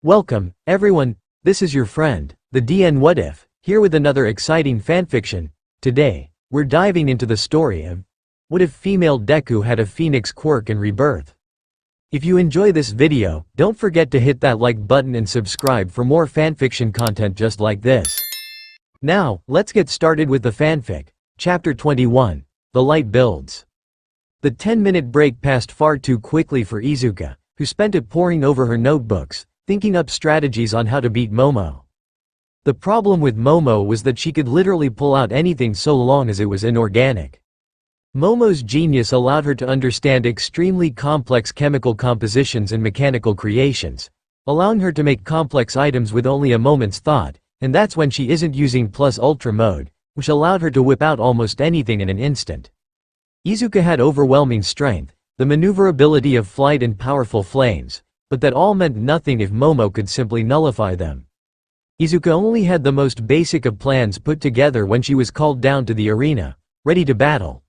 Welcome, everyone, this is your friend, the DN What If, here with another exciting fanfiction. Today, we're diving into the story of what if female Deku had a phoenix Quirk and Rebirth. If you enjoy this video, don't forget to hit that like button and subscribe for more fanfiction content just like this. Now, let's get started with the fanfic. Chapter 21, The Light Builds. The 10-minute break passed far too quickly for Izuka, who spent it poring over her notebooks, thinking up strategies on how to beat Momo. The problem with Momo was that she could literally pull out anything so long as it was inorganic. Momo's genius allowed her to understand extremely complex chemical compositions and mechanical creations, allowing her to make complex items with only a moment's thought, and that's when she isn't using plus ultra mode, which allowed her to whip out almost anything in an instant. Izuka had overwhelming strength, the maneuverability of flight and powerful flames, but that all meant nothing if Momo could simply nullify them. Izuka only had the most basic of plans put together when she was called down to the arena, ready to battle.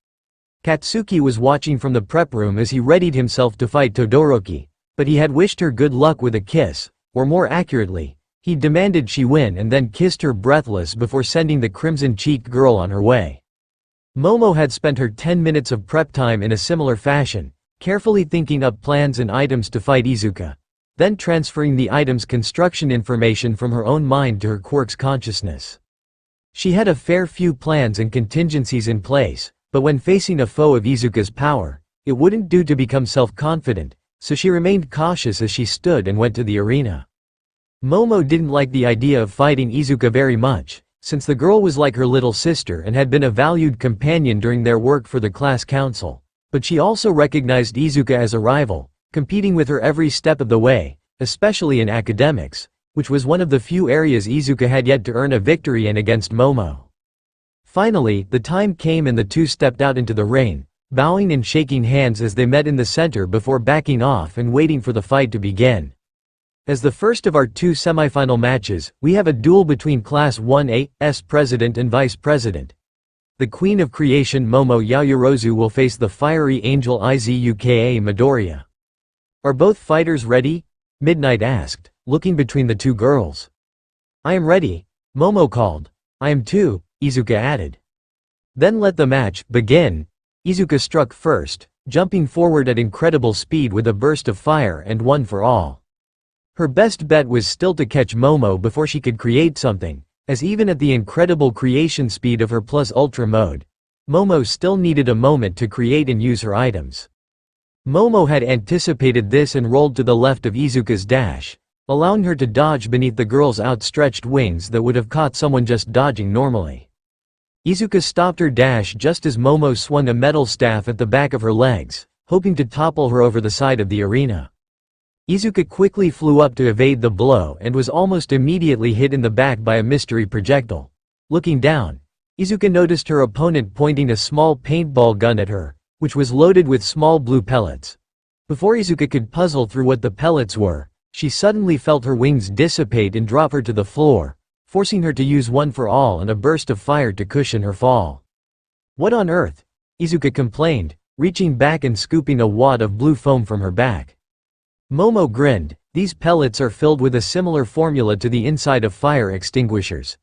Katsuki was watching from the prep room as he readied himself to fight Todoroki, but he had wished her good luck with a kiss, or more accurately, he demanded she win and then kissed her breathless before sending the crimson-cheeked girl on her way. Momo had spent her 10 minutes of prep time in a similar fashion, carefully thinking up plans and items to fight Izuka, then transferring the item's construction information from her own mind to her quirk's consciousness. She had a fair few plans and contingencies in place, but when facing a foe of Izuka's power, it wouldn't do to become self-confident, so she remained cautious as she stood and went to the arena. Momo didn't like the idea of fighting Izuka very much, since the girl was like her little sister and had been a valued companion during their work for the class council. But she also recognized Izuka as a rival, competing with her every step of the way, especially in academics, which was one of the few areas Izuka had yet to earn a victory in against Momo. Finally, the time came and the two stepped out into the rain, bowing and shaking hands as they met in the center before backing off and waiting for the fight to begin. As the first of our two semifinal matches, we have a duel between Class 1A's president and vice president. The Queen of Creation Momo Yaoyorozu will face the fiery angel Izuka Midoriya. Are both fighters ready? Midnight asked, looking between the two girls. I am ready, Momo called. I am too, Izuka added. Then let the match begin. Izuka struck first, jumping forward at incredible speed with a burst of fire and one for all. Her best bet was still to catch Momo before she could create something, as even at the incredible creation speed of her plus ultra mode, Momo still needed a moment to create and use her items. Momo had anticipated this and rolled to the left of Izuka's dash, allowing her to dodge beneath the girl's outstretched wings that would have caught someone just dodging normally. Izuka stopped her dash just as Momo swung a metal staff at the back of her legs, hoping to topple her over the side of the arena. Izuka quickly flew up to evade the blow and was almost immediately hit in the back by a mystery projectile. Looking down, Izuka noticed her opponent pointing a small paintball gun at her, which was loaded with small blue pellets. Before Izuka could puzzle through what the pellets were, she suddenly felt her wings dissipate and drop her to the floor, forcing her to use one for all and a burst of fire to cushion her fall. What on earth? Izuka complained, reaching back and scooping a wad of blue foam from her back. Momo grinned. These pellets are filled with a similar formula to the inside of fire extinguishers.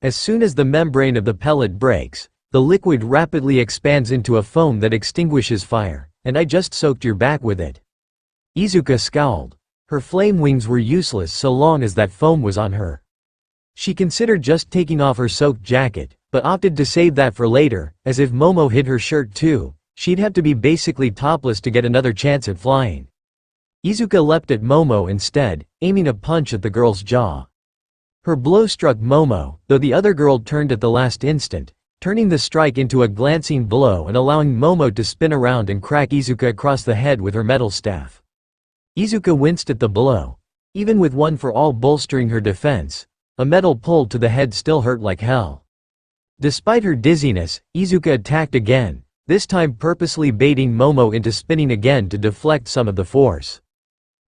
As soon as the membrane of the pellet breaks, the liquid rapidly expands into a foam that extinguishes fire, and I just soaked your back with it. Izuka scowled. Her flame wings were useless so long as that foam was on her. She considered just taking off her soaked jacket, but opted to save that for later, as if Momo hid her shirt too, she'd have to be basically topless to get another chance at flying. Izuka leapt at Momo instead, aiming a punch at the girl's jaw. Her blow struck Momo, though the other girl turned at the last instant, turning the strike into a glancing blow and allowing Momo to spin around and crack Izuka across the head with her metal staff. Izuka winced at the blow. Even with one for all bolstering her defense, a metal pull to the head still hurt like hell. Despite her dizziness, Izuka attacked again, this time purposely baiting Momo into spinning again to deflect some of the force.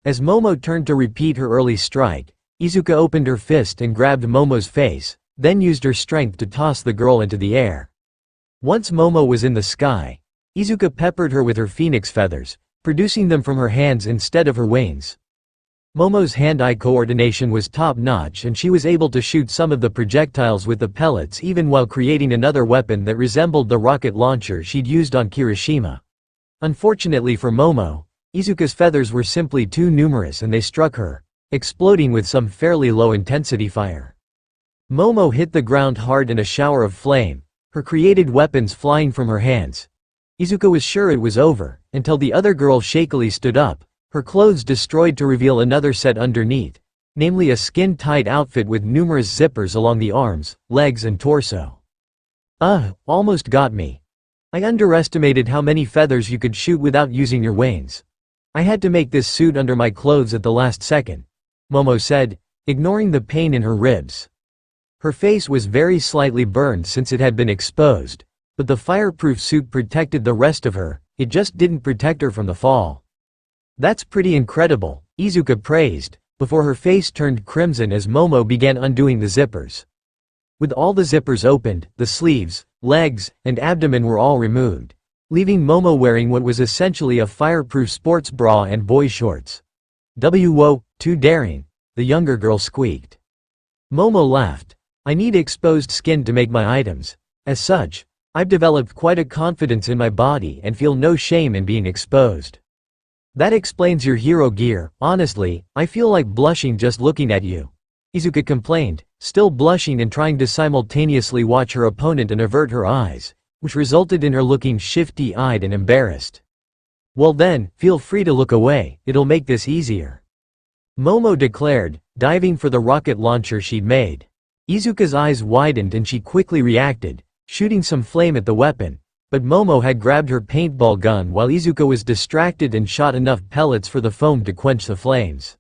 As Momo turned to repeat her early strike, Izuka opened her fist and grabbed Momo's face, then used her strength to toss the girl into the air. Once Momo was in the sky, Izuka peppered her with her phoenix feathers, producing them from her hands instead of her wings. Momo's hand-eye coordination was top-notch and she was able to shoot some of the projectiles with the pellets even while creating another weapon that resembled the rocket launcher she'd used on Kirishima. Unfortunately for Momo, Izuka's feathers were simply too numerous and they struck her, exploding with some fairly low-intensity fire. Momo hit the ground hard in a shower of flame, her created weapons flying from her hands. Izuka was sure it was over, until the other girl shakily stood up, her clothes destroyed to reveal another set underneath, namely a skin-tight outfit with numerous zippers along the arms, legs and torso. Almost got me. I underestimated how many feathers you could shoot without using your wings. I had to make this suit under my clothes at the last second, Momo said, ignoring the pain in her ribs. Her face was very slightly burned since it had been exposed, but the fireproof suit protected the rest of her, it just didn't protect her from the fall. That's pretty incredible, Izuka praised, before her face turned crimson as Momo began undoing the zippers. With all the zippers opened, the sleeves, legs, and abdomen were all removed, leaving Momo wearing what was essentially a fireproof sports bra and boy shorts. Whoa, too daring, the younger girl squeaked. Momo laughed. I need exposed skin to make my items. As such, I've developed quite a confidence in my body and feel no shame in being exposed. That explains your hero gear. Honestly, I feel like blushing just looking at you, Izuka complained, still blushing and trying to simultaneously watch her opponent and avert her eyes, which resulted in her looking shifty-eyed and embarrassed. Well then, feel free to look away, it'll make this easier, Momo declared, diving for the rocket launcher she'd made. Izuka's eyes widened and she quickly reacted, shooting some flame at the weapon, but Momo had grabbed her paintball gun while Izuka was distracted and shot enough pellets for the foam to quench the flames.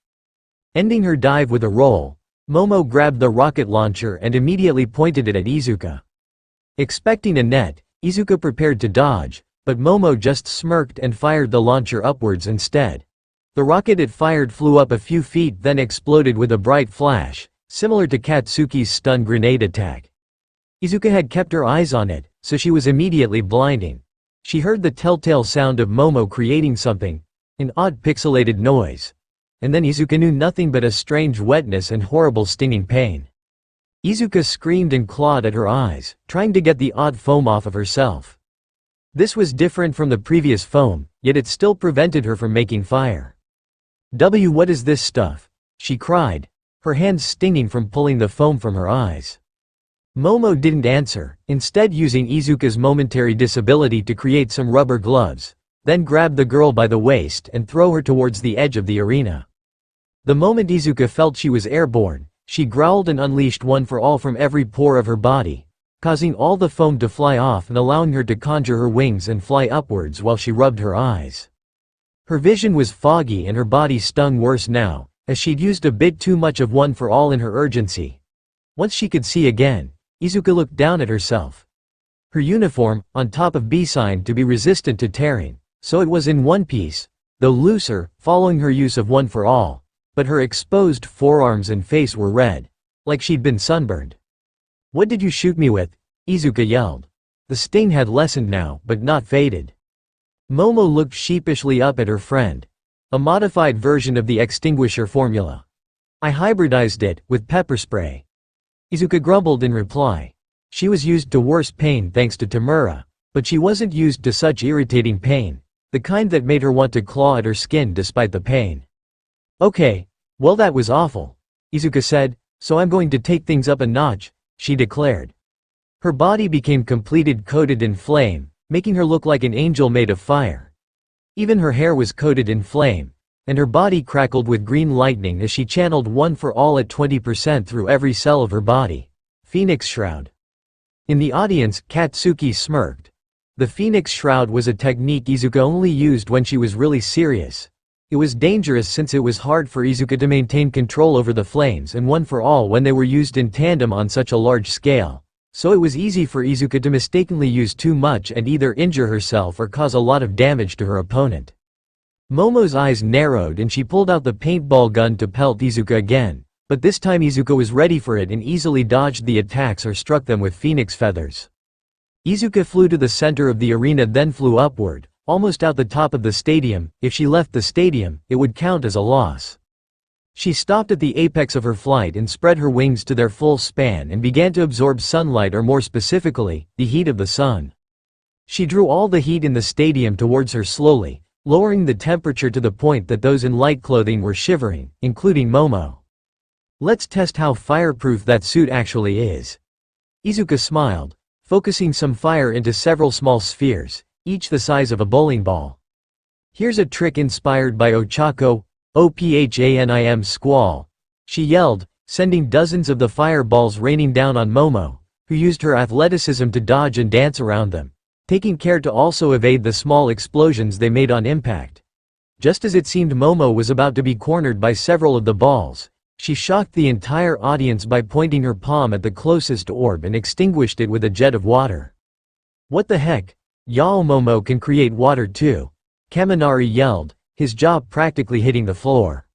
Ending her dive with a roll, Momo grabbed the rocket launcher and immediately pointed it at Izuka. Expecting a net, Izuka prepared to dodge, but Momo just smirked and fired the launcher upwards instead. The rocket it fired flew up a few feet then exploded with a bright flash, similar to Katsuki's stun grenade attack. Izuka had kept her eyes on it, so she was immediately blinding. She heard the telltale sound of Momo creating something, an odd pixelated noise. And then Izuka knew nothing but a strange wetness and horrible stinging pain. Izuka screamed and clawed at her eyes, trying to get the odd foam off of herself. This was different from the previous foam, yet it still prevented her from making fire. What is this stuff? She cried, her hands stinging from pulling the foam from her eyes. Momo didn't answer, instead using Izuka's momentary disability to create some rubber gloves, then grab the girl by the waist and throw her towards the edge of the arena. The moment Izuka felt she was airborne, she growled and unleashed one for all from every pore of her body, causing all the foam to fly off and allowing her to conjure her wings and fly upwards while she rubbed her eyes. Her vision was foggy and her body stung worse now, as she'd used a bit too much of one for all in her urgency. Once she could see again, Izuka looked down at herself. Her uniform, on top of B-signed to be resistant to tearing, so it was in one piece, though looser, following her use of one for all, but her exposed forearms and face were red, like she'd been sunburned. What did you shoot me with? Izuka yelled. The sting had lessened now, but not faded. Momo looked sheepishly up at her friend. A modified version of the extinguisher formula. I hybridized it, with pepper spray. Izuka grumbled in reply. She was used to worse pain thanks to Tamura, but she wasn't used to such irritating pain, the kind that made her want to claw at her skin despite the pain. Okay, well that was awful, Izuka said, so I'm going to take things up a notch, she declared. Her body became completed coated in flame, making her look like an angel made of fire. Even her hair was coated in flame, and her body crackled with green lightning as she channeled one for all at 20% through every cell of her body. Phoenix Shroud. In the audience, Katsuki smirked. The Phoenix Shroud was a technique Izuka only used when she was really serious. It was dangerous since it was hard for Izuka to maintain control over the flames and one for all when they were used in tandem on such a large scale, so it was easy for Izuka to mistakenly use too much and either injure herself or cause a lot of damage to her opponent. Momo's eyes narrowed and she pulled out the paintball gun to pelt Izuka again, but this time Izuka was ready for it and easily dodged the attacks or struck them with phoenix feathers. Izuka flew to the center of the arena then flew upward, almost out the top of the stadium. If she left the stadium, it would count as a loss. She stopped at the apex of her flight and spread her wings to their full span and began to absorb sunlight, or more specifically, the heat of the sun. She drew all the heat in the stadium towards her slowly, lowering the temperature to the point that those in light clothing were shivering, including Momo. "Let's test how fireproof that suit actually is." Izuka smiled, focusing some fire into several small spheres, each the size of a bowling ball. "Here's a trick inspired by Ochako, Ophanim squall," she yelled, sending dozens of the fireballs raining down on Momo, who used her athleticism to dodge and dance around them, taking care to also evade the small explosions they made on impact. Just as it seemed Momo was about to be cornered by several of the balls, she shocked the entire audience by pointing her palm at the closest orb and extinguished it with a jet of water. "What the heck? Yao, Momo can create water too," Kaminari yelled, his jaw practically hitting the floor.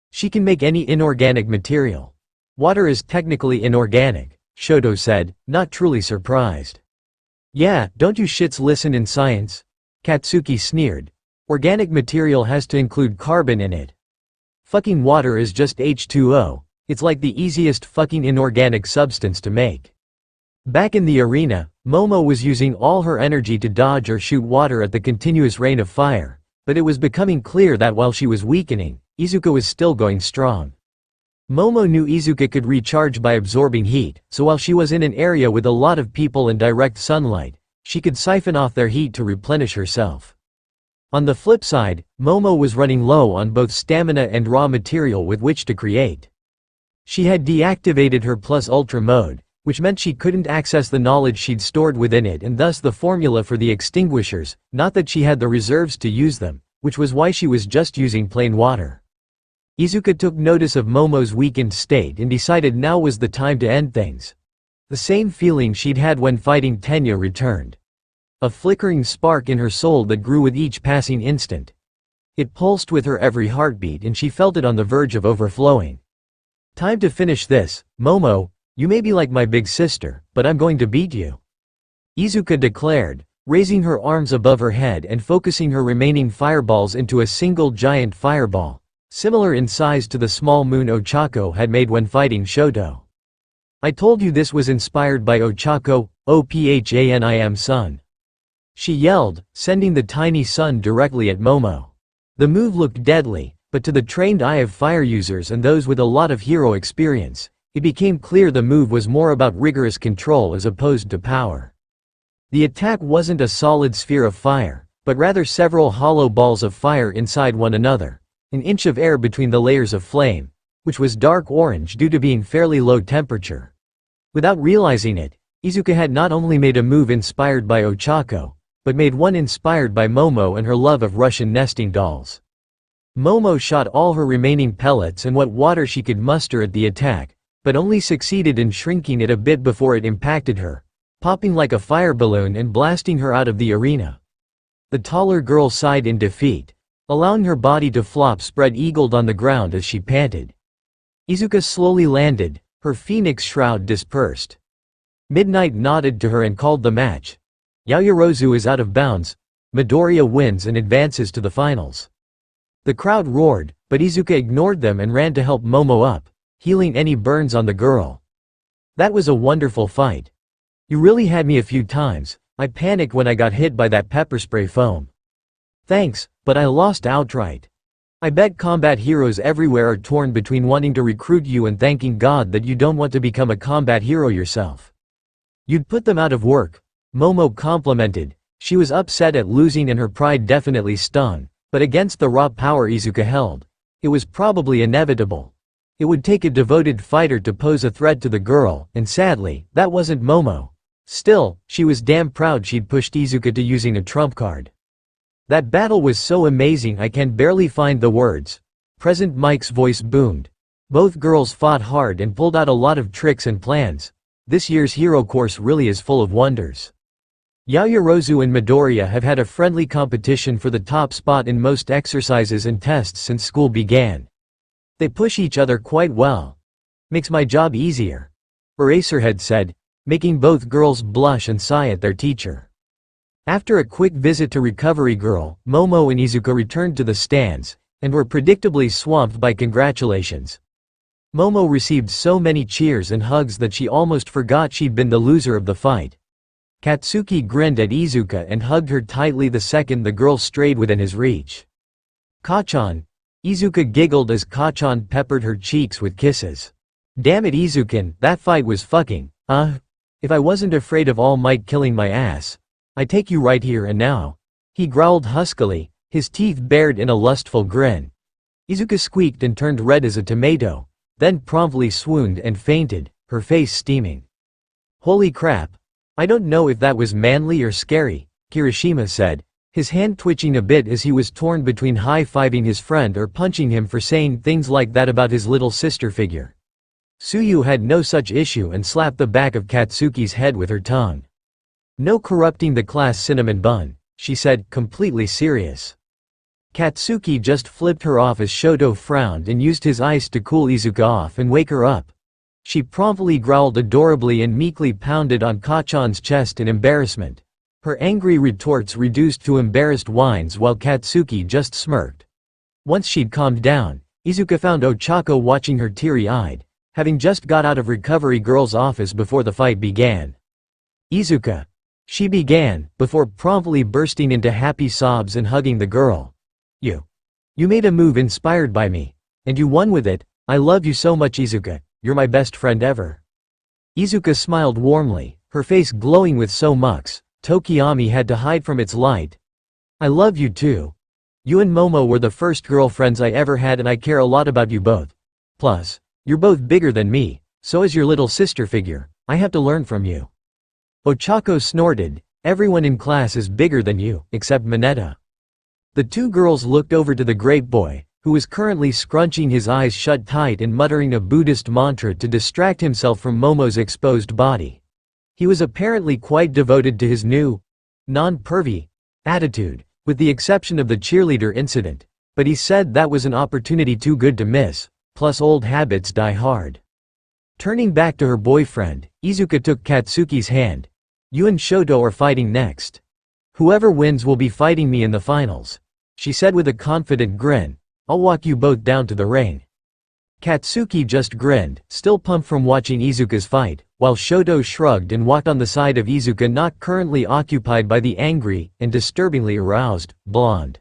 "She can make any inorganic material. Water is technically inorganic," Shoto said, not truly surprised. "Yeah, don't you shits listen in science?" Katsuki sneered. "Organic material has to include carbon in it. Fucking water is just H2O, it's like the easiest fucking inorganic substance to make." Back in the arena, Momo was using all her energy to dodge or shoot water at the continuous rain of fire, but it was becoming clear that while she was weakening, Izuka was still going strong. Momo knew Izuka could recharge by absorbing heat, so while she was in an area with a lot of people and direct sunlight, she could siphon off their heat to replenish herself. On the flip side, Momo was running low on both stamina and raw material with which to create. She had deactivated her Plus Ultra mode, which meant she couldn't access the knowledge she'd stored within it and thus the formula for the extinguishers, not that she had the reserves to use them, which was why she was just using plain water. Izuka took notice of Momo's weakened state and decided now was the time to end things. The same feeling she'd had when fighting Tenya returned. A flickering spark in her soul that grew with each passing instant. It pulsed with her every heartbeat and she felt it on the verge of overflowing. "Time to finish this, Momo, you may be like my big sister, but I'm going to beat you," Izuka declared, raising her arms above her head and focusing her remaining fireballs into a single giant fireball, similar in size to the small moon Ochako had made when fighting Shoto. "I told you this was inspired by Ochako, Ophanim sun," she yelled, sending the tiny sun directly at Momo. The move looked deadly, but to the trained eye of fire users and those with a lot of hero experience, it became clear the move was more about rigorous control as opposed to power. The attack wasn't a solid sphere of fire, but rather several hollow balls of fire inside one another, an inch of air between the layers of flame, which was dark orange due to being fairly low temperature. Without realizing it, Izuka had not only made a move inspired by Ochako, but made one inspired by Momo and her love of Russian nesting dolls. Momo shot all her remaining pellets and what water she could muster at the attack, but only succeeded in shrinking it a bit before it impacted her, popping like a fire balloon and blasting her out of the arena. The taller girl sighed in defeat, allowing her body to flop spread-eagled on the ground as she panted. Izuka slowly landed, her phoenix shroud dispersed. Midnight nodded to her and called the match. Yaoyorozu is out of bounds, Midoriya wins and advances to the finals. The crowd roared, but Izuka ignored them and ran to help Momo up, healing any burns on the girl. "That was a wonderful fight. You really had me a few times, I panicked when I got hit by that pepper spray foam. Thanks, but I lost outright. I bet combat heroes everywhere are torn between wanting to recruit you and thanking God that you don't want to become a combat hero yourself. You'd put them out of work," Momo complimented. She was upset at losing and her pride definitely stung, but against the raw power Izuka held, it was probably inevitable. It would take a devoted fighter to pose a threat to the girl, and sadly, that wasn't Momo. Still, she was damn proud she'd pushed Izuka to using a trump card. "That battle was so amazing I can barely find the words," Present Mike's voice boomed. "Both girls fought hard and pulled out a lot of tricks and plans. This year's hero course really is full of wonders." Yaoyorozu and Midoriya have had a friendly competition for the top spot in most exercises and tests since school began. They push each other quite well. "Makes my job easier," Eraserhead said, making both girls blush and sigh at their teacher. After a quick visit to Recovery Girl, Momo and Izuka returned to the stands, and were predictably swamped by congratulations. Momo received so many cheers and hugs that she almost forgot she'd been the loser of the fight. Katsuki grinned at Izuka and hugged her tightly the second the girl strayed within his reach. Kachan. Izuka giggled as Kachan peppered her cheeks with kisses. Damn it Izukan, that fight was fucking, if I wasn't afraid of All Might killing my ass, I'd take you right here and now. He growled huskily, his teeth bared in a lustful grin. Izuka squeaked and turned red as a tomato, then promptly swooned and fainted, her face steaming. Holy crap. I don't know if that was manly or scary, Kirishima said, his hand twitching a bit as he was torn between high-fiving his friend or punching him for saying things like that about his little sister figure. Suyu had no such issue and slapped the back of Katsuki's head with her tongue. No corrupting the class cinnamon bun, she said, completely serious. Katsuki just flipped her off as Shoto frowned and used his ice to cool Izuka off and wake her up. She promptly growled adorably and meekly pounded on Kachan's chest in embarrassment. Her angry retorts reduced to embarrassed whines while Katsuki just smirked. Once she'd calmed down, Izuka found Ochako watching her teary-eyed, having just got out of Recovery Girl's office before the fight began. Izuka. She began, before promptly bursting into happy sobs and hugging the girl. You made a move inspired by me. And you won with it. I love you so much Izuka, you're my best friend ever. Izuka smiled warmly, her face glowing with so much Tokiyami had to hide from its light. I love you too. You and Momo were the first girlfriends I ever had and I care a lot about you both. Plus, you're both bigger than me, so is your little sister figure, I have to learn from you. Ochako snorted, everyone in class is bigger than you, except Mineta. The two girls looked over to the grape boy, who was currently scrunching his eyes shut tight and muttering a Buddhist mantra to distract himself from Momo's exposed body. He was apparently quite devoted to his new, non-pervy, attitude, with the exception of the cheerleader incident, but he said that was an opportunity too good to miss, plus old habits die hard. Turning back to her boyfriend, Izuka took Katsuki's hand. You and Shoto are fighting next. Whoever wins will be fighting me in the finals, she said with a confident grin. I'll walk you both down to the ring. Katsuki just grinned, still pumped from watching Izuka's fight, while Shoto shrugged and walked on the side of Izuka not currently occupied by the angry, and disturbingly aroused, blonde.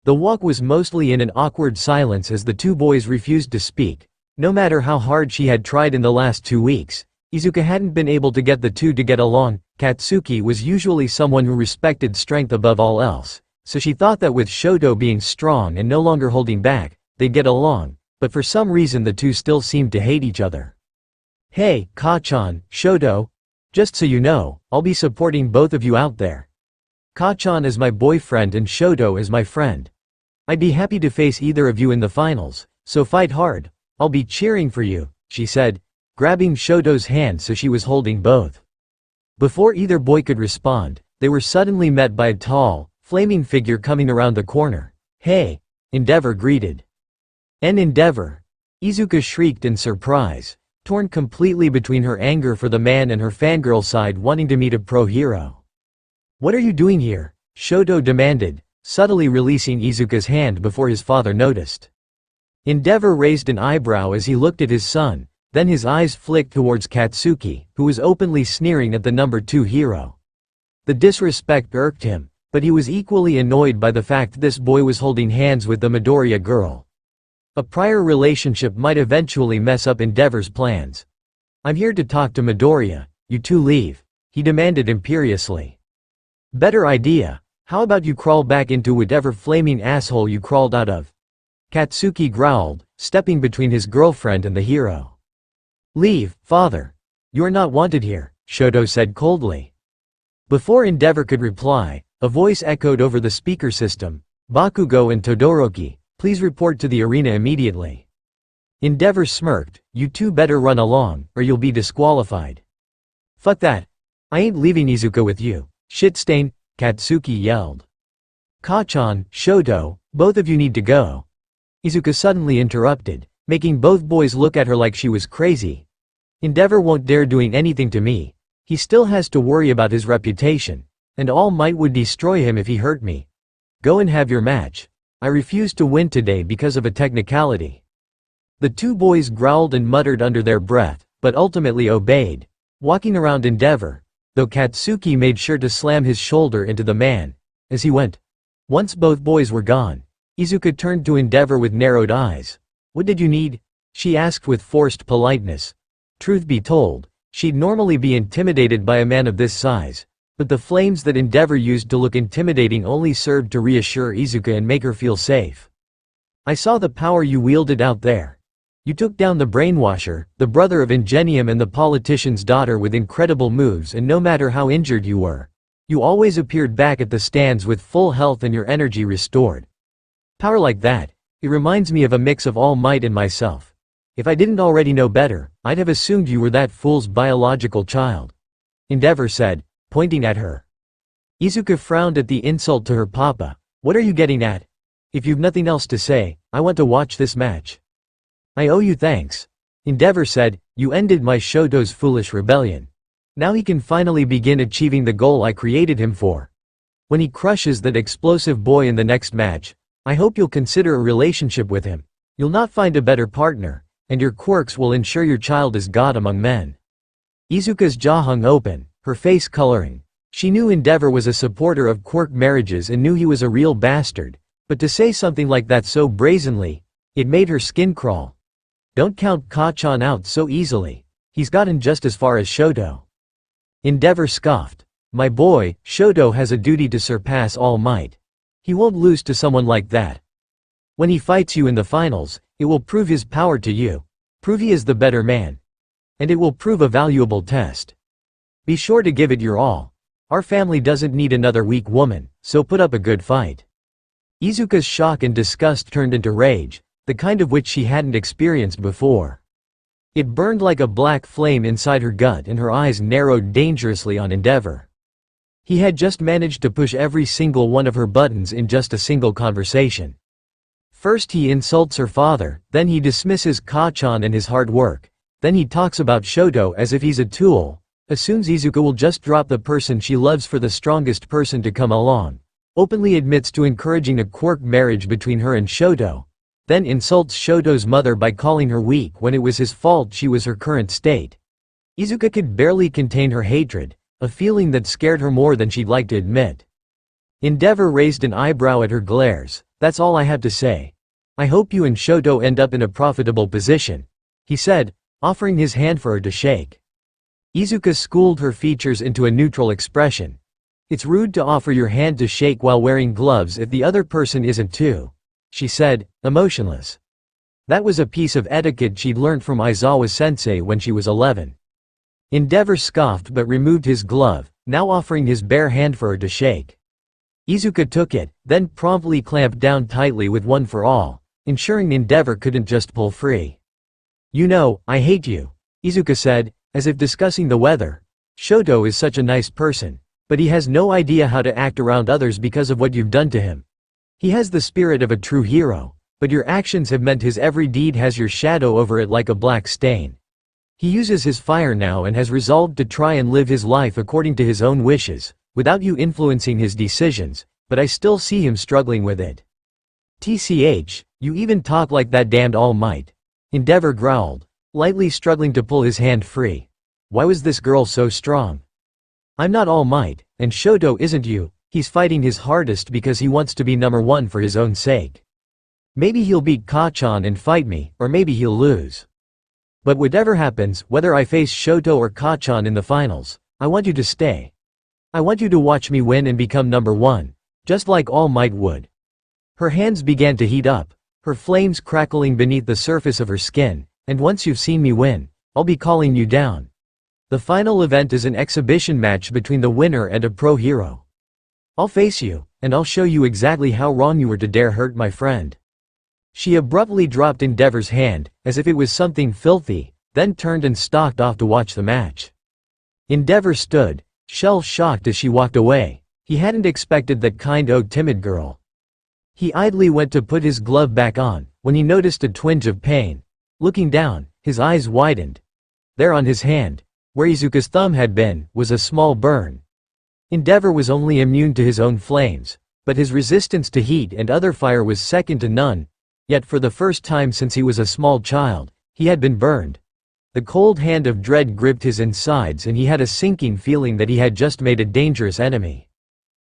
The walk was mostly in an awkward silence as the two boys refused to speak. No matter how hard she had tried in the last 2 weeks, Izuka hadn't been able to get the two to get along. Katsuki was usually someone who respected strength above all else, so she thought that with Shoto being strong and no longer holding back, they'd get along, but for some reason the two still seemed to hate each other. Hey, Kachan, Shoto. Just so you know, I'll be supporting both of you out there. Kachan is my boyfriend and Shoto is my friend. I'd be happy to face either of you in the finals, so fight hard, I'll be cheering for you, she said, grabbing Shoto's hand so she was holding both. Before either boy could respond, they were suddenly met by a tall, flaming figure coming around the corner. Hey! Endeavor greeted. An Endeavor! Izuka shrieked in surprise, torn completely between her anger for the man and her fangirl side wanting to meet a pro hero. What are you doing here? Shoto demanded, subtly releasing Izuka's hand before his father noticed. Endeavor raised an eyebrow as he looked at his son, then his eyes flicked towards Katsuki, who was openly sneering at the number 2 hero. The disrespect irked him, but he was equally annoyed by the fact this boy was holding hands with the Midoriya girl. A prior relationship might eventually mess up Endeavor's plans. I'm here to talk to Midoriya, you two leave, he demanded imperiously. Better idea, how about you crawl back into whatever flaming asshole you crawled out of? Katsuki growled, stepping between his girlfriend and the hero. Leave, father. You're not wanted here, Shoto said coldly. Before Endeavor could reply, a voice echoed over the speaker system. Bakugo and Todoroki, please report to the arena immediately. Endeavor smirked, you two better run along, or you'll be disqualified. Fuck that. I ain't leaving Izuka with you, shitstain, Katsuki yelled. Kachan, Shoto, both of you need to go. Izuka suddenly interrupted, making both boys look at her like she was crazy. Endeavor won't dare doing anything to me. He still has to worry about his reputation, and All Might would destroy him if he hurt me. Go and have your match. I refused to win today because of a technicality." The two boys growled and muttered under their breath, but ultimately obeyed, walking around Endeavor, though Katsuki made sure to slam his shoulder into the man as he went. Once both boys were gone, Izuka turned to Endeavor with narrowed eyes. "What did you need?" she asked with forced politeness. Truth be told, she'd normally be intimidated by a man of this size, but the flames that Endeavor used to look intimidating only served to reassure Izuka and make her feel safe. "I saw the power you wielded out there. You took down the brainwasher, the brother of Ingenium and the politician's daughter with incredible moves, and no matter how injured you were, you always appeared back at the stands with full health and your energy restored. Power like that, it reminds me of a mix of All Might and myself. If I didn't already know better, I'd have assumed you were that fool's biological child," Endeavor said, pointing at her. Izuka frowned at the insult to her papa. "What are you getting at? If you've nothing else to say, I want to watch this match." "I owe you thanks," Endeavor said. "You ended my Shoto's foolish rebellion. Now he can finally begin achieving the goal I created him for. When he crushes that explosive boy in the next match, I hope you'll consider a relationship with him. You'll not find a better partner, and your quirks will ensure your child is God among men." Izuka's jaw hung open, her face coloring. She knew Endeavor was a supporter of quirk marriages and knew he was a real bastard, but to say something like that so brazenly, it made her skin crawl. "Don't count Ka-chan out so easily. He's gotten just as far as Shoto." Endeavor scoffed. "My boy, Shoto has a duty to surpass All Might. He won't lose to someone like that. When he fights you in the finals, it will prove his power to you, prove he is the better man. And it will prove a valuable test. Be sure to give it your all. Our family doesn't need another weak woman, so put up a good fight." Izuka's shock and disgust turned into rage, the kind of which she hadn't experienced before. It burned like a black flame inside her gut and her eyes narrowed dangerously on Endeavor. He had just managed to push every single one of her buttons in just a single conversation. First he insults her father, then he dismisses Ka-chan and his hard work, then he talks about Shoto as if he's a tool, assumes Izuka will just drop the person she loves for the strongest person to come along, openly admits to encouraging a quirk marriage between her and Shoto, then insults Shoto's mother by calling her weak when it was his fault she was her current state. Izuka could barely contain her hatred, a feeling that scared her more than she'd like to admit. Endeavor raised an eyebrow at her glares. "That's all I have to say. I hope you and Shoto end up in a profitable position," he said, offering his hand for her to shake. Izuka schooled her features into a neutral expression. "It's rude to offer your hand to shake while wearing gloves if the other person isn't too," she said, emotionless. That was a piece of etiquette she'd learned from Aizawa-sensei when she was 11. Endeavor scoffed but removed his glove, now offering his bare hand for her to shake. Izuka took it, then promptly clamped down tightly with one for all, ensuring Endeavor couldn't just pull free. "You know, I hate you," Izuka said, as if discussing the weather. "Shoto is such a nice person, but he has no idea how to act around others because of what you've done to him. He has the spirit of a true hero, but your actions have meant his every deed has your shadow over it like a black stain. He uses his fire now and has resolved to try and live his life according to his own wishes, without you influencing his decisions, but I still see him struggling with it." "TCH, you even talk like that damned All Might," Endeavor growled, lightly struggling to pull his hand free. Why was this girl so strong? "I'm not All Might, and Shoto isn't you. He's fighting his hardest because he wants to be number one for his own sake. Maybe he'll beat Ka-chan and fight me, or maybe he'll lose. But whatever happens, whether I face Shoto or Ka-chan in the finals, I want you to stay. I want you to watch me win and become number one, just like All Might would." Her hands began to heat up, her flames crackling beneath the surface of her skin. "And once you've seen me win, I'll be calling you down. The final event is an exhibition match between the winner and a pro hero. I'll face you, and I'll show you exactly how wrong you were to dare hurt my friend." She abruptly dropped Endeavor's hand, as if it was something filthy, then turned and stalked off to watch the match. Endeavor stood, shell-shocked as she walked away. He hadn't expected that kind-o timid girl. He idly went to put his glove back on, when he noticed a twinge of pain. Looking down, his eyes widened. There on his hand, where Izuka's thumb had been, was a small burn. Endeavor was only immune to his own flames, but his resistance to heat and other fire was second to none. Yet for the first time since he was a small child, he had been burned. The cold hand of dread gripped his insides and he had a sinking feeling that he had just made a dangerous enemy.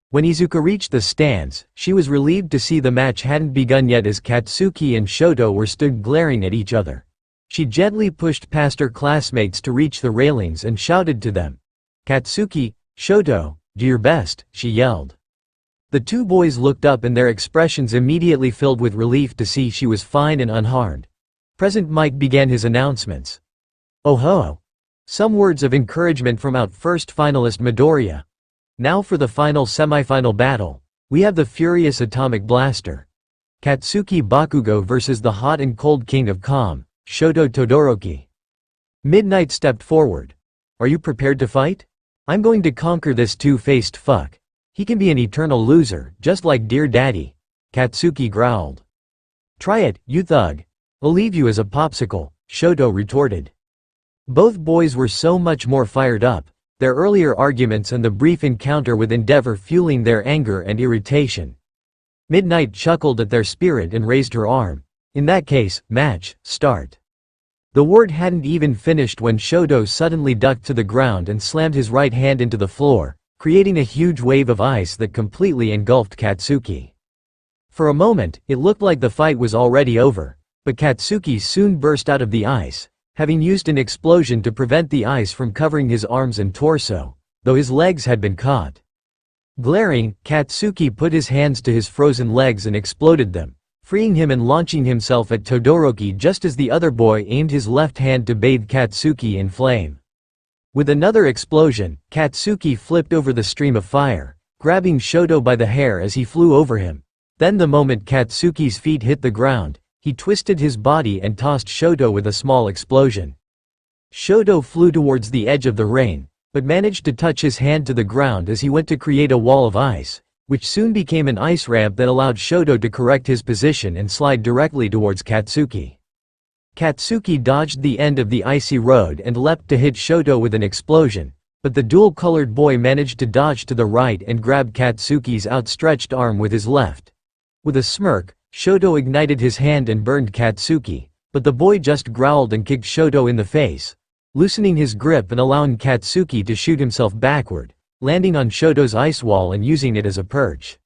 When Izuka reached the stands, she was relieved to see the match hadn't begun yet as Katsuki and Shoto were stood glaring at each other. She gently pushed past her classmates to reach the railings and shouted to them. "Katsuki, Shoto, do your best," she yelled. The two boys looked up and their expressions immediately filled with relief to see she was fine and unharmed. President Mike began his announcements. "Oh ho!" Some words of encouragement from out first finalist Midoriya. "Now for the final semifinal battle. We have the Furious Atomic Blaster. Katsuki Bakugo versus the Hot and Cold King of Calm, Shoto Todoroki." Midnight stepped forward. "Are you prepared to fight? I'm going to conquer this two-faced fuck. He can be an eternal loser, just like Dear Daddy," Katsuki growled. "Try it, you thug. I'll leave you as a popsicle," Shoto retorted. Both boys were so much more fired up, their earlier arguments and the brief encounter with Endeavor fueling their anger and irritation. Midnight chuckled at their spirit and raised her arm. "In that case, match, start." The word hadn't even finished when Shoto suddenly ducked to the ground and slammed his right hand into the floor, creating a huge wave of ice that completely engulfed Katsuki. For a moment, it looked like the fight was already over, but Katsuki soon burst out of the ice, having used an explosion to prevent the ice from covering his arms and torso, though his legs had been caught. Glaring, Katsuki put his hands to his frozen legs and exploded them, freeing him and launching himself at Todoroki just as the other boy aimed his left hand to bathe Katsuki in flame. With another explosion, Katsuki flipped over the stream of fire, grabbing Shoto by the hair as he flew over him. Then the moment Katsuki's feet hit the ground, he twisted his body and tossed Shoto with a small explosion. Shoto flew towards the edge of the ring, but managed to touch his hand to the ground as he went to create a wall of ice, which soon became an ice ramp that allowed Shoto to correct his position and slide directly towards Katsuki. Katsuki dodged the end of the icy road and leapt to hit Shoto with an explosion, but the dual-colored boy managed to dodge to the right and grab Katsuki's outstretched arm with his left. With a smirk, Shoto ignited his hand and burned Katsuki, but the boy just growled and kicked Shoto in the face, loosening his grip and allowing Katsuki to shoot himself backward, landing on Shoto's ice wall and using it as a perch.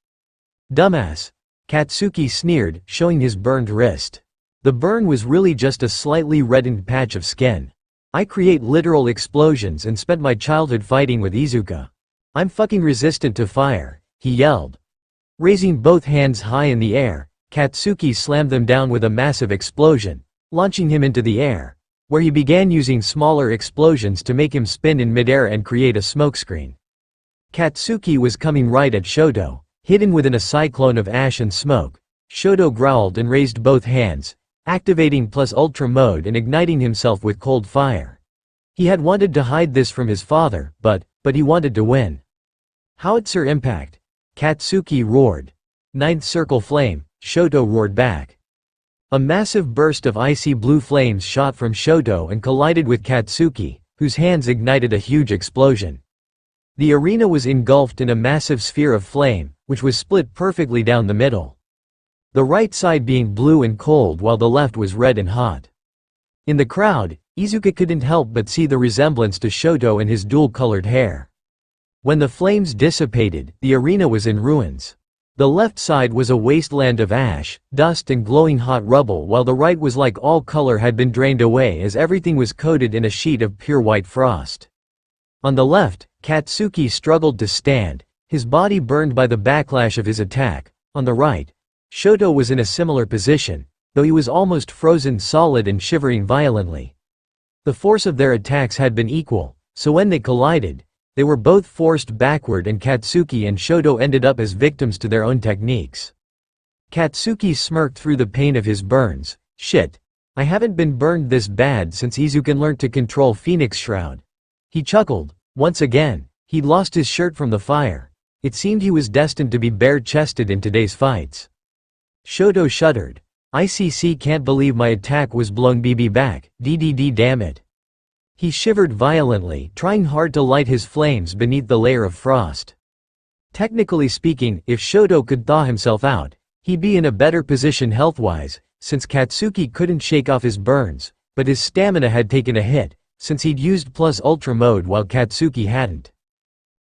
"Dumbass," Katsuki sneered, showing his burned wrist. The burn was really just a slightly reddened patch of skin. "I create literal explosions and spent my childhood fighting with Izuka. I'm fucking resistant to fire," he yelled. Raising both hands high in the air, Katsuki slammed them down with a massive explosion, launching him into the air, where he began using smaller explosions to make him spin in midair and create a smokescreen. Katsuki was coming right at Shoto, hidden within a cyclone of ash and smoke. Shoto growled and raised both hands, activating Plus Ultra mode and igniting himself with cold fire. He had wanted to hide this from his father, but he wanted to win. "Howitzer impact!" Katsuki roared. "Ninth circle flame," Shoto roared back. A massive burst of icy blue flames shot from Shoto and collided with Katsuki, whose hands ignited a huge explosion. The arena was engulfed in a massive sphere of flame, which was split perfectly down the middle. The right side being blue and cold while the left was red and hot. In the crowd, Izuka couldn't help but see the resemblance to Shoto and his dual-colored hair. When the flames dissipated, the arena was in ruins. The left side was a wasteland of ash, dust and glowing hot rubble, while the right was like all color had been drained away as everything was coated in a sheet of pure white frost. On the left, Katsuki struggled to stand, his body burned by the backlash of his attack. On the right, Shoto was in a similar position, though he was almost frozen solid and shivering violently. The force of their attacks had been equal, so when they collided, they were both forced backward and Katsuki and Shoto ended up as victims to their own techniques. Katsuki smirked through the pain of his burns. "Shit. I haven't been burned this bad since Izuka learned to control Phoenix Shroud." He chuckled. Once again, he'd lost his shirt from the fire. It seemed he was destined to be bare-chested in today's fights. Shoto shuddered. "ICC can't believe my attack was blown BB back, DDD damn it." He shivered violently, trying hard to light his flames beneath the layer of frost. Technically speaking, if Shoto could thaw himself out, he'd be in a better position health-wise, since Katsuki couldn't shake off his burns, but his stamina had taken a hit, since he'd used plus ultra mode while Katsuki hadn't.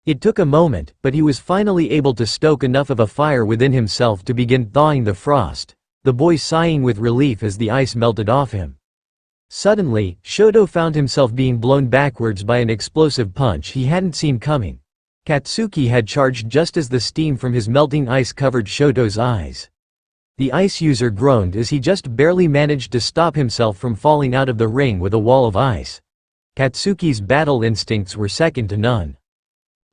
It took a moment, but he was finally able to stoke enough of a fire within himself to begin thawing the frost, the boy sighing with relief as the ice melted off him. Suddenly, Shoto found himself being blown backwards by an explosive punch he hadn't seen coming. Katsuki had charged just as the steam from his melting ice covered Shoto's eyes. The ice user groaned as he just barely managed to stop himself from falling out of the ring with a wall of ice. Katsuki's battle instincts were second to none.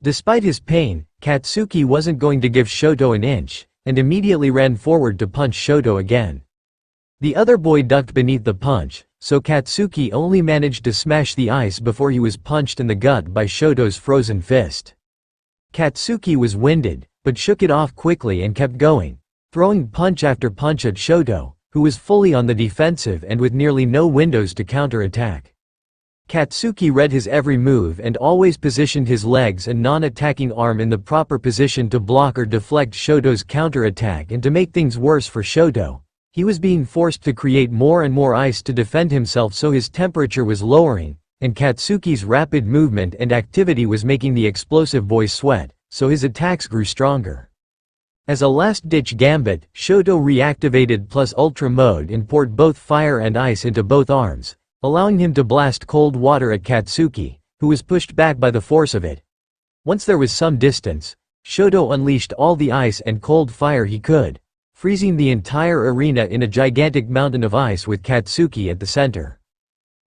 Despite his pain, Katsuki wasn't going to give Shoto an inch, and immediately ran forward to punch Shoto again. The other boy ducked beneath the punch, so Katsuki only managed to smash the ice before he was punched in the gut by Shoto's frozen fist. Katsuki was winded, but shook it off quickly and kept going, throwing punch after punch at Shoto, who was fully on the defensive and with nearly no windows to counterattack. Katsuki read his every move and always positioned his legs and non-attacking arm in the proper position to block or deflect Shoto's counterattack, and to make things worse for Shoto, he was being forced to create more and more ice to defend himself, so his temperature was lowering, and Katsuki's rapid movement and activity was making the explosive boy sweat, so his attacks grew stronger. As a last-ditch gambit, Shoto reactivated plus ultra mode and poured both fire and ice into both arms, allowing him to blast cold water at Katsuki, who was pushed back by the force of it. Once there was some distance, Shoto unleashed all the ice and cold fire he could, freezing the entire arena in a gigantic mountain of ice with Katsuki at the center.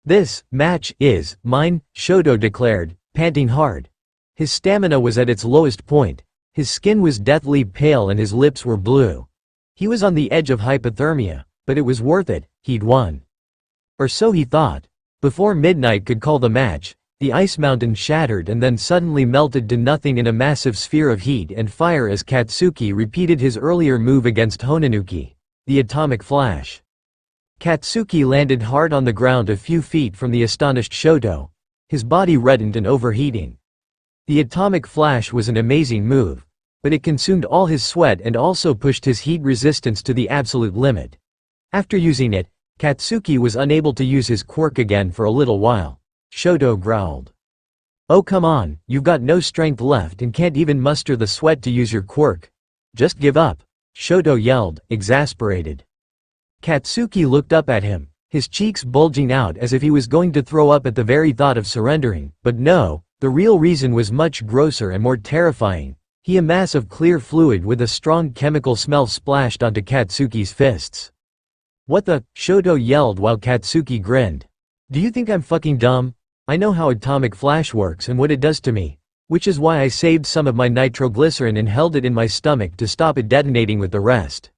"This match is mine," Shoto declared, panting hard. His stamina was at its lowest point, his skin was deathly pale and his lips were blue. He was on the edge of hypothermia, but it was worth it, he'd won. Or so he thought. Before midnight could call the match, the ice mountain shattered and then suddenly melted to nothing in a massive sphere of heat and fire as Katsuki repeated his earlier move against Honanuki, the atomic flash. Katsuki landed hard on the ground a few feet from the astonished Shoto, his body reddened and overheating. The atomic flash was an amazing move, but it consumed all his sweat and also pushed his heat resistance to the absolute limit. After using it, Katsuki was unable to use his quirk again for a little while. Shoto growled. "Oh come on, you've got no strength left and can't even muster the sweat to use your quirk. Just give up," Shoto yelled, exasperated. Katsuki looked up at him, his cheeks bulging out as if he was going to throw up at the very thought of surrendering, but no, the real reason was much grosser and more terrifying. A mass of clear fluid with a strong chemical smell splashed onto Katsuki's fists. "What the?" Shoto yelled while Katsuki grinned. "Do you think I'm fucking dumb? I know how atomic flash works and what it does to me, which is why I saved some of my nitroglycerin and held it in my stomach to stop it detonating with the rest.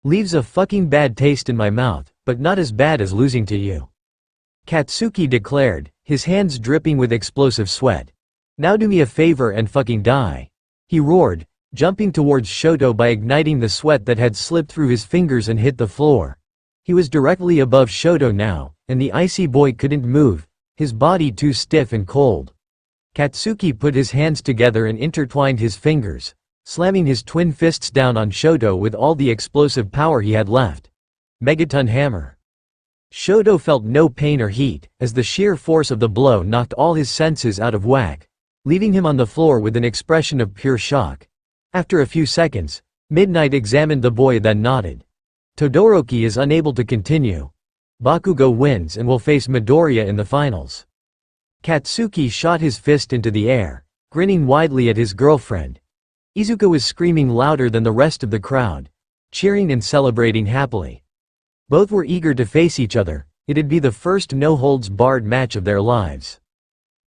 Leaves a fucking bad taste in my mouth, but not as bad as losing to you," Katsuki declared, his hands dripping with explosive sweat. "Now do me a favor and fucking die," he roared, jumping towards Shoto by igniting the sweat that had slipped through his fingers and hit the floor. He was directly above Shoto now, and the icy boy couldn't move, his body too stiff and cold. Katsuki put his hands together and intertwined his fingers, slamming his twin fists down on Shoto with all the explosive power he had left. Megaton hammer. Shoto felt no pain or heat, as the sheer force of the blow knocked all his senses out of whack, leaving him on the floor with an expression of pure shock. After a few seconds, Midnight examined the boy then nodded. "Todoroki is unable to continue. Bakugo wins and will face Midoriya in the finals." Katsuki shot his fist into the air, grinning widely at his girlfriend. Izuka was screaming louder than the rest of the crowd, cheering and celebrating happily. Both were eager to face each other, it'd be the first no-holds-barred match of their lives.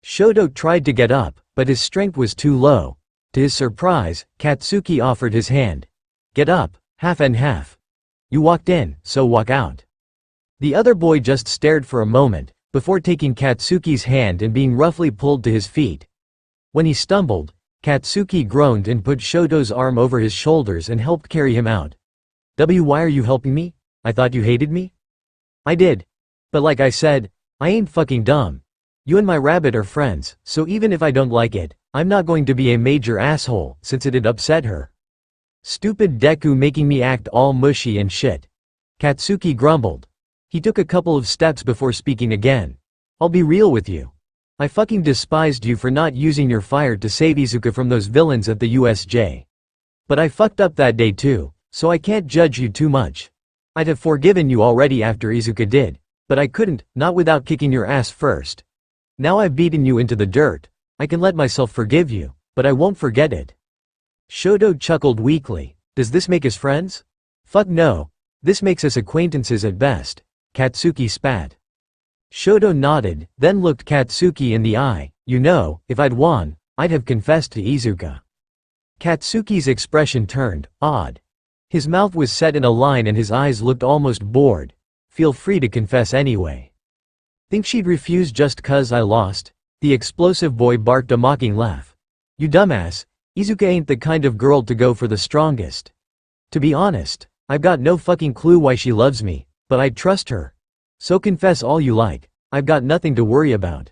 Shoto tried to get up, but his strength was too low. To his surprise, Katsuki offered his hand. "Get up, half and half. You walked in, so walk out." The other boy just stared for a moment, before taking Katsuki's hand and being roughly pulled to his feet. When he stumbled, Katsuki groaned and put Shoto's arm over his shoulders and helped carry him out. Why are you helping me? I thought you hated me?" "I did. But like I said, I ain't fucking dumb. You and my rabbit are friends, so even if I don't like it, I'm not going to be a major asshole, since it'd upset her. Stupid Deku making me act all mushy and shit. Katsuki grumbled. He took a couple of steps before speaking again. I'll be real with you. I fucking despised you for not using your fire to save Izuka from those villains at the USJ. But I fucked up that day too, so I can't judge you too much. I'd have forgiven you already after Izuka did, but I couldn't, not without kicking your ass first. Now I've beaten you into the dirt. I can let myself forgive you, but I won't forget it. Shoto chuckled weakly. Does this make us friends? Fuck no. This makes us acquaintances at best. Katsuki spat. Shoto nodded, then looked Katsuki in the eye. You know, if I'd won, I'd have confessed to Izuka. Katsuki's expression turned odd. His mouth was set in a line and his eyes looked almost bored. Feel free to confess anyway. Think she'd refuse just 'cause I lost? The explosive boy barked a mocking laugh. You dumbass, Izuka ain't the kind of girl to go for the strongest. To be honest, I've got no fucking clue why she loves me, but I trust her. So confess all you like, I've got nothing to worry about.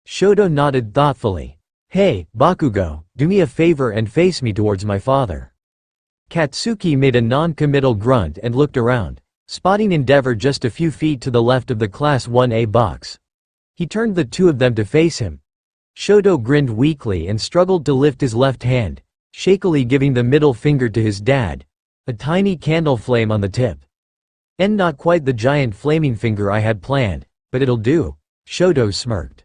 Shoto nodded thoughtfully. Hey, Bakugo, do me a favor and face me towards my father. Katsuki made a non-committal grunt and looked around, spotting Endeavor just a few feet to the left of the Class 1A box. He turned the two of them to face him. Shoto grinned weakly and struggled to lift his left hand, shakily giving the middle finger to his dad, a tiny candle flame on the tip. And not quite the giant flaming finger I had planned, but it'll do, Shoto smirked.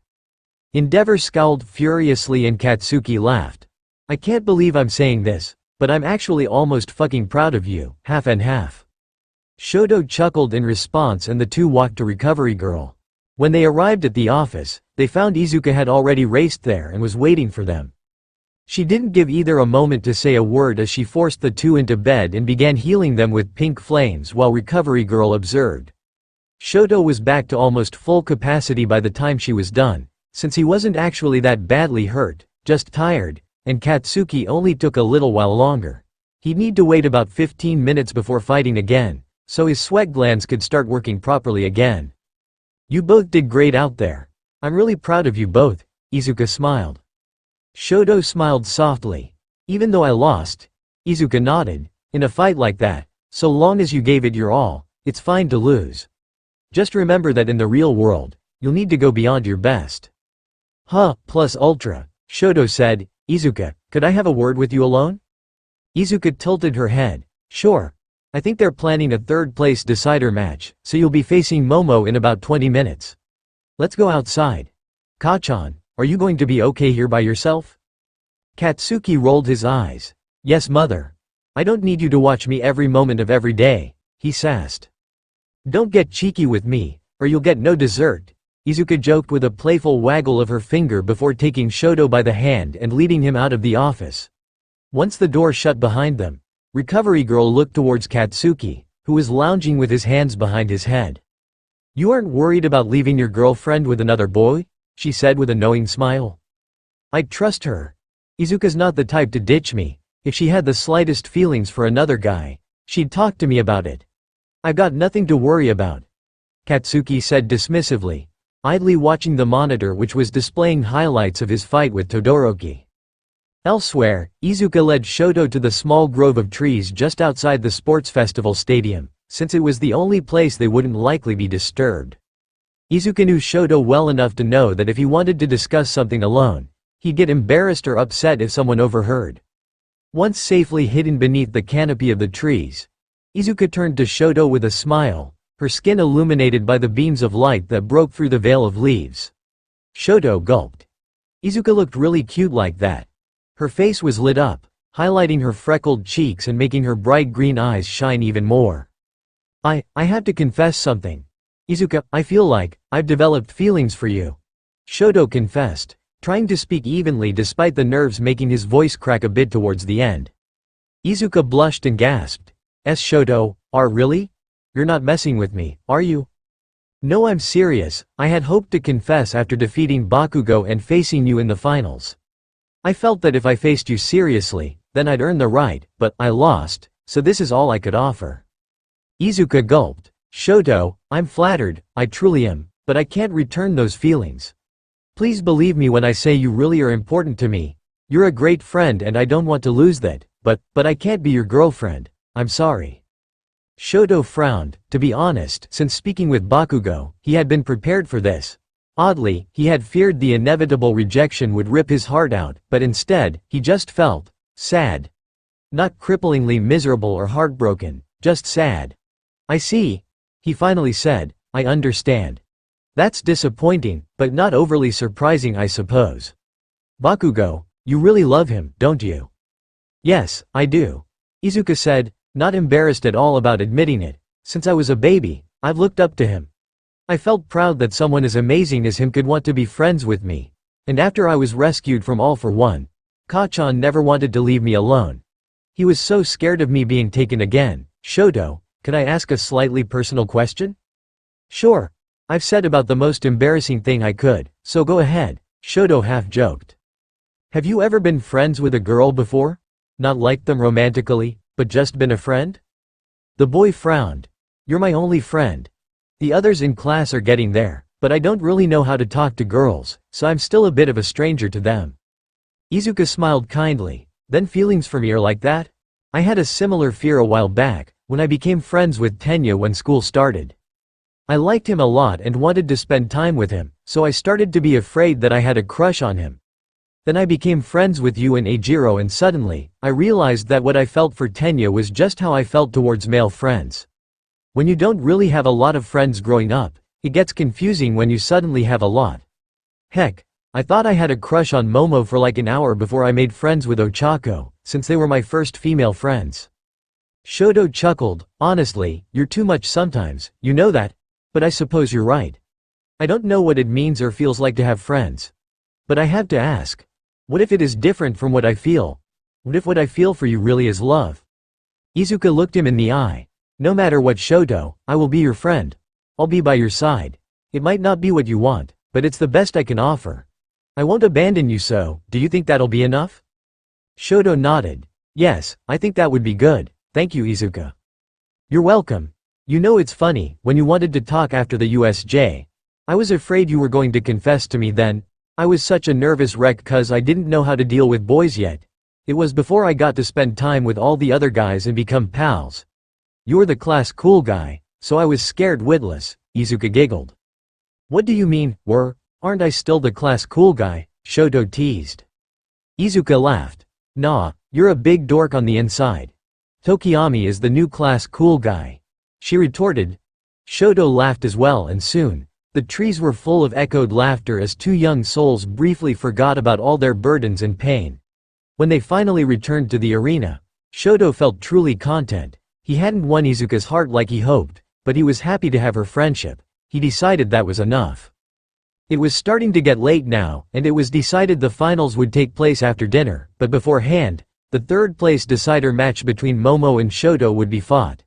Endeavor scowled furiously and Katsuki laughed. I can't believe I'm saying this, but I'm actually almost fucking proud of you, half and half. Shoto chuckled in response and the two walked to Recovery Girl. When they arrived at the office, they found Izuka had already raced there and was waiting for them. She didn't give either a moment to say a word as she forced the two into bed and began healing them with pink flames while Recovery Girl observed. Shoto was back to almost full capacity by the time she was done, since he wasn't actually that badly hurt, just tired, and Katsuki only took a little while longer. He'd need to wait about 15 minutes before fighting again, so his sweat glands could start working properly again. You both did great out there. I'm really proud of you both, Izuka smiled. Shoto smiled softly. Even though I lost, Izuka nodded, in a fight like that, so long as you gave it your all, it's fine to lose. Just remember that in the real world, you'll need to go beyond your best. Huh, plus ultra, Shoto said. Izuka, could I have a word with you alone? Izuka tilted her head. Sure. I think they're planning a third-place decider match, so you'll be facing Momo in about 20 minutes. Let's go outside. Kachan, are you going to be okay here by yourself? Katsuki rolled his eyes. Yes, mother. I don't need you to watch me every moment of every day, he sassed. Don't get cheeky with me, or you'll get no dessert, Izuka joked with a playful waggle of her finger before taking Shoto by the hand and leading him out of the office. Once the door shut behind them, Recovery Girl looked towards Katsuki, who was lounging with his hands behind his head. You aren't worried about leaving your girlfriend with another boy? She said with a knowing smile. I trust her. Izuka's not the type to ditch me. If she had the slightest feelings for another guy, she'd talk to me about it. I've got nothing to worry about, Katsuki said dismissively, idly watching the monitor which was displaying highlights of his fight with Todoroki. Elsewhere, Izuka led Shoto to the small grove of trees just outside the sports festival stadium, since it was the only place they wouldn't likely be disturbed. Izuka knew Shoto well enough to know that if he wanted to discuss something alone, he'd get embarrassed or upset if someone overheard. Once safely hidden beneath the canopy of the trees, Izuka turned to Shoto with a smile, her skin illuminated by the beams of light that broke through the veil of leaves. Shoto gulped. Izuka looked really cute like that. Her face was lit up, highlighting her freckled cheeks and making her bright green eyes shine even more. I have to confess something. Izuka, I feel like I've developed feelings for you. Shoto confessed, trying to speak evenly despite the nerves making his voice crack a bit towards the end. Izuka blushed and gasped. Shoto, really? You're not messing with me, are you? No, I'm serious. I had hoped to confess after defeating Bakugo and facing you in the finals. I felt that if I faced you seriously, then I'd earn the right, but I lost, so this is all I could offer. Izuka gulped. Shoto, I'm flattered, I truly am, but I can't return those feelings. Please believe me when I say you really are important to me. You're a great friend and I don't want to lose that, but I can't be your girlfriend. I'm sorry. Shoto frowned. To be honest, since speaking with Bakugo, he had been prepared for this. Oddly, he had feared the inevitable rejection would rip his heart out, but instead, he just felt sad. Not cripplingly miserable or heartbroken, just sad. I see. He finally said, I understand. That's disappointing, but not overly surprising I suppose. Bakugo, you really love him, don't you? Yes, I do. Izuka said, not embarrassed at all about admitting it. Since I was a baby, I've looked up to him. I felt proud that someone as amazing as him could want to be friends with me. And after I was rescued from All for One, Kachan never wanted to leave me alone. He was so scared of me being taken again. Shoto, can I ask a slightly personal question? Sure. I've said about the most embarrassing thing I could, so go ahead, Shoto half-joked. Have you ever been friends with a girl before? Not liked them romantically, but just been a friend? The boy frowned. You're my only friend. The others in class are getting there, but I don't really know how to talk to girls, so I'm still a bit of a stranger to them. Izuka smiled kindly. Then feelings for me are like that? I had a similar fear a while back, when I became friends with Tenya when school started. I liked him a lot and wanted to spend time with him, so I started to be afraid that I had a crush on him. Then I became friends with you and Eijiro and suddenly, I realized that what I felt for Tenya was just how I felt towards male friends. When you don't really have a lot of friends growing up, it gets confusing when you suddenly have a lot. Heck, I thought I had a crush on Momo for like an hour before I made friends with Ochako, since they were my first female friends. Shoto chuckled, honestly, you're too much sometimes, you know that, but I suppose you're right. I don't know what it means or feels like to have friends. But I have to ask, what if it is different from what I feel? What if what I feel for you really is love? Izuka looked him in the eye. No matter what Shoto, I will be your friend. I'll be by your side. It might not be what you want, but it's the best I can offer. I won't abandon you so, do you think that'll be enough? Shoto nodded. Yes, I think that would be good, thank you Izuka. You're welcome. You know it's funny, when you wanted to talk after the USJ. I was afraid you were going to confess to me then. I was such a nervous wreck cause I didn't know how to deal with boys yet. It was before I got to spend time with all the other guys and become pals. You're the class cool guy, so I was scared witless, Izuka giggled. What do you mean, aren't I still the class cool guy, Shoto teased. Izuka laughed. Nah, you're a big dork on the inside. Tokiyami is the new class cool guy. She retorted. Shoto laughed as well and soon, the trees were full of echoed laughter as two young souls briefly forgot about all their burdens and pain. When they finally returned to the arena, Shoto felt truly content. He hadn't won Izuka's heart like he hoped, but he was happy to have her friendship. He decided that was enough. It was starting to get late now, and it was decided the finals would take place after dinner, but beforehand, the third-place decider match between Momo and Shoto would be fought.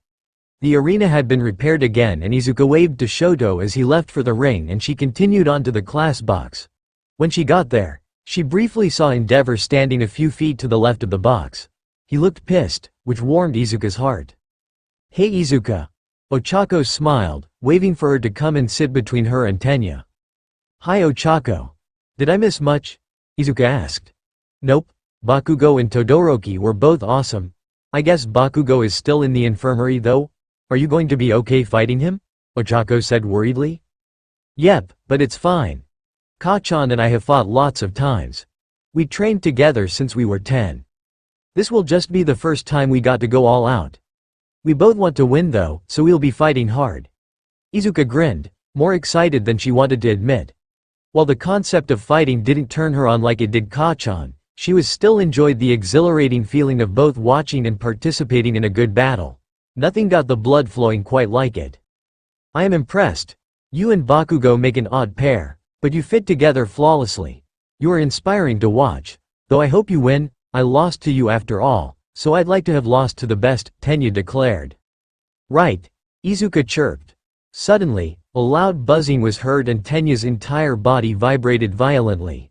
The arena had been repaired again and Izuka waved to Shoto as he left for the ring and she continued on to the class box. When she got there, she briefly saw Endeavor standing a few feet to the left of the box. He looked pissed, which warmed Izuka's heart. Hey Izuka. Ochako smiled, waving for her to come and sit between her and Tenya. Hi Ochako. Did I miss much? Izuka asked. Nope. Bakugo and Todoroki were both awesome. I guess Bakugo is still in the infirmary though? Are you going to be okay fighting him? Ochako said worriedly. Yep, but it's fine. Kachan and I have fought lots of times. We trained together since we were 10. This will just be the first time we got to go all out. We both want to win though, so we'll be fighting hard. Izuka grinned, more excited than she wanted to admit. While the concept of fighting didn't turn her on like it did Kachan, she was still enjoyed the exhilarating feeling of both watching and participating in a good battle. Nothing got the blood flowing quite like it. I am impressed. You and Bakugo make an odd pair, but you fit together flawlessly. You are inspiring to watch. Though I hope you win, I lost to you after all, so I'd like to have lost to the best, Tenya declared. Right. Izuka chirped. Suddenly, a loud buzzing was heard and Tenya's entire body vibrated violently.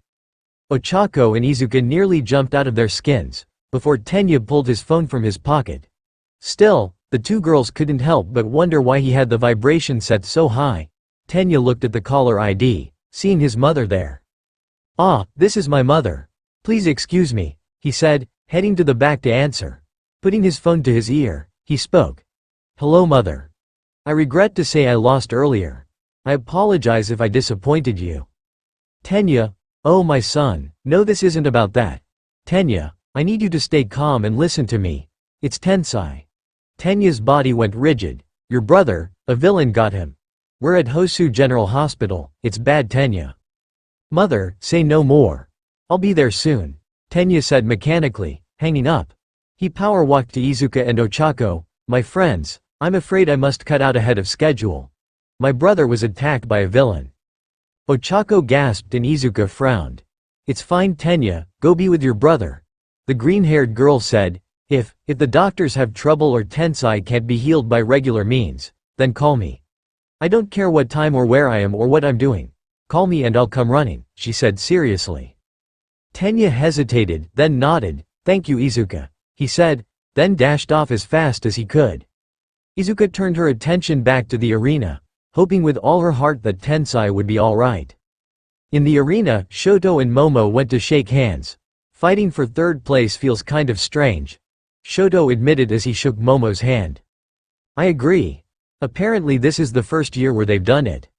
Ochako and Izuka nearly jumped out of their skins, before Tenya pulled his phone from his pocket. Still, the two girls couldn't help but wonder why he had the vibration set so high. Tenya looked at the caller ID, seeing his mother there. "Ah, this is my mother. Please excuse me," he said, heading to the back to answer. Putting his phone to his ear, he spoke. "Hello, mother. I regret to say I lost earlier. I apologize if I disappointed you." Tenya, "Oh my son, no, this isn't about that. Tenya, I need you to stay calm and listen to me. It's Tensai." Tenya's body went rigid. "Your brother, a villain, got him. We're at Hosu General Hospital, it's bad, Tenya." "Mother, say no more. I'll be there soon," Tenya said mechanically, hanging up. He power walked to Izuka and Ochako. "My friends, I'm afraid I must cut out ahead of schedule. My brother was attacked by a villain." Ochako gasped and Izuka frowned. "It's fine, Tenya, go be with your brother," the green-haired girl said. If the doctors have trouble or Tensai can't be healed by regular means, then call me. I don't care what time or where I am or what I'm doing. Call me and I'll come running," she said seriously. Tenya hesitated, then nodded. "Thank you, Izuka," he said, then dashed off as fast as he could. Izuka turned her attention back to the arena, hoping with all her heart that Tensai would be alright. In the arena, Shoto and Momo went to shake hands. "Fighting for third place feels kind of strange," Shoto admitted as he shook Momo's hand. "I agree. Apparently this is the first year where they've done it.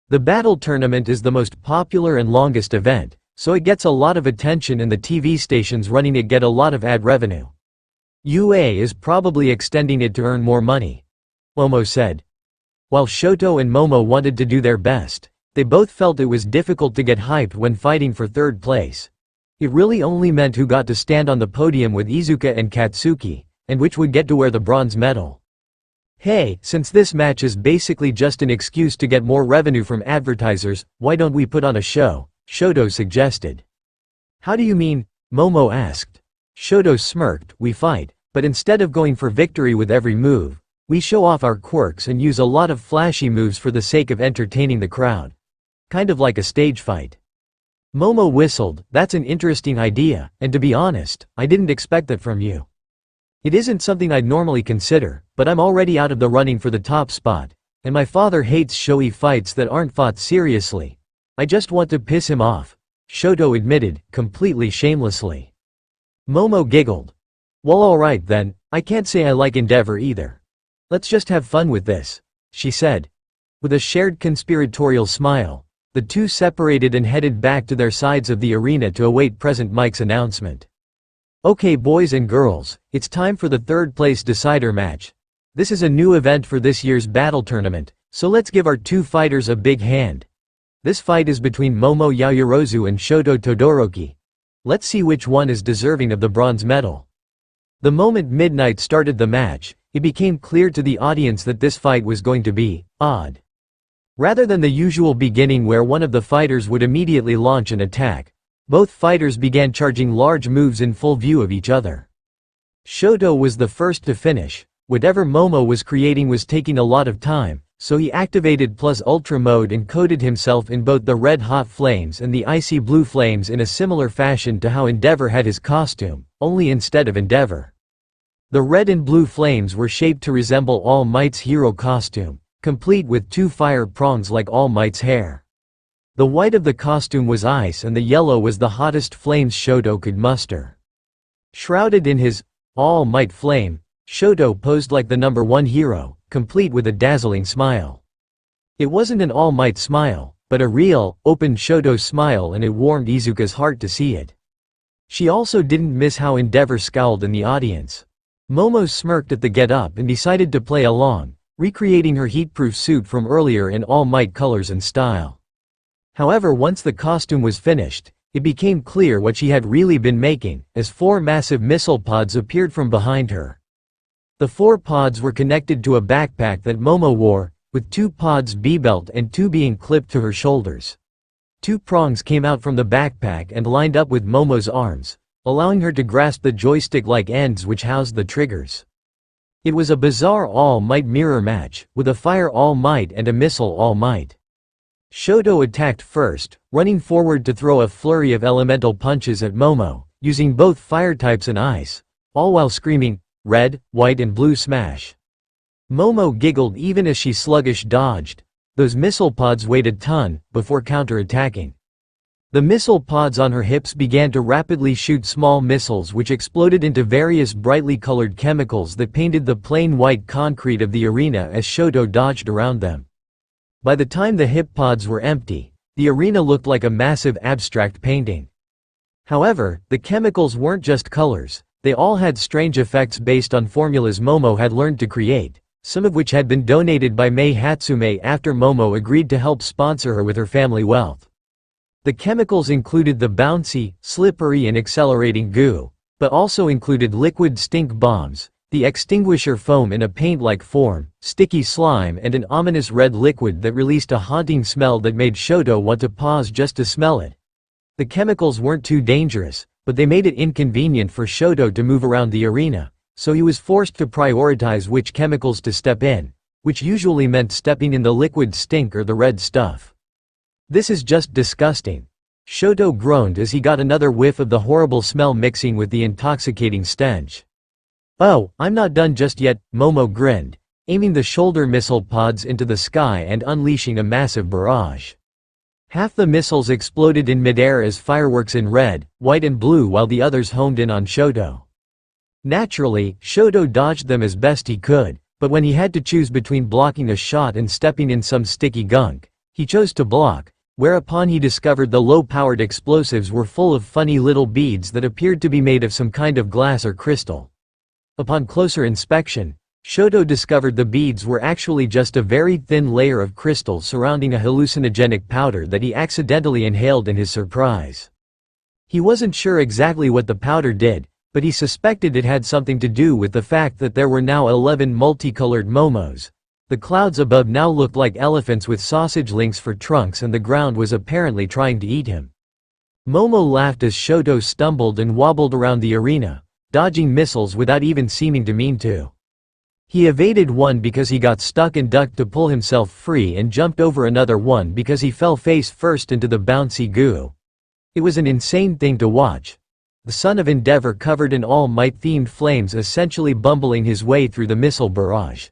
The battle tournament is the most popular and longest event, so it gets a lot of attention and the TV stations running it get a lot of ad revenue. UA is probably extending it to earn more money," Momo said. While Shoto and Momo wanted to do their best, they both felt it was difficult to get hyped when fighting for third place. It really only meant who got to stand on the podium with Izuka and Katsuki, and which would get to wear the bronze medal. "Hey, since this match is basically just an excuse to get more revenue from advertisers, why don't we put on a show?" Shoto suggested. "How do you mean?" Momo asked. Shoto smirked. "We fight, but instead of going for victory with every move, we show off our quirks and use a lot of flashy moves for the sake of entertaining the crowd. Kind of like a stage fight." Momo whistled. "That's an interesting idea, and to be honest, I didn't expect that from you. It isn't something I'd normally consider, but I'm already out of the running for the top spot, and my father hates showy fights that aren't fought seriously. I just want to piss him off," Shoto admitted, completely shamelessly. Momo giggled. "Well, alright then, I can't say I like Endeavor either. Let's just have fun with this," she said. With a shared conspiratorial smile, the two separated and headed back to their sides of the arena to await Present Mike's announcement. "Okay, boys and girls, it's time for the third place decider match. This is a new event for this year's battle tournament, so let's give our two fighters a big hand. This fight is between Momo Yaoyorozu and Shoto Todoroki. Let's see which one is deserving of the bronze medal." The moment Midnight started the match, it became clear to the audience that this fight was going to be odd. Rather than the usual beginning where one of the fighters would immediately launch an attack, both fighters began charging large moves in full view of each other. Shoto was the first to finish. Whatever Momo was creating was taking a lot of time, so he activated Plus Ultra mode and coated himself in both the red hot flames and the icy blue flames in a similar fashion to how Endeavor had his costume, only instead of Endeavor. The red and blue flames were shaped to resemble All Might's hero costume, complete with two fire prongs like All Might's hair. The white of the costume was ice and the yellow was the hottest flames Shoto could muster. Shrouded in his All Might flame, Shoto posed like the number one hero, complete with a dazzling smile. It wasn't an All Might smile, but a real, open Shoto smile, and it warmed Izuka's heart to see it. She also didn't miss how Endeavor scowled in the audience. Momo smirked at the get-up and decided to play along, recreating her heat-proof suit from earlier in All Might colors and style. However, once the costume was finished, it became clear what she had really been making, as four massive missile pods appeared from behind her. The four pods were connected to a backpack that Momo wore, with two pods B-belt and two being clipped to her shoulders. Two prongs came out from the backpack and lined up with Momo's arms, allowing her to grasp the joystick-like ends which housed the triggers. It was a bizarre All Might mirror match, with a fire All Might and a missile All Might. Shoto attacked first, running forward to throw a flurry of elemental punches at Momo, using both fire types and ice, all while screaming, "Red, white and blue smash." Momo giggled even as she sluggish dodged. Those missile pods weighed a ton, before counter-attacking. The missile pods on her hips began to rapidly shoot small missiles which exploded into various brightly colored chemicals that painted the plain white concrete of the arena as Shoto dodged around them. By the time the hip pods were empty, the arena looked like a massive abstract painting. However, the chemicals weren't just colors, they all had strange effects based on formulas Momo had learned to create, some of which had been donated by Mei Hatsume after Momo agreed to help sponsor her with her family wealth. The chemicals included the bouncy, slippery and accelerating goo, but also included liquid stink bombs, the extinguisher foam in a paint-like form, sticky slime and an ominous red liquid that released a haunting smell that made Shoto want to pause just to smell it. The chemicals weren't too dangerous, but they made it inconvenient for Shoto to move around the arena, so he was forced to prioritize which chemicals to step in, which usually meant stepping in the liquid stink or the red stuff. "This is just disgusting." Shoto groaned as he got another whiff of the horrible smell mixing with the intoxicating stench. "Oh, I'm not done just yet," Momo grinned, aiming the shoulder missile pods into the sky and unleashing a massive barrage. Half the missiles exploded in midair as fireworks in red, white and blue while the others homed in on Shoto. Naturally, Shoto dodged them as best he could, but when he had to choose between blocking a shot and stepping in some sticky gunk, he chose to block, whereupon he discovered the low-powered explosives were full of funny little beads that appeared to be made of some kind of glass or crystal. Upon closer inspection, Shoto discovered the beads were actually just a very thin layer of crystals surrounding a hallucinogenic powder that he accidentally inhaled in his surprise. He wasn't sure exactly what the powder did, but he suspected it had something to do with the fact that there were now 11 multicolored momos. The clouds above now looked like elephants with sausage links for trunks and the ground was apparently trying to eat him. Momo laughed as Shoto stumbled and wobbled around the arena, dodging missiles without even seeming to mean to. He evaded one because he got stuck and ducked to pull himself free and jumped over another one because he fell face first into the bouncy goo. It was an insane thing to watch. The son of Endeavor covered in All Might-themed flames essentially bumbling his way through the missile barrage.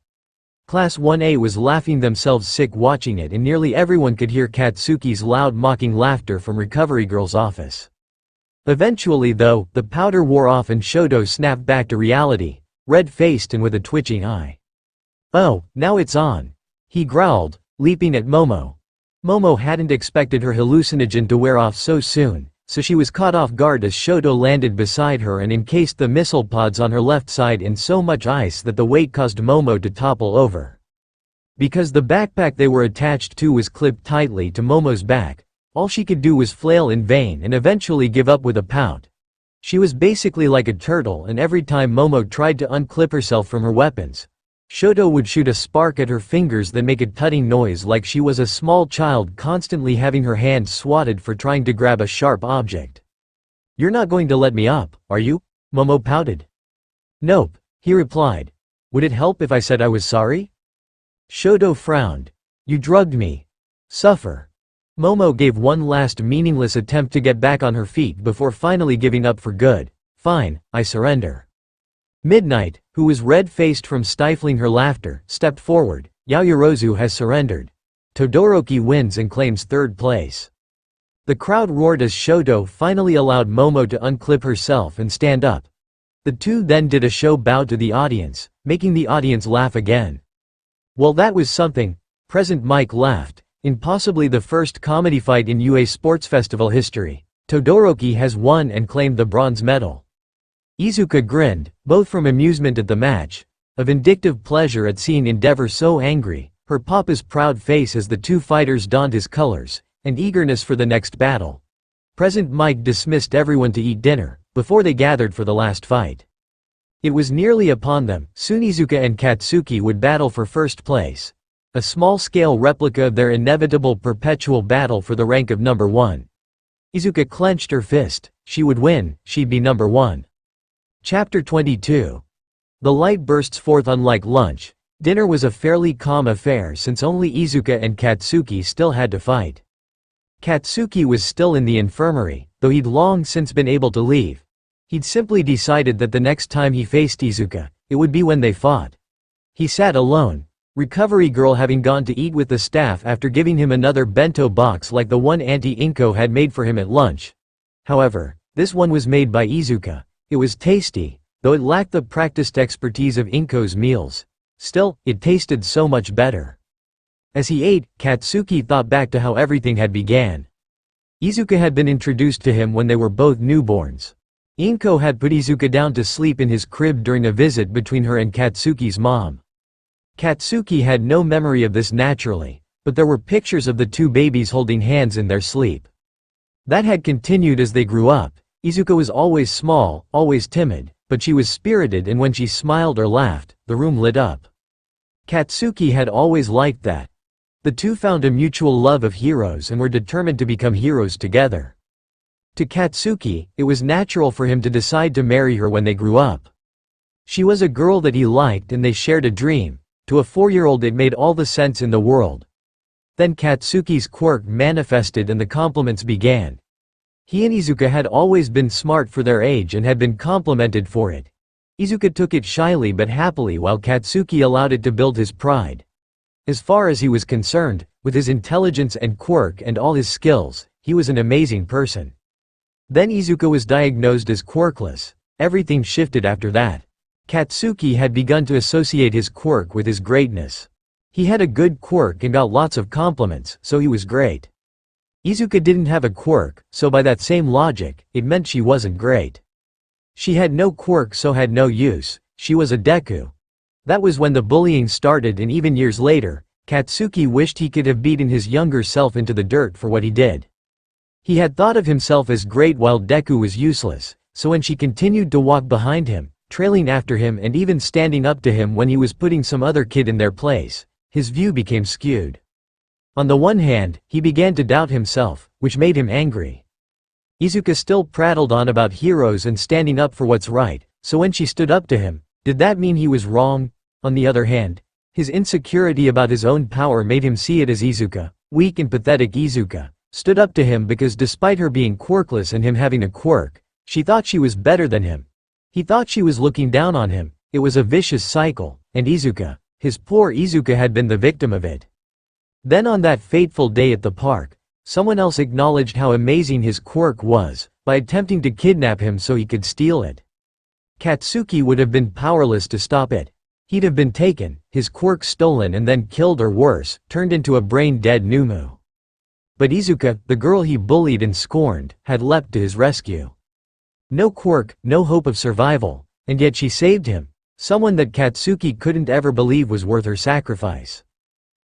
Class 1A was laughing themselves sick watching it and nearly everyone could hear Katsuki's loud mocking laughter from Recovery Girl's office. Eventually though, the powder wore off and Shoto snapped back to reality, red-faced and with a twitching eye. "Oh, now it's on," he growled, leaping at Momo. Momo hadn't expected her hallucinogen to wear off so soon, so she was caught off guard as Shoto landed beside her and encased the missile pods on her left side in so much ice that the weight caused Momo to topple over. Because the backpack they were attached to was clipped tightly to Momo's back, all she could do was flail in vain and eventually give up with a pout. She was basically like a turtle and every time Momo tried to unclip herself from her weapons, Shoto would shoot a spark at her fingers that make a tutting noise like she was a small child constantly having her hand swatted for trying to grab a sharp object. "You're not going to let me up, are you?" Momo pouted. "Nope," he replied. "Would it help if I said I was sorry?" Shoto frowned. "You drugged me. Suffer." Momo gave one last meaningless attempt to get back on her feet before finally giving up for good. "Fine, I surrender." Midnight, who was red-faced from stifling her laughter, stepped forward. "Yaoyorozu has surrendered. Todoroki wins and claims third place." The crowd roared as Shoto finally allowed Momo to unclip herself and stand up. The two then did a show bow to the audience, making the audience laugh again. "Well, that was something," Present Mike laughed. "In possibly the first comedy fight in UA Sports Festival history, Todoroki has won and claimed the bronze medal." Izuka grinned, both from amusement at the match, a vindictive pleasure at seeing Endeavor so angry, her papa's proud face as the two fighters donned his colors, and eagerness for the next battle. Present Mike dismissed everyone to eat dinner, before they gathered for the last fight. It was nearly upon them, soon Izuka and Katsuki would battle for first place. A small-scale replica of their inevitable perpetual battle for the rank of number 1. Izuka clenched her fist. She would win, she'd be number 1. Chapter 22. The light bursts forth. Unlike lunch, dinner was a fairly calm affair since only Izuka and Katsuki still had to fight. Katsuki was still in the infirmary, though he'd long since been able to leave. He'd simply decided that the next time he faced Izuka, it would be when they fought. He sat alone, Recovery girl having gone to eat with the staff after giving him another bento box like the one Auntie Inko had made for him at lunch. However, this one was made by Izuka. It was tasty, though it lacked the practiced expertise of Inko's meals. Still, it tasted so much better. As he ate, Katsuki thought back to how everything had began. Izuka had been introduced to him when they were both newborns. Inko had put Izuka down to sleep in his crib during a visit between her and Katsuki's mom. Katsuki had no memory of this naturally, but there were pictures of the two babies holding hands in their sleep. That had continued as they grew up. Izuka was always small, always timid, but she was spirited, and when she smiled or laughed, the room lit up. Katsuki had always liked that. The two found a mutual love of heroes and were determined to become heroes together. To Katsuki, it was natural for him to decide to marry her when they grew up. She was a girl that he liked and they shared a dream. To a 4-year-old it made all the sense in the world. Then Katsuki's quirk manifested and the compliments began. He and Izuka had always been smart for their age and had been complimented for it. Izuka took it shyly but happily while Katsuki allowed it to build his pride. As far as he was concerned, with his intelligence and quirk and all his skills, he was an amazing person. Then Izuka was diagnosed as quirkless. Everything shifted after that. Katsuki had begun to associate his quirk with his greatness. He had a good quirk and got lots of compliments, so he was great. Izuka didn't have a quirk, so by that same logic, it meant she wasn't great. She had no quirk, so had no use. She was a Deku. That was when the bullying started, and even years later, Katsuki wished he could have beaten his younger self into the dirt for what he did. He had thought of himself as great while Deku was useless, so when she continued to walk behind him, trailing after him and even standing up to him when he was putting some other kid in their place, his view became skewed. On the one hand, he began to doubt himself, which made him angry. Izuka still prattled on about heroes and standing up for what's right, so when she stood up to him, did that mean he was wrong? On the other hand, his insecurity about his own power made him see it as Izuka, weak and pathetic Izuka, stood up to him because despite her being quirkless and him having a quirk, she thought she was better than him. He thought she was looking down on him. It was a vicious cycle, and Izuka, his poor Izuka, had been the victim of it. Then on that fateful day at the park, someone else acknowledged how amazing his quirk was, by attempting to kidnap him so he could steal it. Katsuki would have been powerless to stop it. He'd have been taken, his quirk stolen, and then killed, or worse, turned into a brain-dead Numu. But Izuka, the girl he bullied and scorned, had leapt to his rescue. No quirk, no hope of survival, and yet she saved him, someone that Katsuki couldn't ever believe was worth her sacrifice.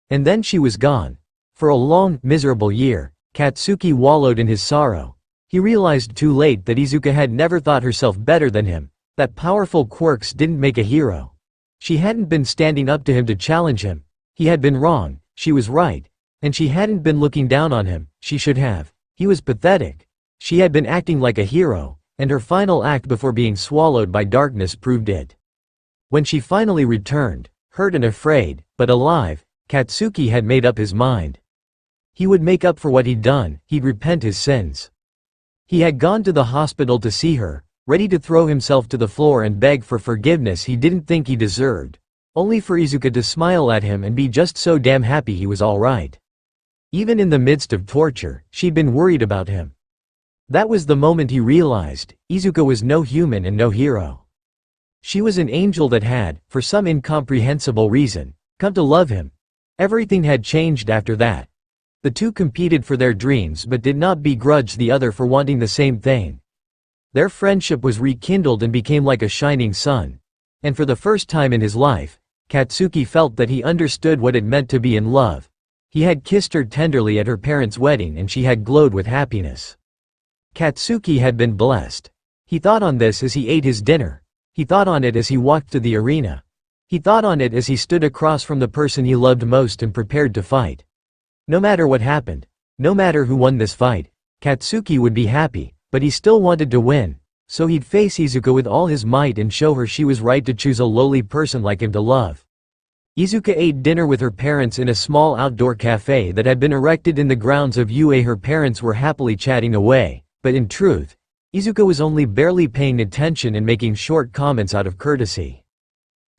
And then she was gone. For a long, miserable year, Katsuki wallowed in his sorrow. He realized too late that Izuka had never thought herself better than him, that powerful quirks didn't make a hero. She hadn't been standing up to him to challenge him. He had been wrong, she was right. And she hadn't been looking down on him, she should have. He was pathetic. She had been acting like a hero. And her final act before being swallowed by darkness proved it. When she finally returned, hurt and afraid, but alive, Katsuki had made up his mind. He would make up for what he'd done, he'd repent his sins. He had gone to the hospital to see her, ready to throw himself to the floor and beg for forgiveness he didn't think he deserved, only for Izuka to smile at him and be just so damn happy he was alright. Even in the midst of torture, she'd been worried about him. That was the moment he realized, Izuka was no human and no hero. She was an angel that had, for some incomprehensible reason, come to love him. Everything had changed after that. The two competed for their dreams but did not begrudge the other for wanting the same thing. Their friendship was rekindled and became like a shining sun. And for the first time in his life, Katsuki felt that he understood what it meant to be in love. He had kissed her tenderly at her parents' wedding and she had glowed with happiness. Katsuki had been blessed. He thought on this as he ate his dinner. He thought on it as he walked to the arena. He thought on it as he stood across from the person he loved most and prepared to fight. No matter what happened, no matter who won this fight, Katsuki would be happy, but he still wanted to win, so he'd face Izuka with all his might and show her she was right to choose a lowly person like him to love. Izuka ate dinner with her parents in a small outdoor cafe that had been erected in the grounds of UA. Her parents were happily chatting away. But in truth, Izuka was only barely paying attention and making short comments out of courtesy.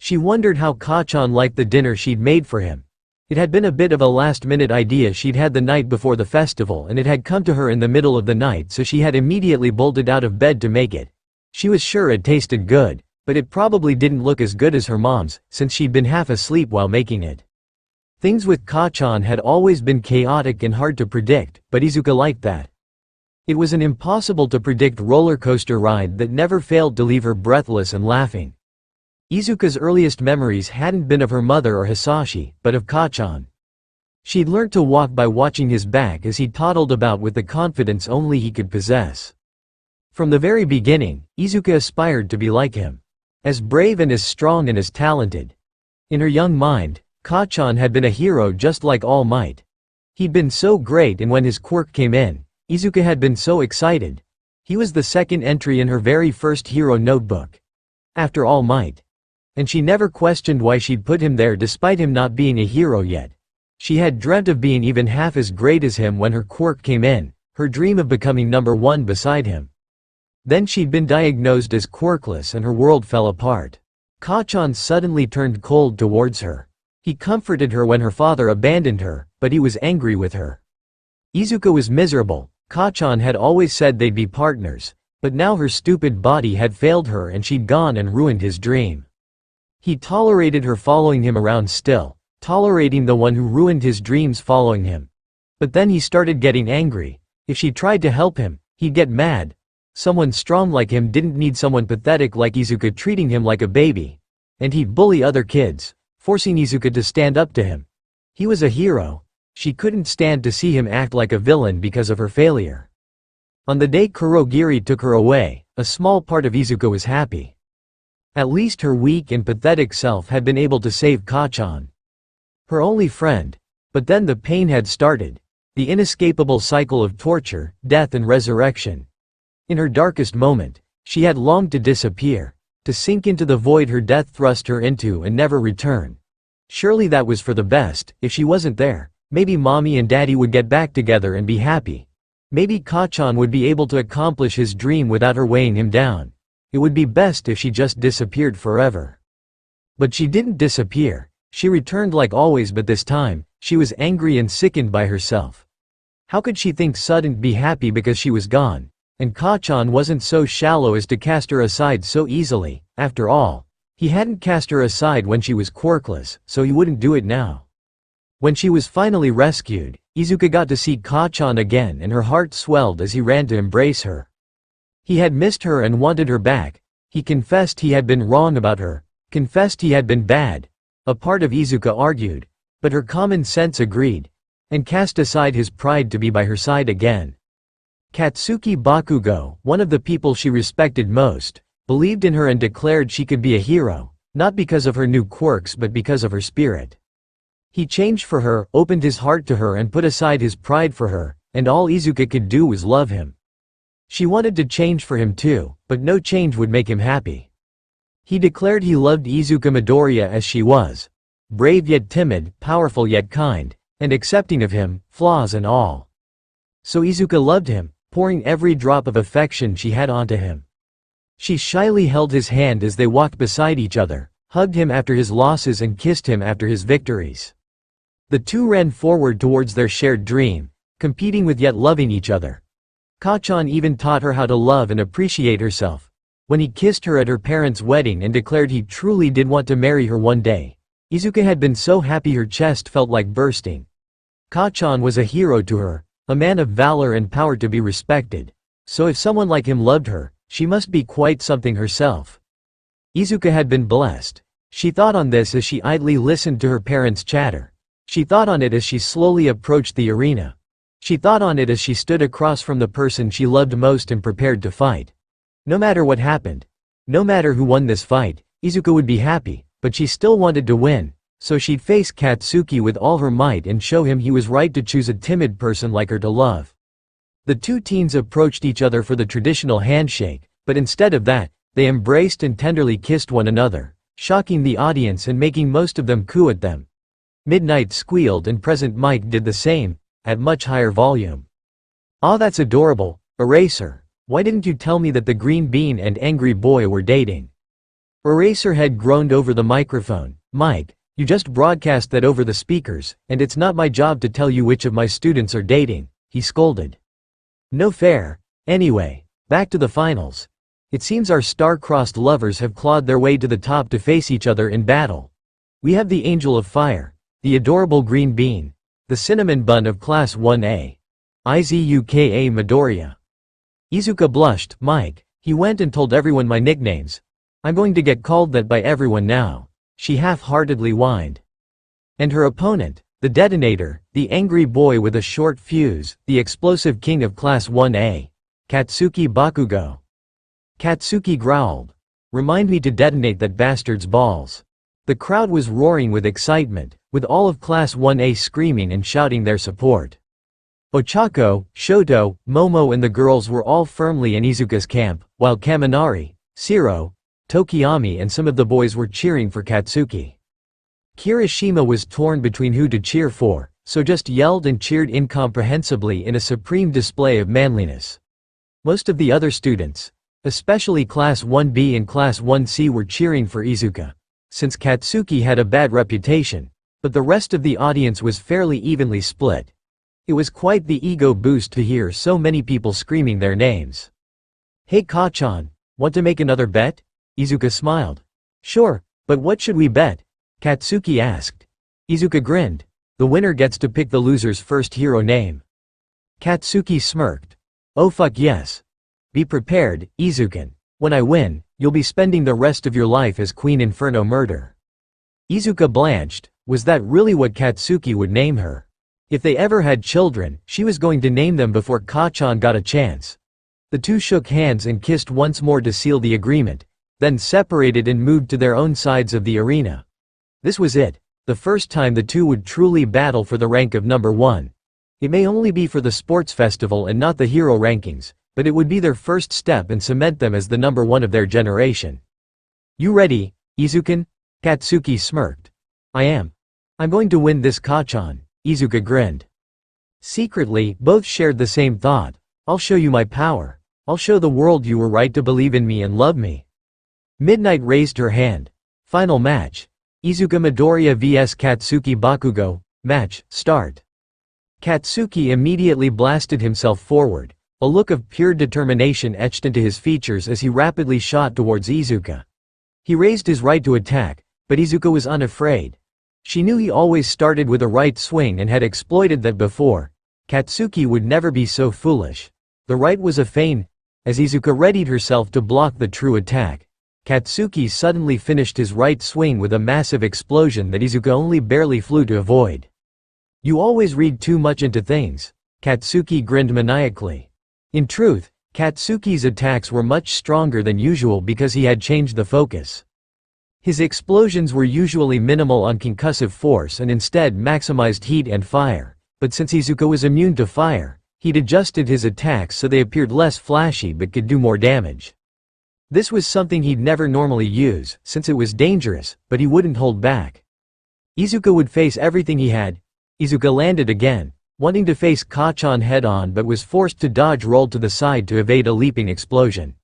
She wondered how Kachan liked the dinner she'd made for him. It had been a bit of a last-minute idea she'd had the night before the festival, and it had come to her in the middle of the night, so she had immediately bolted out of bed to make it. She was sure it tasted good, but it probably didn't look as good as her mom's, since she'd been half asleep while making it. Things with Kachan had always been chaotic and hard to predict, but Izuka liked that. It was an impossible to predict roller coaster ride that never failed to leave her breathless and laughing. Izuka's earliest memories hadn't been of her mother or Hisashi, but of Kachan. She'd learnt to walk by watching his back as he toddled about with the confidence only he could possess. From the very beginning, Izuka aspired to be like him. As brave and as strong and as talented. In her young mind, Kachan had been a hero just like All Might. He'd been so great, and when his quirk came in, Izuka had been so excited. He was the second entry in her very first hero notebook. After All Might. And she never questioned why she'd put him there despite him not being a hero yet. She had dreamt of being even half as great as him when her quirk came in, her dream of becoming number one beside him. Then she'd been diagnosed as quirkless and her world fell apart. Kachan suddenly turned cold towards her. He comforted her when her father abandoned her, but he was angry with her. Izuka was miserable. Kachan had always said they'd be partners, but now her stupid body had failed her and she'd gone and ruined his dream. He tolerated her following him around still, tolerating the one who ruined his dreams following him. But then he started getting angry. If she tried to help him, he'd get mad. Someone strong like him didn't need someone pathetic like Izuka treating him like a baby. And he'd bully other kids, forcing Izuka to stand up to him. He was a hero. She couldn't stand to see him act like a villain because of her failure. On the day Kurogiri took her away, a small part of Izuka was happy. At least her weak and pathetic self had been able to save Kachan. Her only friend. But then the pain had started. The inescapable cycle of torture, death and resurrection. In her darkest moment, she had longed to disappear, to sink into the void her death thrust her into and never return. Surely that was for the best. If she wasn't there, maybe mommy and daddy would get back together and be happy. Maybe Kachan would be able to accomplish his dream without her weighing him down. It would be best if she just disappeared forever. But she didn't disappear. She returned like always, but this time, she was angry and sickened by herself. How could she think suddenly be happy because she was gone? And Kachan wasn't so shallow as to cast her aside so easily. After all, he hadn't cast her aside when she was quirkless, so he wouldn't do it now. When she was finally rescued, Izuka got to see Kachan again and her heart swelled as he ran to embrace her. He had missed her and wanted her back. He confessed he had been wrong about her, confessed he had been bad. A part of Izuka argued, but her common sense agreed, and cast aside his pride to be by her side again. Katsuki Bakugo, one of the people she respected most, believed in her and declared she could be a hero, not because of her new quirks but because of her spirit. He changed for her, opened his heart to her and put aside his pride for her, and all Izuka could do was love him. She wanted to change for him too, but no change would make him happy. He declared he loved Izuka Midoriya as she was. Brave yet timid, powerful yet kind, and accepting of him, flaws and all. So Izuka loved him, pouring every drop of affection she had onto him. She shyly held his hand as they walked beside each other, hugged him after his losses and kissed him after his victories. The two ran forward towards their shared dream, competing with yet loving each other. Kachan even taught her how to love and appreciate herself. When he kissed her at her parents' wedding and declared he truly did want to marry her one day, Izuka had been so happy her chest felt like bursting. Kachan was a hero to her, a man of valor and power to be respected. So if someone like him loved her, she must be quite something herself. Izuka had been blessed. She thought on this as she idly listened to her parents' chatter. She thought on it as she slowly approached the arena. She thought on it as she stood across from the person she loved most and prepared to fight. No matter what happened, no matter who won this fight, Izuka would be happy, but she still wanted to win, so she'd face Katsuki with all her might and show him he was right to choose a timid person like her to love. The two teens approached each other for the traditional handshake, but instead of that, they embraced and tenderly kissed one another, shocking the audience and making most of them coo at them. Midnight squealed and Present Mike did the same, at much higher volume. "Ah, that's adorable, Eraser. Why didn't you tell me that the Green Bean and Angry Boy were dating?" Eraserhead groaned over the microphone. "Mike, you just broadcast that over the speakers, and it's not my job to tell you which of my students are dating," he scolded. "No fair. Anyway, back to the finals. It seems our star-crossed lovers have clawed their way to the top to face each other in battle. We have the Angel of Fire, the adorable Green Bean, the Cinnamon Bun of Class 1A. Izuka Midoriya." Izuka blushed. "Mike," he went and told everyone my nicknames. "I'm going to get called that by everyone now," she half-heartedly whined. And her opponent, the Detonator, the angry boy with a short fuse, the explosive king of Class 1A, Katsuki Bakugo. Katsuki growled. "Remind me to detonate that bastard's balls." The crowd was roaring with excitement, with all of Class 1A screaming and shouting their support. Ochako, Shoto, Momo and the girls were all firmly in Izuka's camp, while Kaminari, Shiro, Tokiyami and some of the boys were cheering for Katsuki. Kirishima was torn between who to cheer for, so just yelled and cheered incomprehensibly in a supreme display of manliness. Most of the other students, especially Class 1B and Class 1C, were cheering for Izuka, since Katsuki had a bad reputation, but the rest of the audience was fairly evenly split. It was quite the ego boost to hear so many people screaming their names. "Hey Ka-chan, want to make another bet?" Izuka smiled. "Sure, but what should we bet?" Katsuki asked. Izuka grinned. "The winner gets to pick the loser's first hero name." Katsuki smirked. "Oh fuck yes. Be prepared, Izukan. When I win, you'll be spending the rest of your life as Queen Inferno Murder." Izuka blanched. Was that really what Katsuki would name her? If they ever had children, she was going to name them before Ka-chan got a chance. The two shook hands and kissed once more to seal the agreement, then separated and moved to their own sides of the arena. This was it, the first time the two would truly battle for the rank of number one. It may only be for the sports festival and not the hero rankings, but it would be their first step and cement them as the number one of their generation. "You ready, Izukan?" Katsuki smirked. "I am. I'm going to win this, Ka-chan." Izuka grinned. Secretly, both shared the same thought. "I'll show you my power. I'll show the world you were right to believe in me and love me." Midnight raised her hand. Final match. Izuka Midoriya vs Katsuki Bakugo. Match, start. Katsuki immediately blasted himself forward, a look of pure determination etched into his features as he rapidly shot towards Izuka. He raised his right to attack, but Izuka was unafraid. She knew he always started with a right swing and had exploited that before. Katsuki would never be so foolish. The right was a feint. As Izuka readied herself to block the true attack, Katsuki suddenly finished his right swing with a massive explosion that Izuka only barely flew to avoid. "You always read too much into things." Katsuki grinned maniacally. In truth, Katsuki's attacks were much stronger than usual because he had changed the focus. His explosions were usually minimal on concussive force and instead maximized heat and fire, but since Izuka was immune to fire, he'd adjusted his attacks so they appeared less flashy but could do more damage. This was something he'd never normally use, since it was dangerous, but he wouldn't hold back. Izuka would face everything he had. Izuka landed again, wanting to face Ka-chan head-on but was forced to dodge roll to the side to evade a leaping explosion.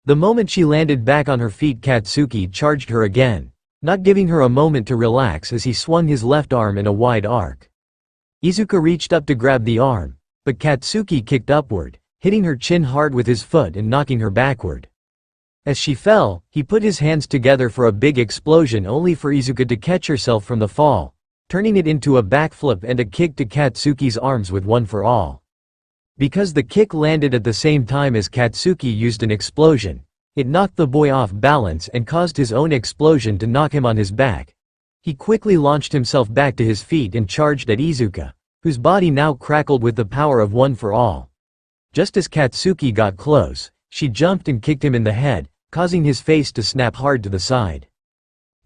The moment she landed back on her feet, Katsuki charged her again, not giving her a moment to relax as he swung his left arm in a wide arc. Izuka reached up to grab the arm, but Katsuki kicked upward, hitting her chin hard with his foot and knocking her backward. As she fell, he put his hands together for a big explosion only for Izuka to catch herself from the fall, turning it into a backflip and a kick to Katsuki's arms with one for all. Because the kick landed at the same time as Katsuki used an explosion, it knocked the boy off balance and caused his own explosion to knock him on his back. He quickly launched himself back to his feet and charged at Izuka, whose body now crackled with the power of one for all. Just as Katsuki got close, she jumped and kicked him in the head, causing his face to snap hard to the side.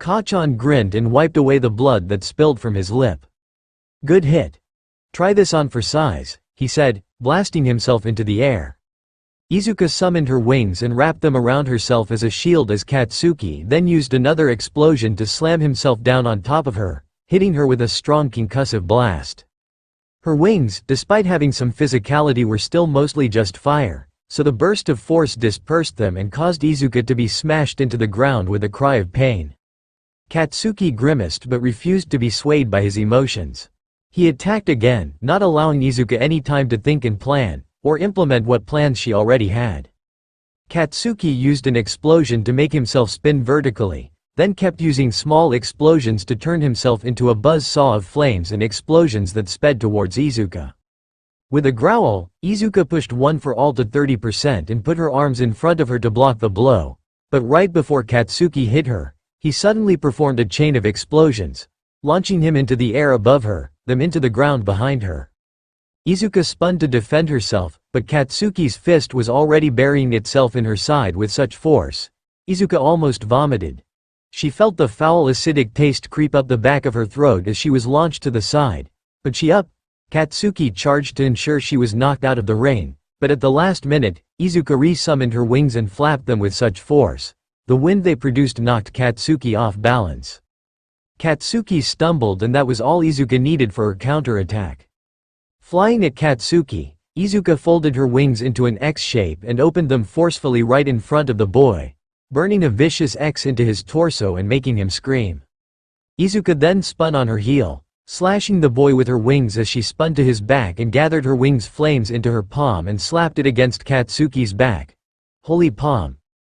Ka-chan grinned and wiped away the blood that spilled from his lip. "Good hit. Try this on for size," he said, blasting himself into the air. Izuka summoned her wings and wrapped them around herself as a shield as Katsuki then used another explosion to slam himself down on top of her, hitting her with a strong concussive blast. Her wings, despite having some physicality, were still mostly just fire, so the burst of force dispersed them and caused Izuka to be smashed into the ground with a cry of pain. Katsuki grimaced but refused to be swayed by his emotions. He attacked again, not allowing Izuka any time to think and plan, or implement what plans she already had. Katsuki used an explosion to make himself spin vertically, then kept using small explosions to turn himself into a buzz-saw of flames and explosions that sped towards Izuka. With a growl, Izuka pushed one for all to 30% and put her arms in front of her to block the blow, but right before Katsuki hit her, he suddenly performed a chain of explosions, launching him into the air above her, them into the ground behind her. Izuka spun to defend herself, but Katsuki's fist was already burying itself in her side with such force. Izuka almost vomited. She felt the foul acidic taste creep up the back of her throat as she was launched to the side, but Katsuki charged to ensure she was knocked out of the ring, but at the last minute, Izuka re-summoned her wings and flapped them with such force. The wind they produced knocked Katsuki off balance. Katsuki stumbled and that was all Izuka needed for her counter-attack. Flying at Katsuki, Izuka folded her wings into an X shape and opened them forcefully right in front of the boy, burning a vicious X into his torso and making him scream. Izuka then spun on her heel, slashing the boy with her wings as she spun to his back and gathered her wings' flames into her palm and slapped it against Katsuki's back. Holy palm!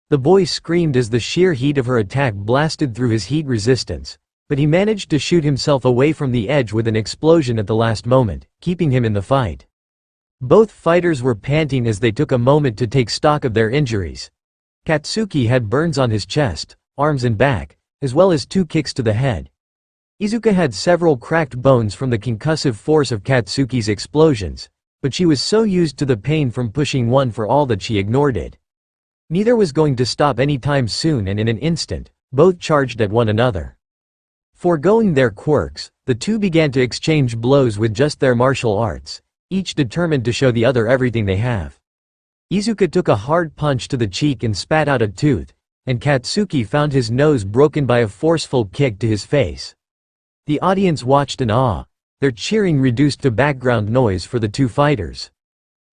The boy screamed as the sheer heat of her attack blasted through his heat resistance, but he managed to shoot himself away from the edge with an explosion at the last moment, keeping him in the fight. Both fighters were panting as they took a moment to take stock of their injuries. Katsuki had burns on his chest, arms and back, as well as 2 kicks to the head. Izuka had several cracked bones from the concussive force of Katsuki's explosions, but she was so used to the pain from pushing one for all that she ignored it. Neither was going to stop anytime soon and in an instant, both charged at one another. Foregoing their quirks, the two began to exchange blows with just their martial arts, each determined to show the other everything they have. Izuka took a hard punch to the cheek and spat out a tooth, and Katsuki found his nose broken by a forceful kick to his face. The audience watched in awe, their cheering reduced to background noise for the two fighters.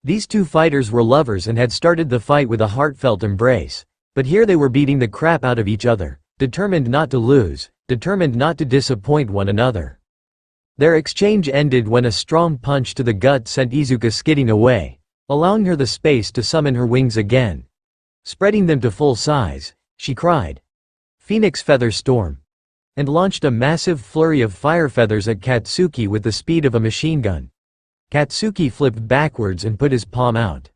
These two fighters were lovers and had started the fight with a heartfelt embrace, but here they were beating the crap out of each other, determined not to lose, determined not to disappoint one another. Their exchange ended when a strong punch to the gut sent Izuka skidding away, allowing her the space to summon her wings again. Spreading them to full size, she cried, "Phoenix Feather Storm!" and launched a massive flurry of fire feathers at Katsuki with the speed of a machine gun. Katsuki flipped backwards and put his palm out.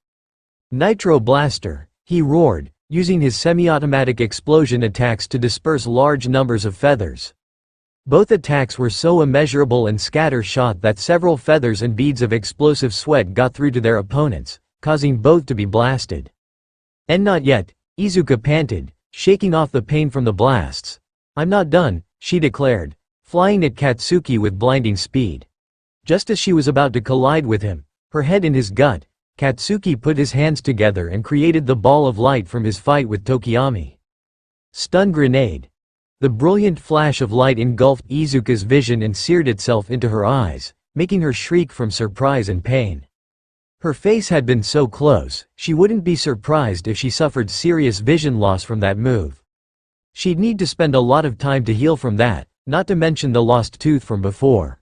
"Nitro Blaster!" he roared, using his semi-automatic explosion attacks to disperse large numbers of feathers. Both attacks were so immeasurable and scatter-shot that several feathers and beads of explosive sweat got through to their opponents, causing both to be blasted. "And not yet," Izuka panted, shaking off the pain from the blasts. "I'm not done," she declared, flying at Katsuki with blinding speed. Just as she was about to collide with him, her head in his gut, Katsuki put his hands together and created the ball of light from his fight with Tokiyami. Stun grenade. The brilliant flash of light engulfed Izuka's vision and seared itself into her eyes, making her shriek from surprise and pain. Her face had been so close, she wouldn't be surprised if she suffered serious vision loss from that move. She'd need to spend a lot of time to heal from that, not to mention the lost tooth from before.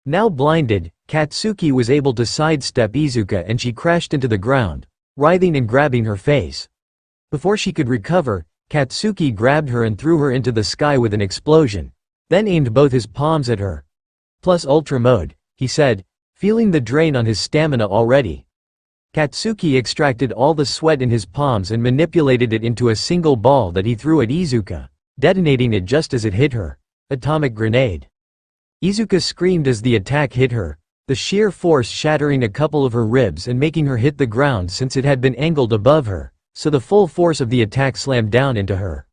Now blinded, Katsuki was able to sidestep Izuka and she crashed into the ground, writhing and grabbing her face. Before she could recover, Katsuki grabbed her and threw her into the sky with an explosion, then aimed both his palms at her. "Plus Ultra Mode," he said, feeling the drain on his stamina already. Katsuki extracted all the sweat in his palms and manipulated it into a single ball that he threw at Izuka, detonating it just as it hit her. Atomic grenade. Izuka screamed as the attack hit her, the sheer force shattering a couple of her ribs and making her hit the ground since it had been angled above her, so the full force of the attack slammed down into her.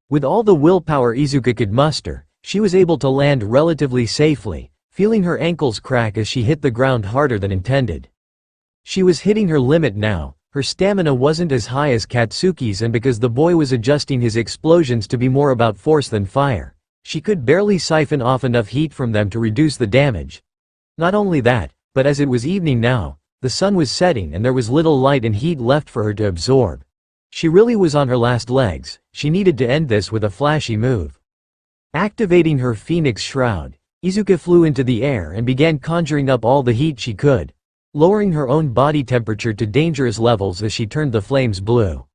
With all the willpower Izuka could muster, she was able to land relatively safely, feeling her ankles crack as she hit the ground harder than intended. She was hitting her limit now, her stamina wasn't as high as Katsuki's, and because the boy was adjusting his explosions to be more about force than fire, she could barely siphon off enough heat from them to reduce the damage. Not only that, but as it was evening now, The sun was setting and there was little light and heat left for her to absorb. She really was on her last legs. She needed to end this with a flashy move. Activating her Phoenix Shroud, Izuka flew into the air and began conjuring up all the heat she could, lowering her own body temperature to dangerous levels as she turned the flames blue.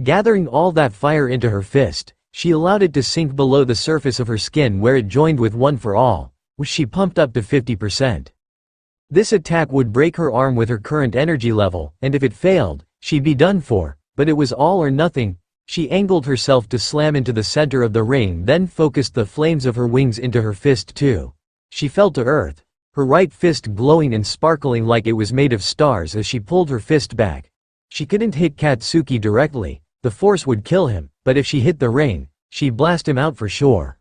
Gathering all that fire into her fist, she allowed it to sink below the surface of her skin where it joined with One for All, which she pumped up to 50%. This attack would break her arm with her current energy level, and if it failed, she'd be done for, but it was all or nothing. She angled herself to slam into the center of the ring, then focused the flames of her wings into her fist too. She fell to earth, her right fist glowing and sparkling like it was made of stars as she pulled her fist back. She couldn't hit Katsuki directly, the force would kill him, but if she hit the ring, she'd blast him out for sure.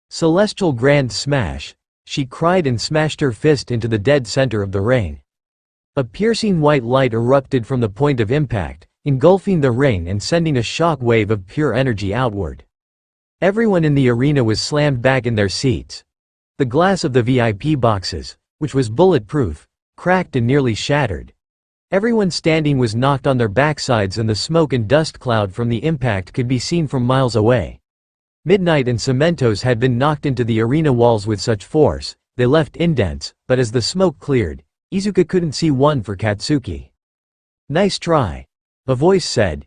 Celestial Grand Smash, she cried and smashed her fist into the dead center of the ring. A piercing white light erupted from the point of impact, engulfing the ring and sending a shock wave of pure energy outward. Everyone in the arena was slammed back in their seats. The glass of the VIP boxes, which was bulletproof, cracked and nearly shattered. Everyone standing was knocked on their backsides and the smoke and dust cloud from the impact could be seen from miles away. Midnight and Cementos had been knocked into the arena walls with such force, they left indents, but as the smoke cleared, Izuka couldn't see One for Katsuki. "Nice try," a voice said.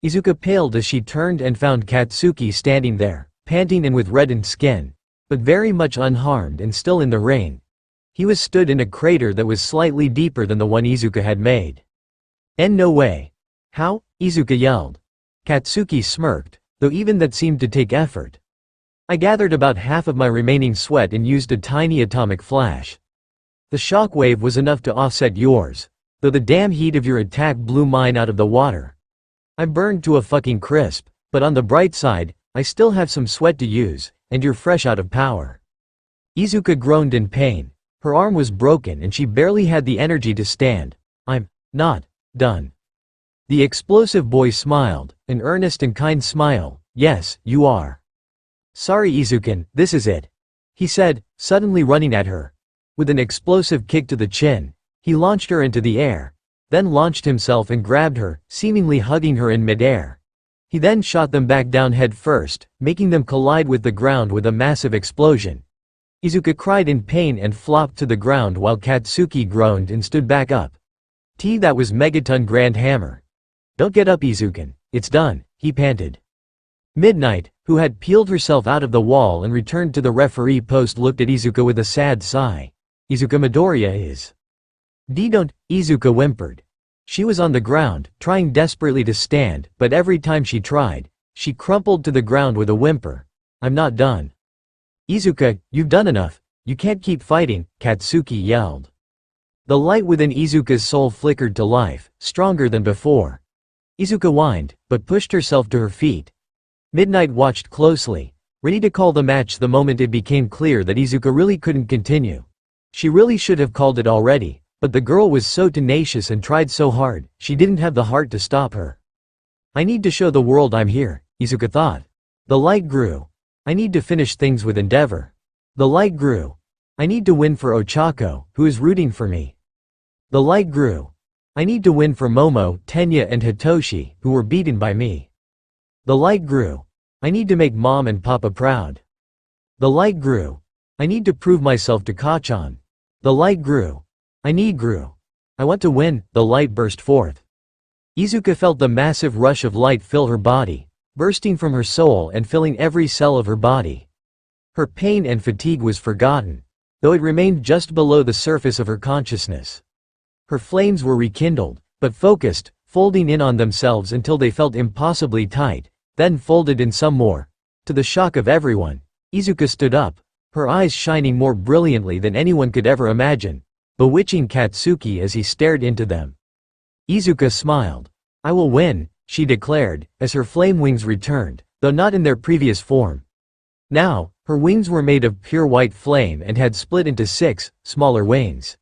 Izuka paled as she turned and found Katsuki standing there, panting and with reddened skin, but very much unharmed and still in the ring. He was stood in a crater that was slightly deeper than the one Izuka had made. No way. How? Izuka yelled. Katsuki smirked, though even that seemed to take effort. "I gathered about half of my remaining sweat and used a tiny atomic flash. The shock wave was enough to offset yours, though the damn heat of your attack blew mine out of the water. I burned to a fucking crisp, but on the bright side, I still have some sweat to use, and you're fresh out of power." Izuka groaned in pain. Her arm was broken and she barely had the energy to stand. "I'm not done." The explosive boy smiled, an earnest and kind smile. "Yes, you are. Sorry Izukan, this is it," he said, suddenly running at her. With an explosive kick to the chin, he launched her into the air, then launched himself and grabbed her, seemingly hugging her in midair. He then shot them back down head first, making them collide with the ground with a massive explosion. Izuka cried in pain and flopped to the ground while Katsuki groaned and stood back up. That was Megaton Grand Hammer. "Don't get up Izukan, it's done," he panted. Midnight, who had peeled herself out of the wall and returned to the referee post, looked at Izuka with a sad sigh. "Izuka Midoriya is don't," Izuka whimpered. She was on the ground, trying desperately to stand, but every time she tried, she crumpled to the ground with a whimper. "I'm not done." "Izuka, you've done enough, you can't keep fighting," Katsuki yelled. The light within Izuka's soul flickered to life, stronger than before. Izuka whined, but pushed herself to her feet. Midnight watched closely, ready to call the match the moment it became clear that Izuka really couldn't continue. She really should have called it already, but the girl was so tenacious and tried so hard, she didn't have the heart to stop her. "I need to show the world I'm here," Izuka thought. The light grew. "I need to finish things with Endeavor." The light grew. "I need to win for Ochako, who is rooting for me." The light grew. "I need to win for Momo, Tenya and Hitoshi, who were beaten by me." The light grew. "I need to make Mom and Papa proud." The light grew. "I need to prove myself to Kachan." The light grew. I want to win," the light burst forth. Izuka felt the massive rush of light fill her body, bursting from her soul and filling every cell of her body. Her pain and fatigue was forgotten, though it remained just below the surface of her consciousness. Her flames were rekindled, but focused, folding in on themselves until they felt impossibly tight, then folded in some more. To the shock of everyone, Izuka stood up, her eyes shining more brilliantly than anyone could ever imagine, bewitching Katsuki as he stared into them. Izuka smiled. "I will win," she declared, as her flame wings returned, though not in their previous form. Now, her wings were made of pure white flame and had split into 6 smaller wings.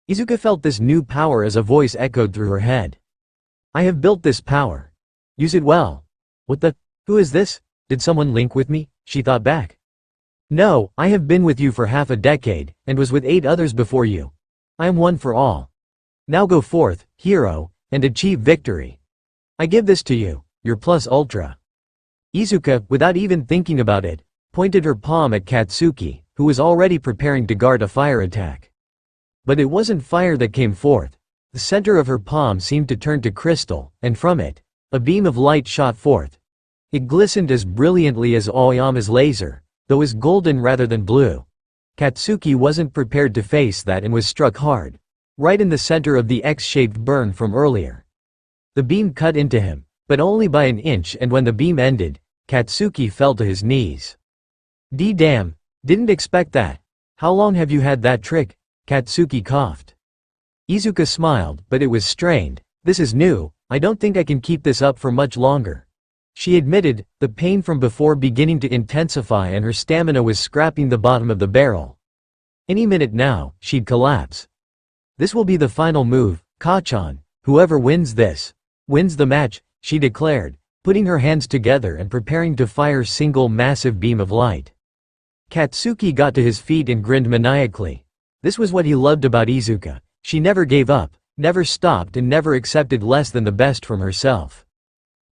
Izuka felt this new power as a voice echoed through her head. "I have built this power. Use it well." Who is this? Did someone link with me? She thought back. "No, I have been with you for half a decade, and was with 8 others before you. I am one for all." Now go forth, hero, and achieve victory. I give this to you, your plus ultra." Izuka, without even thinking about it, pointed her palm at Katsuki, who was already preparing to guard a fire attack. But it wasn't fire that came forth. The center of her palm seemed to turn to crystal, and from it, a beam of light shot forth. It glistened as brilliantly as Aoyama's laser, though was golden rather than blue. Katsuki wasn't prepared to face that and was struck hard, right in the center of the X-shaped burn from earlier. The beam cut into him, but only by an inch, and when the beam ended, Katsuki fell to his knees. Damn, didn't expect that. How long have you had that trick?" Katsuki coughed. Izuka smiled, but it was strained. "This is new, I don't think I can keep this up for much longer," she admitted, the pain from before beginning to intensify and her stamina was scraping the bottom of the barrel. Any minute now, she'd collapse. "This will be the final move, Kachan. Whoever wins this, wins the match," she declared, putting her hands together and preparing to fire a single massive beam of light. Katsuki got to his feet and grinned maniacally. This was what he loved about Izuka. She never gave up, never stopped, and never accepted less than the best from herself.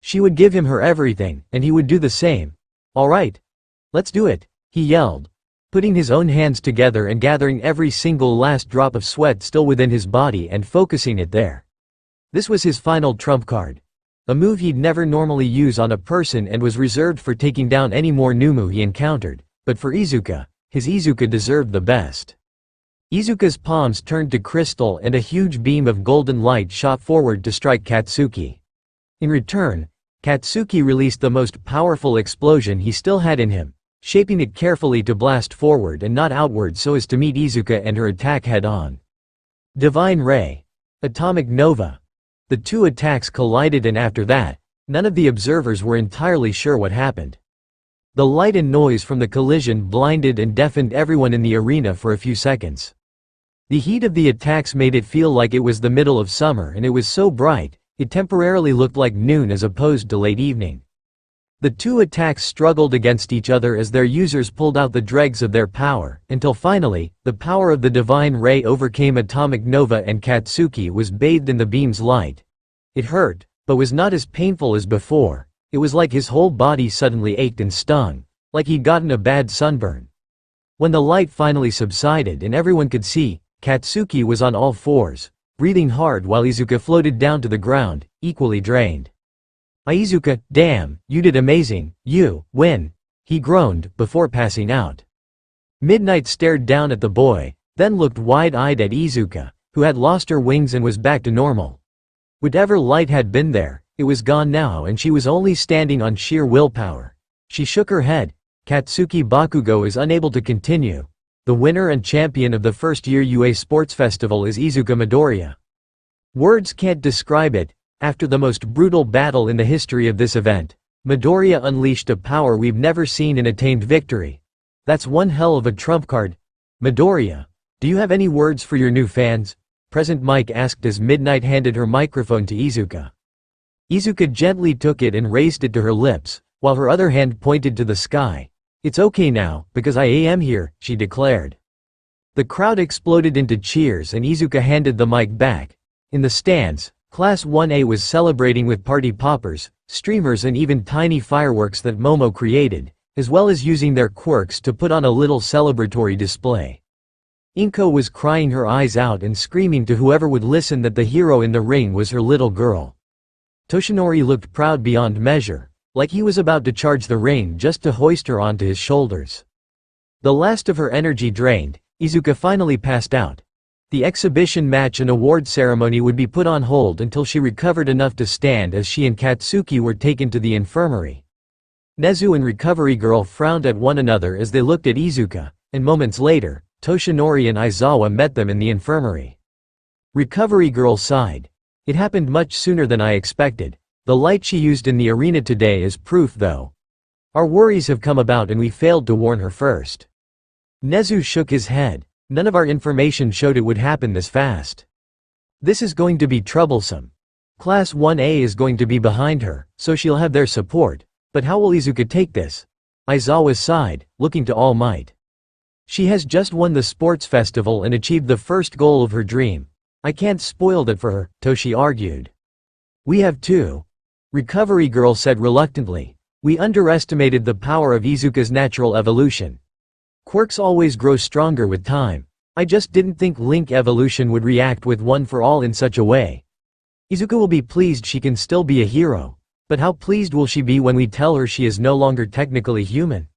She would give him her everything, and he would do the same. "All right. Let's do it," he yelled, putting his own hands together and gathering every single last drop of sweat still within his body and focusing it there. This was his final trump card. A move he'd never normally use on a person and was reserved for taking down any more Numu he encountered, but for Izuka, his Izuka deserved the best. Izuka's palms turned to crystal and a huge beam of golden light shot forward to strike Katsuki. In return, Katsuki released the most powerful explosion he still had in him, shaping it carefully to blast forward and not outward so as to meet Izuka and her attack head-on. Divine Ray. Atomic Nova. The two attacks collided, and after that, none of the observers were entirely sure what happened. The light and noise from the collision blinded and deafened everyone in the arena for a few seconds. The heat of the attacks made it feel like it was the middle of summer, and it was so bright, it temporarily looked like noon as opposed to late evening. The two attacks struggled against each other as their users pulled out the dregs of their power, until finally, the power of the Divine Ray overcame Atomic Nova and Katsuki was bathed in the beam's light. It hurt, but was not as painful as before. It was like his whole body suddenly ached and stung, like he'd gotten a bad sunburn. When the light finally subsided and everyone could see, Katsuki was on all fours, breathing hard while Izuka floated down to the ground, equally drained. "Izuka, damn, you did amazing, you win," he groaned, before passing out. Midnight stared down at the boy, then looked wide-eyed at Izuka, who had lost her wings and was back to normal. Whatever light had been there, it was gone now, and she was only standing on sheer willpower. She shook her head. "Katsuki Bakugo is unable to continue. The winner and champion of the first-year UA Sports Festival is Izuka Midoriya. Words can't describe it. After the most brutal battle in the history of this event, Midoriya unleashed a power we've never seen and attained victory. That's one hell of a trump card. Midoriya, do you have any words for your new fans?" Present Mike asked as Midnight handed her microphone to Izuka. Izuka gently took it and raised it to her lips, while her other hand pointed to the sky. "It's okay now, because I am here," she declared. The crowd exploded into cheers and Izuka handed the mic back. In the stands, Class 1A was celebrating with party poppers, streamers, and even tiny fireworks that Momo created, as well as using their quirks to put on a little celebratory display. Inko was crying her eyes out and screaming to whoever would listen that the hero in the ring was her little girl. Toshinori looked proud beyond measure, like he was about to charge the ring just to hoist her onto his shoulders. The last of her energy drained, Izuka finally passed out. The exhibition match and award ceremony would be put on hold until she recovered enough to stand, as she and Katsuki were taken to the infirmary. Nezu and Recovery Girl frowned at one another as they looked at Izuka, and moments later, Toshinori and Aizawa met them in the infirmary. Recovery Girl sighed. "It happened much sooner than I expected. The light she used in the arena today is proof, though. Our worries have come about and we failed to warn her first." Nezu shook his head. "None of our information showed it would happen this fast. This is going to be troublesome. Class 1A is going to be behind her, so she'll have their support, but how will Izuka take this?" Aizawa sighed, looking to All Might. "She has just won the sports festival and achieved the first goal of her dream. I can't spoil that for her, Toshi argued. We have too. Recovery Girl said reluctantly. We underestimated the power of Izuka's natural evolution. Quirks always grow stronger with time. I just didn't think Link evolution would react with One for All in such a way. Izuka will be pleased she can still be a hero. But how pleased will she be when we tell her she is no longer technically human?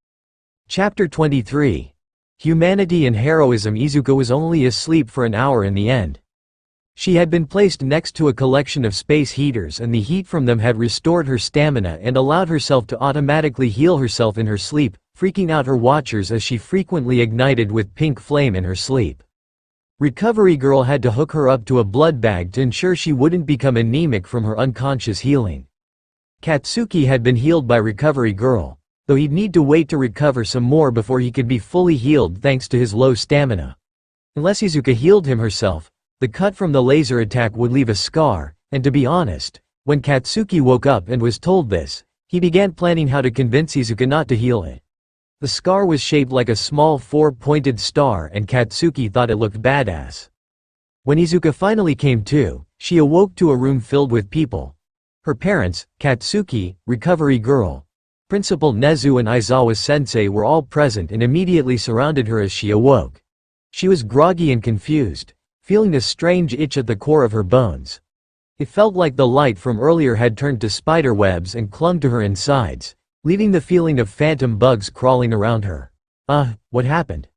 Chapter 23. Humanity and Heroism. Izuka was only asleep for an hour in the end. She had been placed next to a collection of space heaters and the heat from them had restored her stamina and allowed herself to automatically heal herself in her sleep, freaking out her watchers as she frequently ignited with pink flame in her sleep. Recovery Girl had to hook her up to a blood bag to ensure she wouldn't become anemic from her unconscious healing. Katsuki had been healed by Recovery Girl, though he'd need to wait to recover some more before he could be fully healed thanks to his low stamina. Unless Izuka healed him herself, the cut from the laser attack would leave a scar, and to be honest, when Katsuki woke up and was told this, he began planning how to convince Izuka not to heal it. The scar was shaped like a small four-pointed star and Katsuki thought it looked badass. When Izuka finally came to, she awoke to a room filled with people. Her parents, Katsuki, Recovery Girl, Principal Nezu and Aizawa-sensei were all present and immediately surrounded her as she awoke. She was groggy and confused, feeling a strange itch at the core of her bones. It felt like the light from earlier had turned to spider webs and clung to her insides, leaving the feeling of phantom bugs crawling around her. What happened?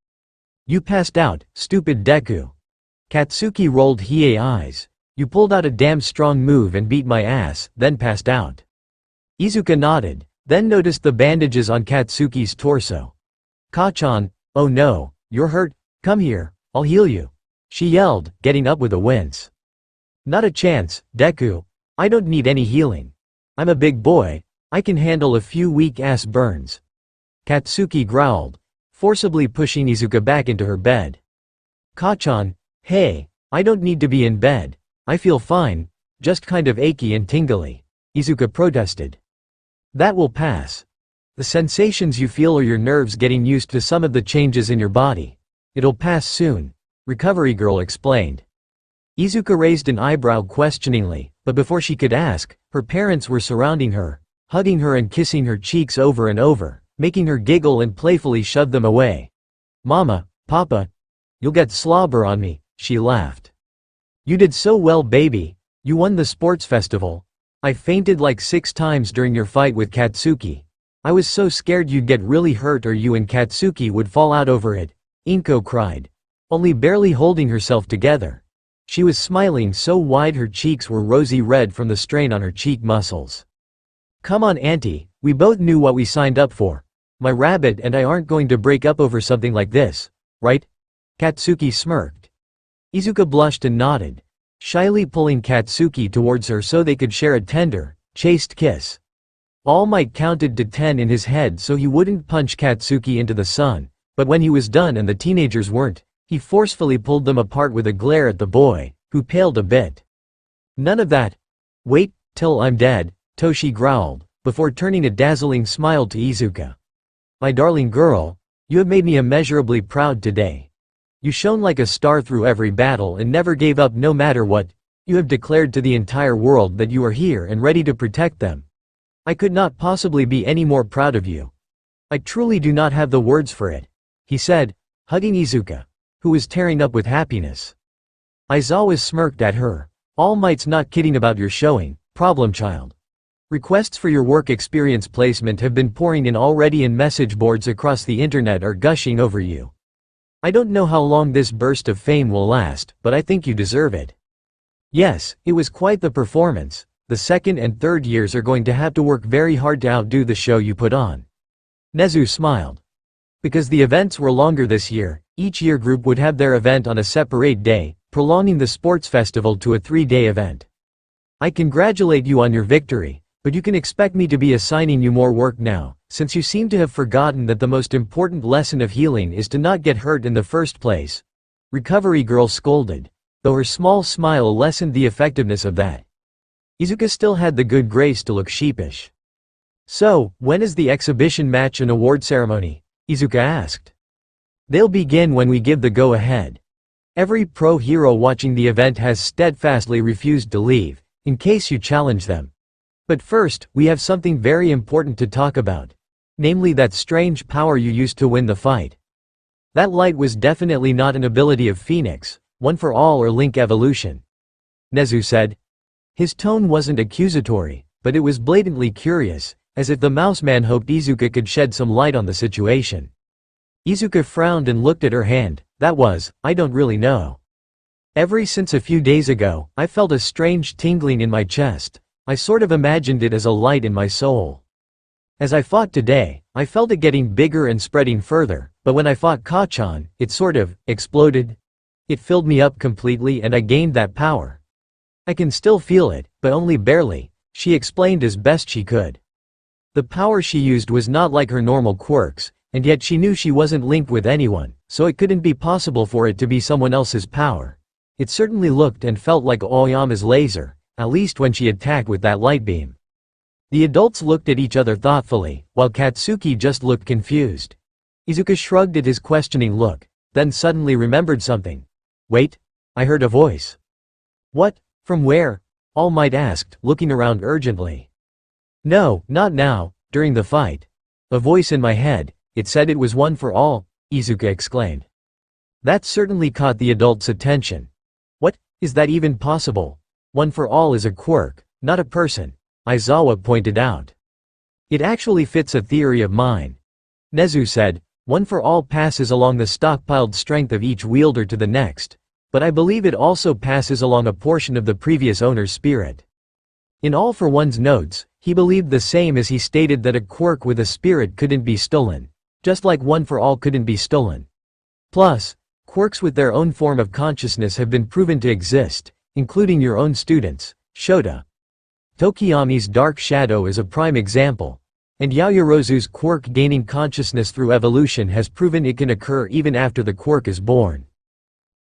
You passed out, stupid Deku. Katsuki rolled Hiei eyes. You pulled out a damn strong move and beat my ass, then passed out. Izuka nodded, then noticed the bandages on Katsuki's torso. Kachan, oh no, you're hurt, come here, I'll heal you. She yelled, getting up with a wince. Not a chance, Deku. I don't need any healing. I'm a big boy, I can handle a few weak-ass burns. Katsuki growled, forcibly pushing Izuka back into her bed. Kachan, hey, I don't need to be in bed. I feel fine, just kind of achy and tingly. Izuka protested. That will pass. The sensations you feel are your nerves getting used to some of the changes in your body. It'll pass soon, Recovery Girl explained. Izuka raised an eyebrow questioningly, but before she could ask, her parents were surrounding her, hugging her and kissing her cheeks over and over, making her giggle and playfully shove them away. Mama, Papa, you'll get slobber on me, she laughed. You did so well, baby. You won the sports festival. I fainted like 6 times during your fight with Katsuki. I was so scared you'd get really hurt or you and Katsuki would fall out over it, Inko cried, only barely holding herself together. She was smiling so wide her cheeks were rosy red from the strain on her cheek muscles. Come on auntie, we both knew what we signed up for. My rabbit and I aren't going to break up over something like this, right? Katsuki smirked. Izuka blushed and nodded, shyly pulling Katsuki towards her so they could share a tender, chaste kiss. All Might counted to 10 in his head so he wouldn't punch Katsuki into the sun, but when he was done and the teenagers weren't, he forcefully pulled them apart with a glare at the boy, who paled a bit. None of that. Wait till I'm dead, Toshi growled, before turning a dazzling smile to Izuka. My darling girl, you have made me immeasurably proud today. You shone like a star through every battle and never gave up no matter what. You have declared to the entire world that you are here and ready to protect them. I could not possibly be any more proud of you. I truly do not have the words for it, he said, hugging Izuka, who was tearing up with happiness. Aizawa smirked at her. All Might's not kidding about your showing, problem child. Requests for your work experience placement have been pouring in already and message boards across the internet are gushing over you. I don't know how long this burst of fame will last, but I think you deserve it. Yes, it was quite the performance. The second and third years are going to have to work very hard to outdo the show you put on. Nezu smiled. Because the events were longer this year, each year group would have their event on a separate day, prolonging the sports festival to a 3-day event. I congratulate you on your victory. But you can expect me to be assigning you more work now, since you seem to have forgotten that the most important lesson of healing is to not get hurt in the first place. Recovery Girl scolded, though her small smile lessened the effectiveness of that. Izuka still had the good grace to look sheepish. So, when is the exhibition match and award ceremony? Izuka asked. They'll begin when we give the go-ahead. Every pro hero watching the event has steadfastly refused to leave, in case you challenge them. But first, we have something very important to talk about. Namely that strange power you used to win the fight. That light was definitely not an ability of Phoenix, One for All or Link Evolution. Nezu said. His tone wasn't accusatory, but it was blatantly curious, as if the mouse man hoped Izuka could shed some light on the situation. Izuka frowned and looked at her hand. I don't really know. Ever since a few days ago, I felt a strange tingling in my chest. I sort of imagined it as a light in my soul. As I fought today, I felt it getting bigger and spreading further, but when I fought Kachan, it sort of exploded. It filled me up completely and I gained that power. I can still feel it, but only barely, she explained as best she could. The power she used was not like her normal quirks, and yet she knew she wasn't linked with anyone, so it couldn't be possible for it to be someone else's power. It certainly looked and felt like Aoyama's laser, at least when she attacked with that light beam. The adults looked at each other thoughtfully, while Katsuki just looked confused. Izuka shrugged at his questioning look, then suddenly remembered something. Wait, I heard a voice. What? From where? All Might asked, looking around urgently. No, not now, during the fight. A voice in my head, it said it was One for All, Izuka exclaimed. That certainly caught the adults' attention. What, is that even possible? One for All is a quirk, not a person, Aizawa pointed out. It actually fits a theory of mine. Nezu said, One for All passes along the stockpiled strength of each wielder to the next, but I believe it also passes along a portion of the previous owner's spirit. In All for One's notes, he believed the same as he stated that a quirk with a spirit couldn't be stolen, just like One for All couldn't be stolen. Plus, quirks with their own form of consciousness have been proven to exist, including your own students, Shota. Tokiyami's Dark Shadow is a prime example, and Yaoyorozu's quirk gaining consciousness through evolution has proven it can occur even after the quirk is born.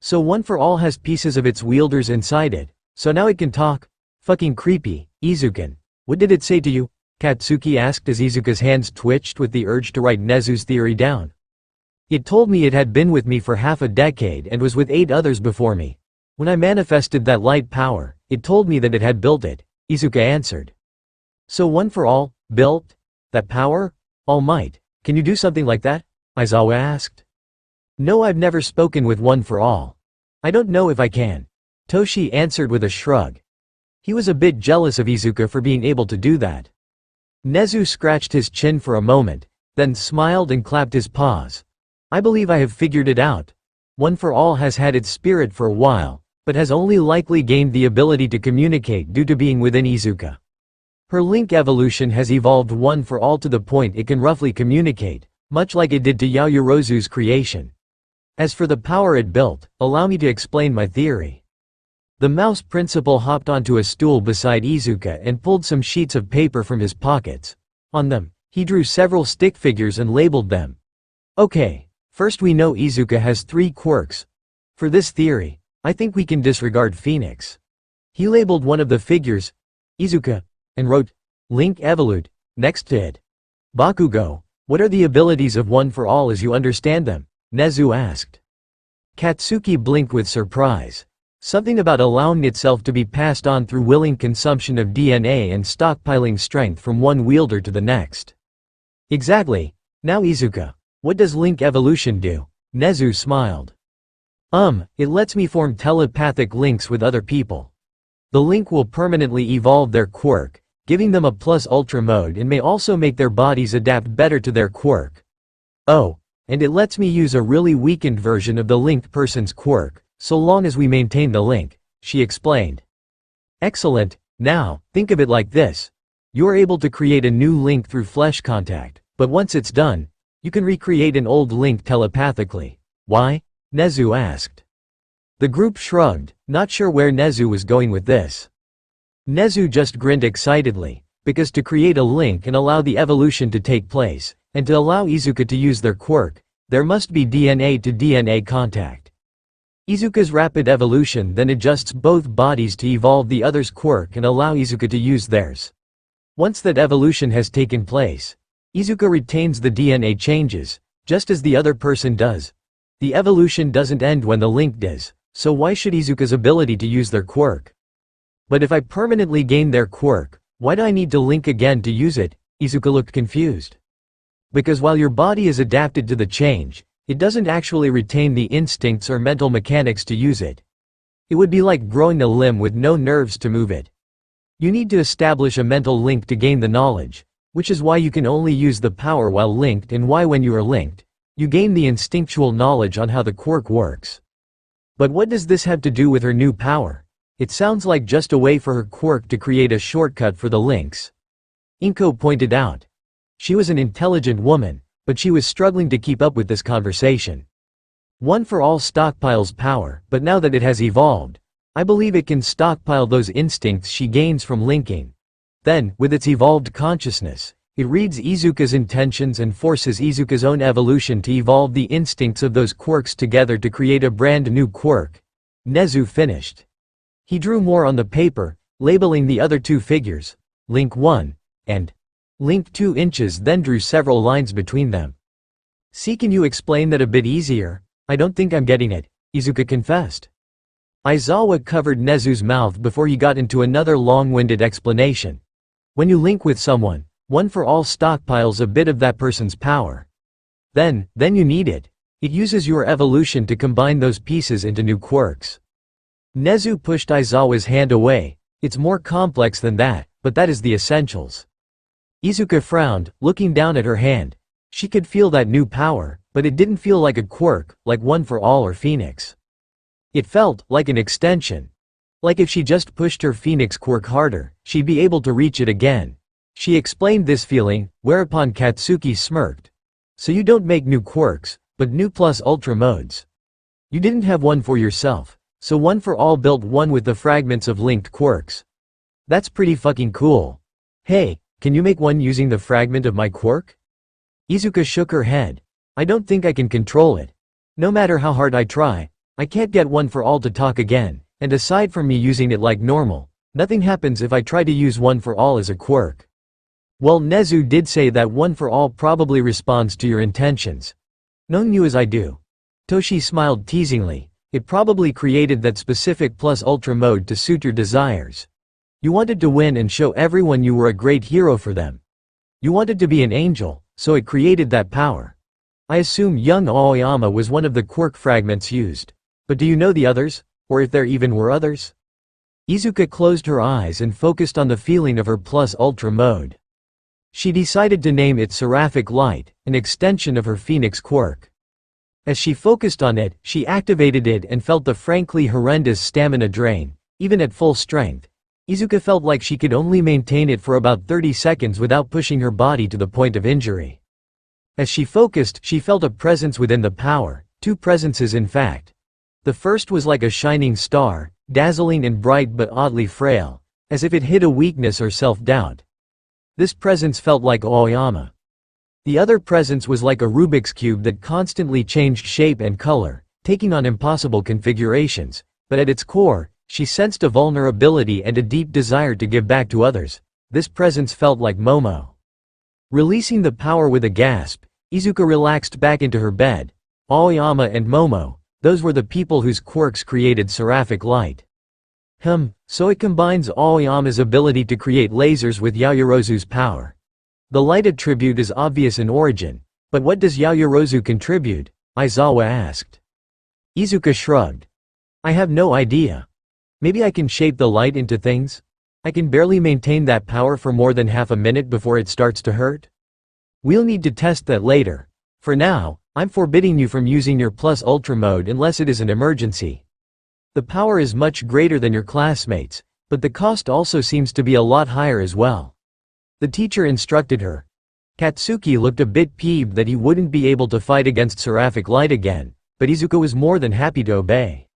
So One for All has pieces of its wielders inside it, so now it can talk? Fucking creepy, Izukan. What did it say to you? Katsuki asked as Izuka's hands twitched with the urge to write Nezu's theory down. It told me it had been with me for half a decade and was with 8 others before me. When I manifested that light power, it told me that it had built it, Izuka answered. So One for All, built? That power? All Might, can you do something like that? Aizawa asked. No, I've never spoken with One for All. I don't know if I can. Toshi answered with a shrug. He was a bit jealous of Izuka for being able to do that. Nezu scratched his chin for a moment, then smiled and clapped his paws. I believe I have figured it out. One for All has had its spirit for a while, but has only likely gained the ability to communicate due to being within Izuka. Her link evolution has evolved One for All to the point it can roughly communicate, much like it did to Yaoyorozu's creation. As for the power it built, allow me to explain my theory. The mouse principal hopped onto a stool beside Izuka and pulled some sheets of paper from his pockets. On them, he drew several stick figures and labeled them. Okay, first we know Izuka has 3 quirks. For this theory, I think we can disregard Phoenix. He labeled one of the figures, Izuka, and wrote, Link Evolute, next to it. Bakugo, what are the abilities of One for All as you understand them? Nezu asked. Katsuki blinked with surprise. Something about allowing itself to be passed on through willing consumption of DNA and stockpiling strength from one wielder to the next. Exactly. Now Izuka, what does link evolution do? Nezu smiled. It lets me form telepathic links with other people. The link will permanently evolve their quirk, giving them a plus ultra mode and may also make their bodies adapt better to their quirk. Oh, and it lets me use a really weakened version of the linked person's quirk, so long as we maintain the link, she explained. Excellent. Now, think of it like this. You're able to create a new link through flesh contact, but once it's done, you can recreate an old link telepathically. Why? Nezu asked. The group shrugged, not sure where Nezu was going with this. Nezu just grinned excitedly, because to create a link and allow the evolution to take place, and to allow Izuka to use their quirk, there must be DNA to DNA contact. Izuka's rapid evolution then adjusts both bodies to evolve the other's quirk and allow Izuka to use theirs. Once that evolution has taken place, Izuka retains the DNA changes, just as the other person does. The evolution doesn't end when the link does. So why should Izuka's ability to use their quirk? But if I permanently gain their quirk, why do I need to link again to use it? Izuka looked confused. Because while your body is adapted to the change, it doesn't actually retain the instincts or mental mechanics to use it. It would be like growing a limb with no nerves to move it. You need to establish a mental link to gain the knowledge, which is why you can only use the power while linked and why when you are linked, you gain the instinctual knowledge on how the quirk works. But what does this have to do with her new power? It sounds like just a way for her quirk to create a shortcut for the links. Inko pointed out. She was an intelligent woman, but she was struggling to keep up with this conversation. One for All stockpiles power, but now that it has evolved, I believe it can stockpile those instincts she gains from linking. Then, with its evolved consciousness, it reads Izuka's intentions and forces Izuka's own evolution to evolve the instincts of those quirks together to create a brand new quirk. Nezu finished. He drew more on the paper, labeling the other two figures, Link 1, and Link 2 inches, then drew several lines between them. See, can you explain that a bit easier? I don't think I'm getting it, Izuka confessed. Aizawa covered Nezu's mouth before he got into another long-winded explanation. When you link with someone, One for All stockpiles a bit of that person's power. Then you need it. It uses your evolution to combine those pieces into new quirks. Nezu pushed Aizawa's hand away. It's more complex than that, but that is the essentials. Izuka frowned, looking down at her hand. She could feel that new power, but it didn't feel like a quirk, like One for All or Phoenix. It felt like an extension. Like if she just pushed her Phoenix quirk harder, she'd be able to reach it again. She explained this feeling, whereupon Katsuki smirked. So you don't make new quirks, but new plus ultra modes. You didn't have one for yourself, so One for All built one with the fragments of linked quirks. That's pretty fucking cool. Hey, can you make one using the fragment of my quirk? Izuka shook her head. I don't think I can control it. No matter how hard I try, I can't get One for All to talk again, and aside from me using it like normal, nothing happens if I try to use One for All as a quirk. Well, Nezu did say that One for All probably responds to your intentions. Knowing you as I do. Toshi smiled teasingly. It probably created that specific plus ultra mode to suit your desires. You wanted to win and show everyone you were a great hero for them. You wanted to be an angel, so it created that power. I assume young Aoyama was one of the quirk fragments used. But do you know the others, or if there even were others? Izuka closed her eyes and focused on the feeling of her plus ultra mode. She decided to name it Seraphic Light, an extension of her Phoenix quirk. As she focused on it, she activated it and felt the frankly horrendous stamina drain. Even at full strength, Izuka felt like she could only maintain it for about 30 seconds without pushing her body to the point of injury. As she focused, she felt a presence within the power, two presences in fact. The first was like a shining star, dazzling and bright but oddly frail, as if it hid a weakness or self-doubt. This presence felt like Aoyama. The other presence was like a Rubik's Cube that constantly changed shape and color, taking on impossible configurations, but at its core, she sensed a vulnerability and a deep desire to give back to others. This presence felt like Momo. Releasing the power with a gasp, Izuka relaxed back into her bed. Aoyama and Momo, those were the people whose quirks created Seraphic Light. So it combines Aoyama's ability to create lasers with Yaoyorozu's power. The light attribute is obvious in origin, but what does Yaoyorozu contribute? Aizawa asked. Izuka shrugged. I have no idea. Maybe I can shape the light into things? I can barely maintain that power for more than half a minute before it starts to hurt? We'll need to test that later. For now, I'm forbidding you from using your plus ultra mode unless it is an emergency. The power is much greater than your classmates, but the cost also seems to be a lot higher as well. The teacher instructed her. Katsuki looked a bit peeved that he wouldn't be able to fight against Seraphic Light again, but Izuka was more than happy to obey.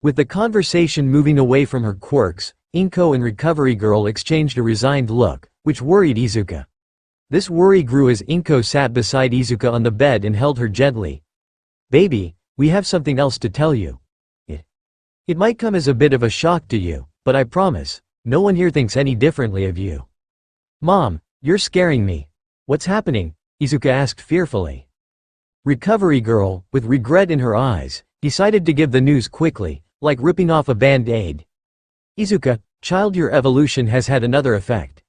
With the conversation moving away from her quirks, Inko and Recovery Girl exchanged a resigned look, which worried Izuka. This worry grew as Inko sat beside Izuka on the bed and held her gently. Baby, we have something else to tell you. It might come as a bit of a shock to you, but I promise, no one here thinks any differently of you. Mom, you're scaring me. What's happening? Izuka asked fearfully. Recovery Girl, with regret in her eyes, decided to give the news quickly, like ripping off a band-aid. Izuka, child, your evolution has had another effect.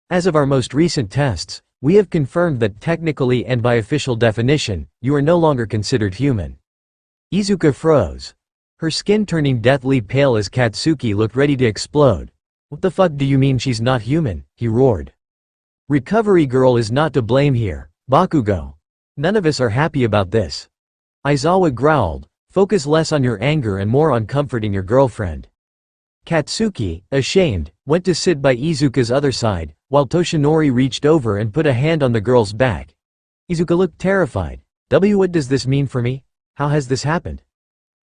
As of our most recent tests, we have confirmed that technically and by official definition, you are no longer considered human. Izuka froze. Her skin turning deathly pale as Katsuki looked ready to explode. What the fuck do you mean she's not human? He roared. Recovery girl is not to blame here, Bakugo. None of us are happy about this. Aizawa growled, focus less on your anger and more on comforting your girlfriend. Katsuki, ashamed, went to sit by Izuka's other side, while Toshinori reached over and put a hand on the girl's back. Izuka looked terrified. What does this mean for me? How has this happened?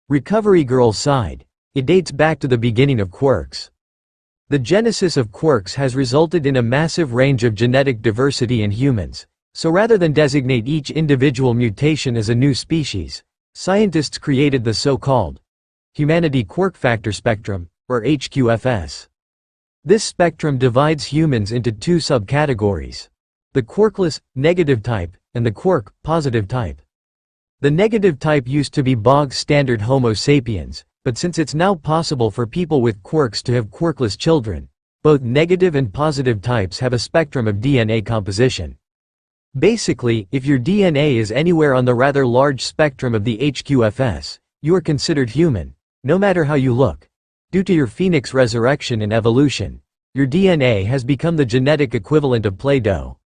Recovery girl sighed. It dates back to the beginning of quirks. The genesis of quirks has resulted in a massive range of genetic diversity in humans, so rather than designate each individual mutation as a new species, scientists created the so-called humanity quirk factor spectrum, or HQFS. This spectrum divides humans into two subcategories: the quirkless, negative type, and the quirk, positive type. The negative type used to be bog-standard Homo sapiens, but since it's now possible for people with quirks to have quirkless children, both negative and positive types have a spectrum of DNA composition. Basically, if your DNA is anywhere on the rather large spectrum of the HQFS, you are considered human, no matter how you look. Due to your phoenix resurrection and evolution, your DNA has become the genetic equivalent of Play-Doh.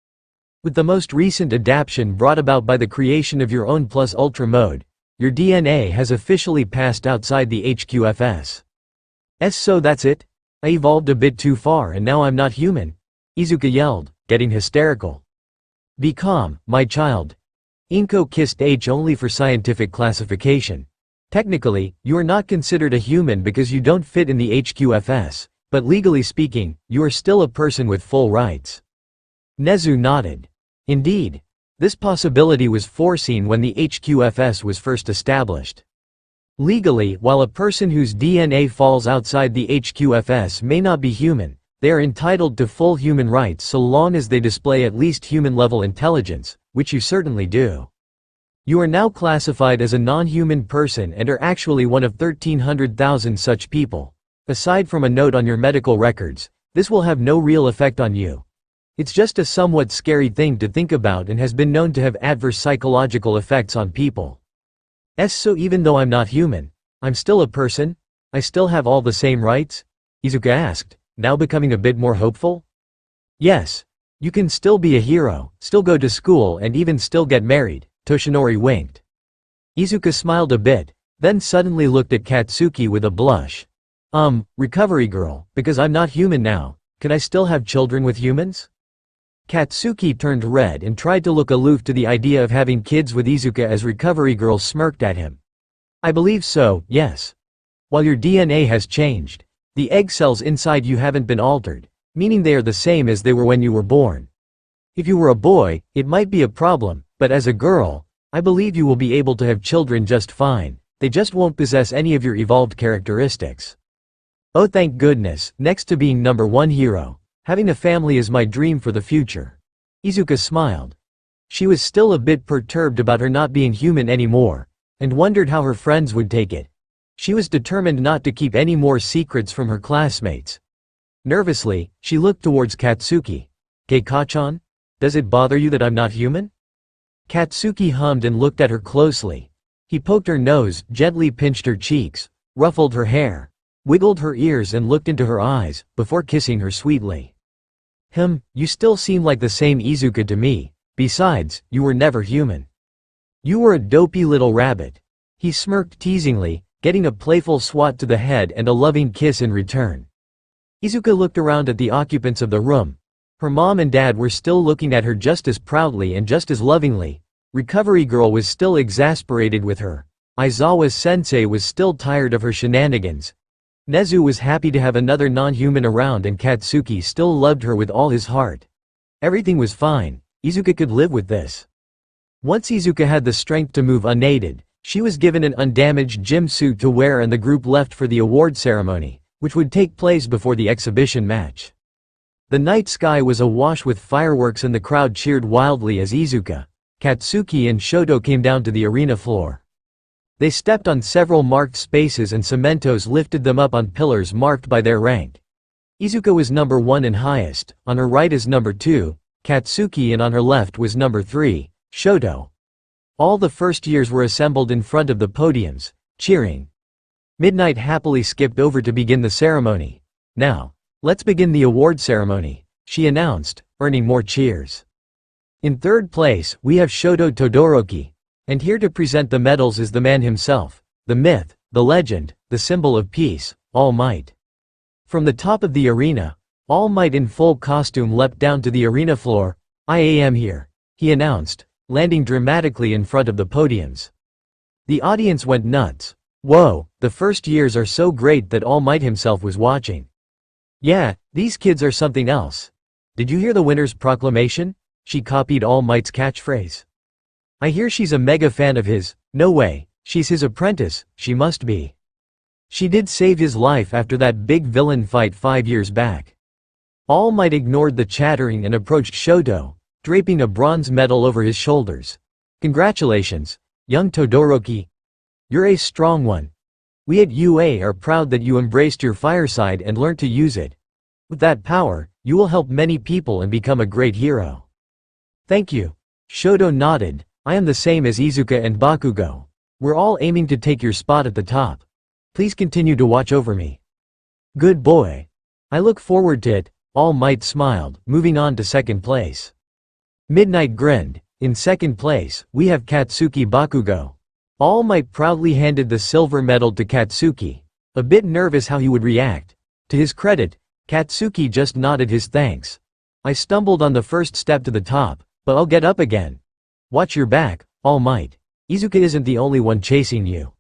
With the most recent adaptation brought about by the creation of your own plus ultra mode, your DNA has officially passed outside the HQFS. So that's it? I evolved a bit too far and now I'm not human? Izuka yelled, getting hysterical. Be calm, my child. Inko kissed H only for scientific classification. Technically, you are not considered a human because you don't fit in the HQFS, but legally speaking, you are still a person with full rights. Nezu nodded. Indeed. This possibility was foreseen when the HQFS was first established. Legally, while a person whose DNA falls outside the HQFS may not be human, they are entitled to full human rights so long as they display at least human-level intelligence, which you certainly do. You are now classified as a non-human person and are actually one of 1,300,000 such people. Aside from a note on your medical records, this will have no real effect on you. It's just a somewhat scary thing to think about and has been known to have adverse psychological effects on people. So even though I'm not human, I'm still a person? I still have all the same rights? Izuka asked, now becoming a bit more hopeful. Yes. You can still be a hero, still go to school and even still get married, Toshinori winked. Izuka smiled a bit, then suddenly looked at Katsuki with a blush. Recovery girl, because I'm not human now, can I still have children with humans? Katsuki turned red and tried to look aloof to the idea of having kids with Izuka as recovery girl smirked at him. I believe so, yes. While your DNA has changed, the egg cells inside you haven't been altered, meaning they are the same as they were when you were born. If you were a boy, it might be a problem, but as a girl, I believe you will be able to have children just fine, they just won't possess any of your evolved characteristics. Oh thank goodness, next to being number one hero, having a family is my dream for the future. Izuka smiled. She was still a bit perturbed about her not being human anymore, and wondered how her friends would take it. She was determined not to keep any more secrets from her classmates. Nervously, she looked towards Katsuki. Keika-chan? Does it bother you that I'm not human? Katsuki hummed and looked at her closely. He poked her nose, gently pinched her cheeks, ruffled her hair, wiggled her ears and looked into her eyes, before kissing her sweetly. You still seem like the same Izuka to me, besides, you were never human. You were a dopey little rabbit. He smirked teasingly, getting a playful swat to the head and a loving kiss in return. Izuka looked around at the occupants of the room. Her mom and dad were still looking at her just as proudly and just as lovingly. Recovery girl was still exasperated with her. Aizawa sensei was still tired of her shenanigans. Nezu was happy to have another non-human around and Katsuki still loved her with all his heart. Everything was fine, Izuka could live with this. Once Izuka had the strength to move unaided, she was given an undamaged gym suit to wear and the group left for the award ceremony, which would take place before the exhibition match. The night sky was awash with fireworks and the crowd cheered wildly as Izuka, Katsuki and Shoto came down to the arena floor. They stepped on several marked spaces and cementos lifted them up on pillars marked by their rank. Izuka was number 1 and highest, on her right is number 2, Katsuki, and on her left was number 3, Shoto. All the first years were assembled in front of the podiums, cheering. Midnight happily skipped over to begin the ceremony. "Now, let's begin the award ceremony," she announced, earning more cheers. In third place, we have Shoto Todoroki. And here to present the medals is the man himself, the myth, the legend, the symbol of peace, All Might. From the top of the arena, All Might in full costume leapt down to the arena floor. "I am here," he announced, landing dramatically in front of the podiums. The audience went nuts. Whoa, the first years are so great that All Might himself was watching. "Yeah, these kids are something else. Did you hear the winner's proclamation?" She copied All Might's catchphrase. "I hear she's a mega fan of his." "No way, she's his apprentice, she must be. She did save his life after that big villain fight 5 years back." All Might ignored the chattering and approached Shoto, draping a bronze medal over his shoulders. "Congratulations, young Todoroki. You're a strong one. We at UA are proud that you embraced your fire side and learned to use it. With that power, you will help many people and become a great hero." "Thank you." Shoto nodded. "I am the same as Izuka and Bakugo. We're all aiming to take your spot at the top. Please continue to watch over me." "Good boy. I look forward to it." All Might smiled, moving on to second place. Midnight grinned. In second place, we have Katsuki Bakugo. All Might proudly handed the silver medal to Katsuki, a bit nervous how he would react. To his credit, Katsuki just nodded his thanks. "I stumbled on the first step to the top, but I'll get up again. Watch your back, All Might. Izuka isn't the only one chasing you."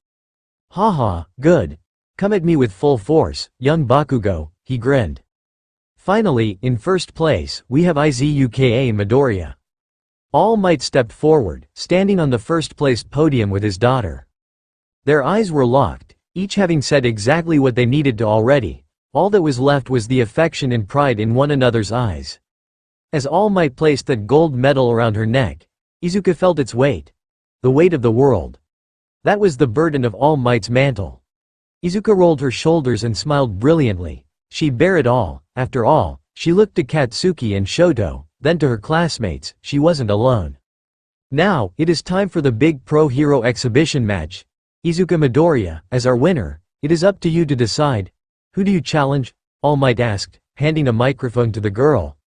"Haha, good. Come at me with full force, young Bakugo," he grinned. Finally, in first place, we have Izuka Midoriya. All Might stepped forward, standing on the first place podium with his daughter. Their eyes were locked, each having said exactly what they needed to already. All that was left was the affection and pride in one another's eyes. As All Might placed that gold medal around her neck, Izuka felt its weight. The weight of the world. That was the burden of All Might's mantle. Izuka rolled her shoulders and smiled brilliantly. She'd bear it all. After all, she looked to Katsuki and Shoto, then to her classmates. She wasn't alone. "Now, it is time for the big pro hero exhibition match. Izuka Midoriya, as our winner, it is up to you to decide. Who do you challenge?" All Might asked, handing a microphone to the girl.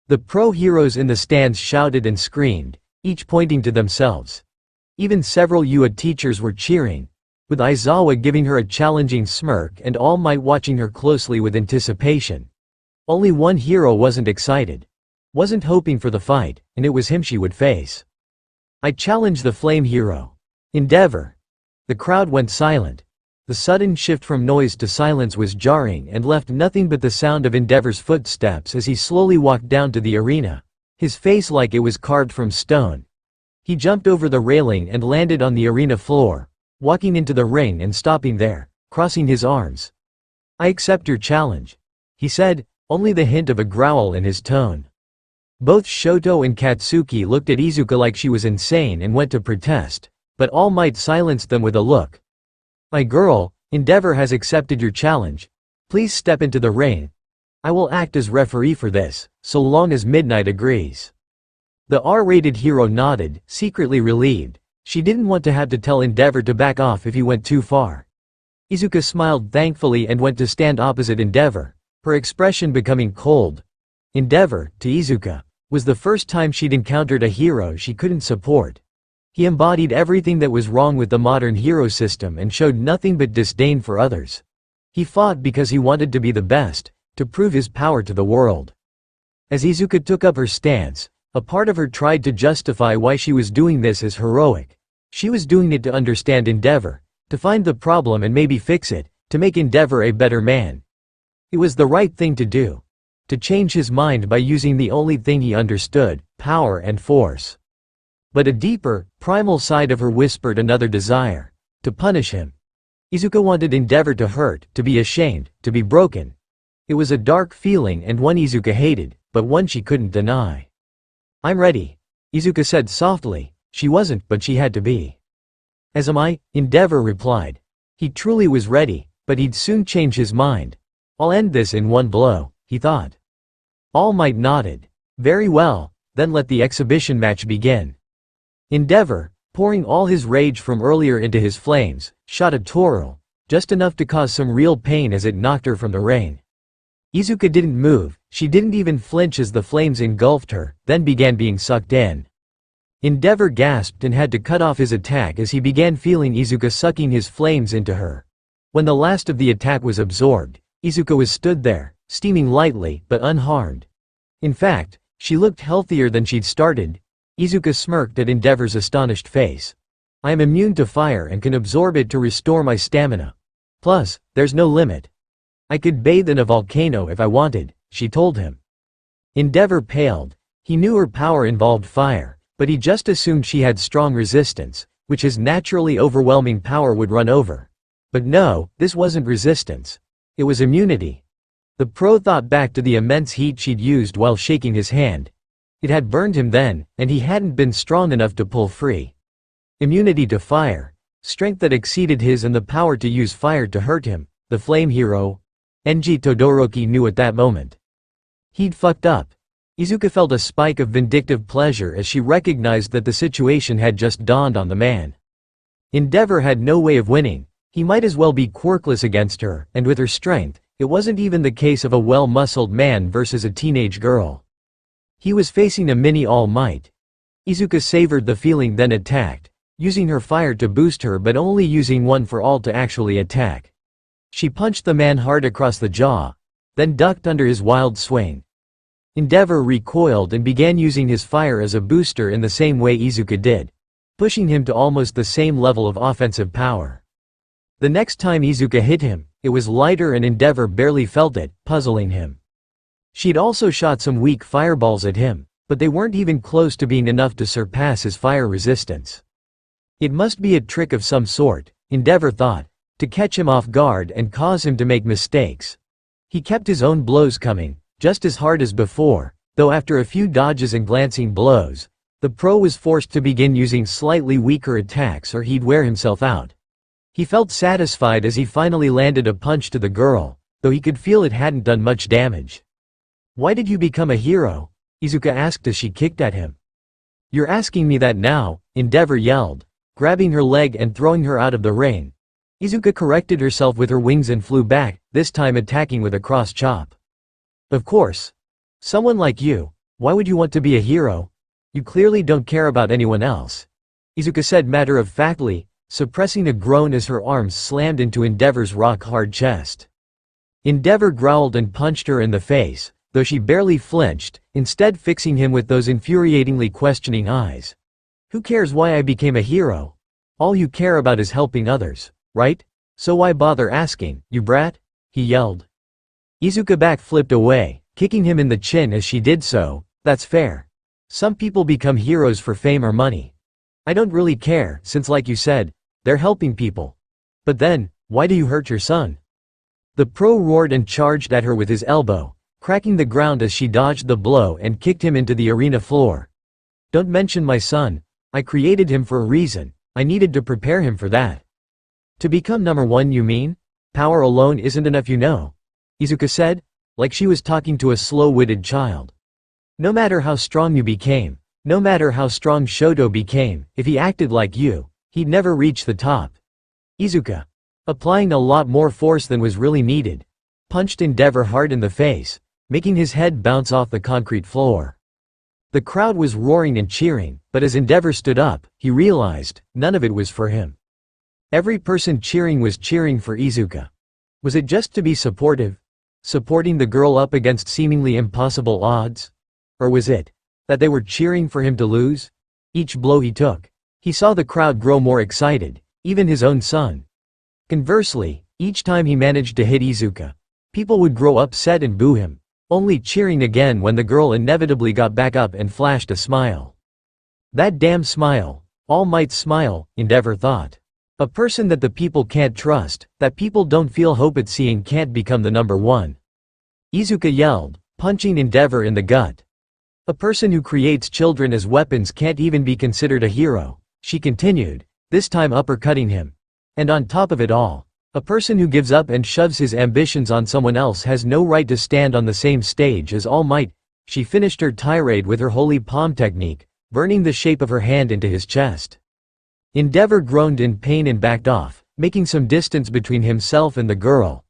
The pro heroes in the stands shouted and screamed, each pointing to themselves. Even several UA teachers were cheering, with Aizawa giving her a challenging smirk and All Might watching her closely with anticipation. Only one hero wasn't excited. Wasn't hoping for the fight, and it was him she would face. "I challenge the flame hero. Endeavor." The crowd went silent. The sudden shift from noise to silence was jarring and left nothing but the sound of Endeavor's footsteps as he slowly walked down to the arena, his face like it was carved from stone. He jumped over the railing and landed on the arena floor, walking into the ring and stopping there, crossing his arms. "I accept your challenge," he said, only the hint of a growl in his tone. Both Shoto and Katsuki looked at Izuka like she was insane and went to protest, but All Might silenced them with a look. "My girl, Endeavor has accepted your challenge. Please step into the ring. I will act as referee for this, so long as Midnight agrees." The R-rated hero nodded, secretly relieved. She didn't want to have to tell Endeavor to back off if he went too far. Izuka smiled thankfully and went to stand opposite Endeavor, her expression becoming cold. Endeavor, to Izuka, was the first time she'd encountered a hero she couldn't support. He embodied everything that was wrong with the modern hero system and showed nothing but disdain for others. He fought because he wanted to be the best, to prove his power to the world. As Izuka took up her stance, a part of her tried to justify why she was doing this as heroic. She was doing it to understand Endeavor, to find the problem and maybe fix it, to make Endeavor a better man. It was the right thing to do. To change his mind by using the only thing he understood, power and force. But a deeper, primal side of her whispered another desire. To punish him. Izuka wanted Endeavor to hurt, to be ashamed, to be broken. It was a dark feeling and one Izuka hated, but one she couldn't deny. "I'm ready," Izuka said softly. She wasn't, but she had to be. As am I, Endeavor replied. He truly was ready, but he'd soon change his mind. I'll end this in one blow, he thought. All Might nodded. Very well, then let the exhibition match begin. Endeavor, pouring all his rage from earlier into his flames, shot a twirl, just enough to cause some real pain as it knocked her from the ring. Izuka didn't move, she didn't even flinch as the flames engulfed her, then began being sucked in. Endeavor gasped and had to cut off his attack as he began feeling Izuka sucking his flames into her. When the last of the attack was absorbed, Izuka was stood there, steaming lightly, but unharmed. In fact, she looked healthier than she'd started. Izuka smirked at Endeavor's astonished face. I am immune to fire and can absorb it to restore my stamina. Plus, there's no limit. I could bathe in a volcano if I wanted, she told him. Endeavor paled. He knew her power involved fire, but he just assumed she had strong resistance, which his naturally overwhelming power would run over. But no, this wasn't resistance. It was immunity. The pro thought back to the immense heat she'd used while shaking his hand. It had burned him then, and he hadn't been strong enough to pull free. Immunity to fire. Strength that exceeded his and the power to use fire to hurt him, the flame hero. Enji Todoroki knew at that moment. He'd fucked up. Izuka felt a spike of vindictive pleasure as she recognized that the situation had just dawned on the man. Endeavor had no way of winning. He might as well be quirkless against her, and with her strength, it wasn't even the case of a well-muscled man versus a teenage girl. He was facing a mini All Might. Izuka savored the feeling then attacked, using her fire to boost her but only using one for all to actually attack. She punched the man hard across the jaw, then ducked under his wild swing. Endeavor recoiled and began using his fire as a booster in the same way Izuka did, pushing him to almost the same level of offensive power. The next time Izuka hit him, it was lighter and Endeavor barely felt it, puzzling him. She'd also shot some weak fireballs at him, but they weren't even close to being enough to surpass his fire resistance. It must be a trick of some sort, Endeavor thought, to catch him off guard and cause him to make mistakes. He kept his own blows coming, just as hard as before, though after a few dodges and glancing blows, the pro was forced to begin using slightly weaker attacks or he'd wear himself out. He felt satisfied as he finally landed a punch to the girl, though he could feel it hadn't done much damage. Why did you become a hero? Izuka asked as she kicked at him. You're asking me that now, Endeavor yelled, grabbing her leg and throwing her out of the ring. Izuka corrected herself with her wings and flew back, this time attacking with a cross chop. Of course. Someone like you, why would you want to be a hero? You clearly don't care about anyone else. Izuka said matter-of-factly, suppressing a groan as her arms slammed into Endeavor's rock-hard chest. Endeavor growled and punched her in the face, though she barely flinched, instead fixing him with those infuriatingly questioning eyes. Who cares why I became a hero? All you care about is helping others. Right? So why bother asking, you brat? He yelled. Izuka back-flipped away, kicking him in the chin as she did so. That's fair. Some people become heroes for fame or money. I don't really care, since like you said, they're helping people. But then, why do you hurt your son? The pro roared and charged at her with his elbow, cracking the ground as she dodged the blow and kicked him into the arena floor. Don't mention my son. I created him for a reason. I needed to prepare him for that. To become number one, you mean? Power alone isn't enough, you know. Izuka said, like she was talking to a slow-witted child. No matter how strong you became, no matter how strong Shoto became, if he acted like you, he'd never reach the top. Izuka, applying a lot more force than was really needed, punched Endeavor hard in the face, making his head bounce off the concrete floor. The crowd was roaring and cheering, but as Endeavor stood up, he realized, none of it was for him. Every person cheering was cheering for Izuka. Was it just to be supportive? Supporting the girl up against seemingly impossible odds? Or was it that they were cheering for him to lose? Each blow he took, he saw the crowd grow more excited, even his own son. Conversely, each time he managed to hit Izuka, people would grow upset and boo him, only cheering again when the girl inevitably got back up and flashed a smile. That damn smile, All Might's smile, Endeavor thought. A person that the people can't trust, that people don't feel hope at seeing can't become the number one. Izuka yelled, punching Endeavor in the gut. A person who creates children as weapons can't even be considered a hero, she continued, this time uppercutting him. And on top of it all, a person who gives up and shoves his ambitions on someone else has no right to stand on the same stage as All Might. She finished her tirade with her holy palm technique, burning the shape of her hand into his chest. Endeavor groaned in pain and backed off, making some distance between himself and the girl.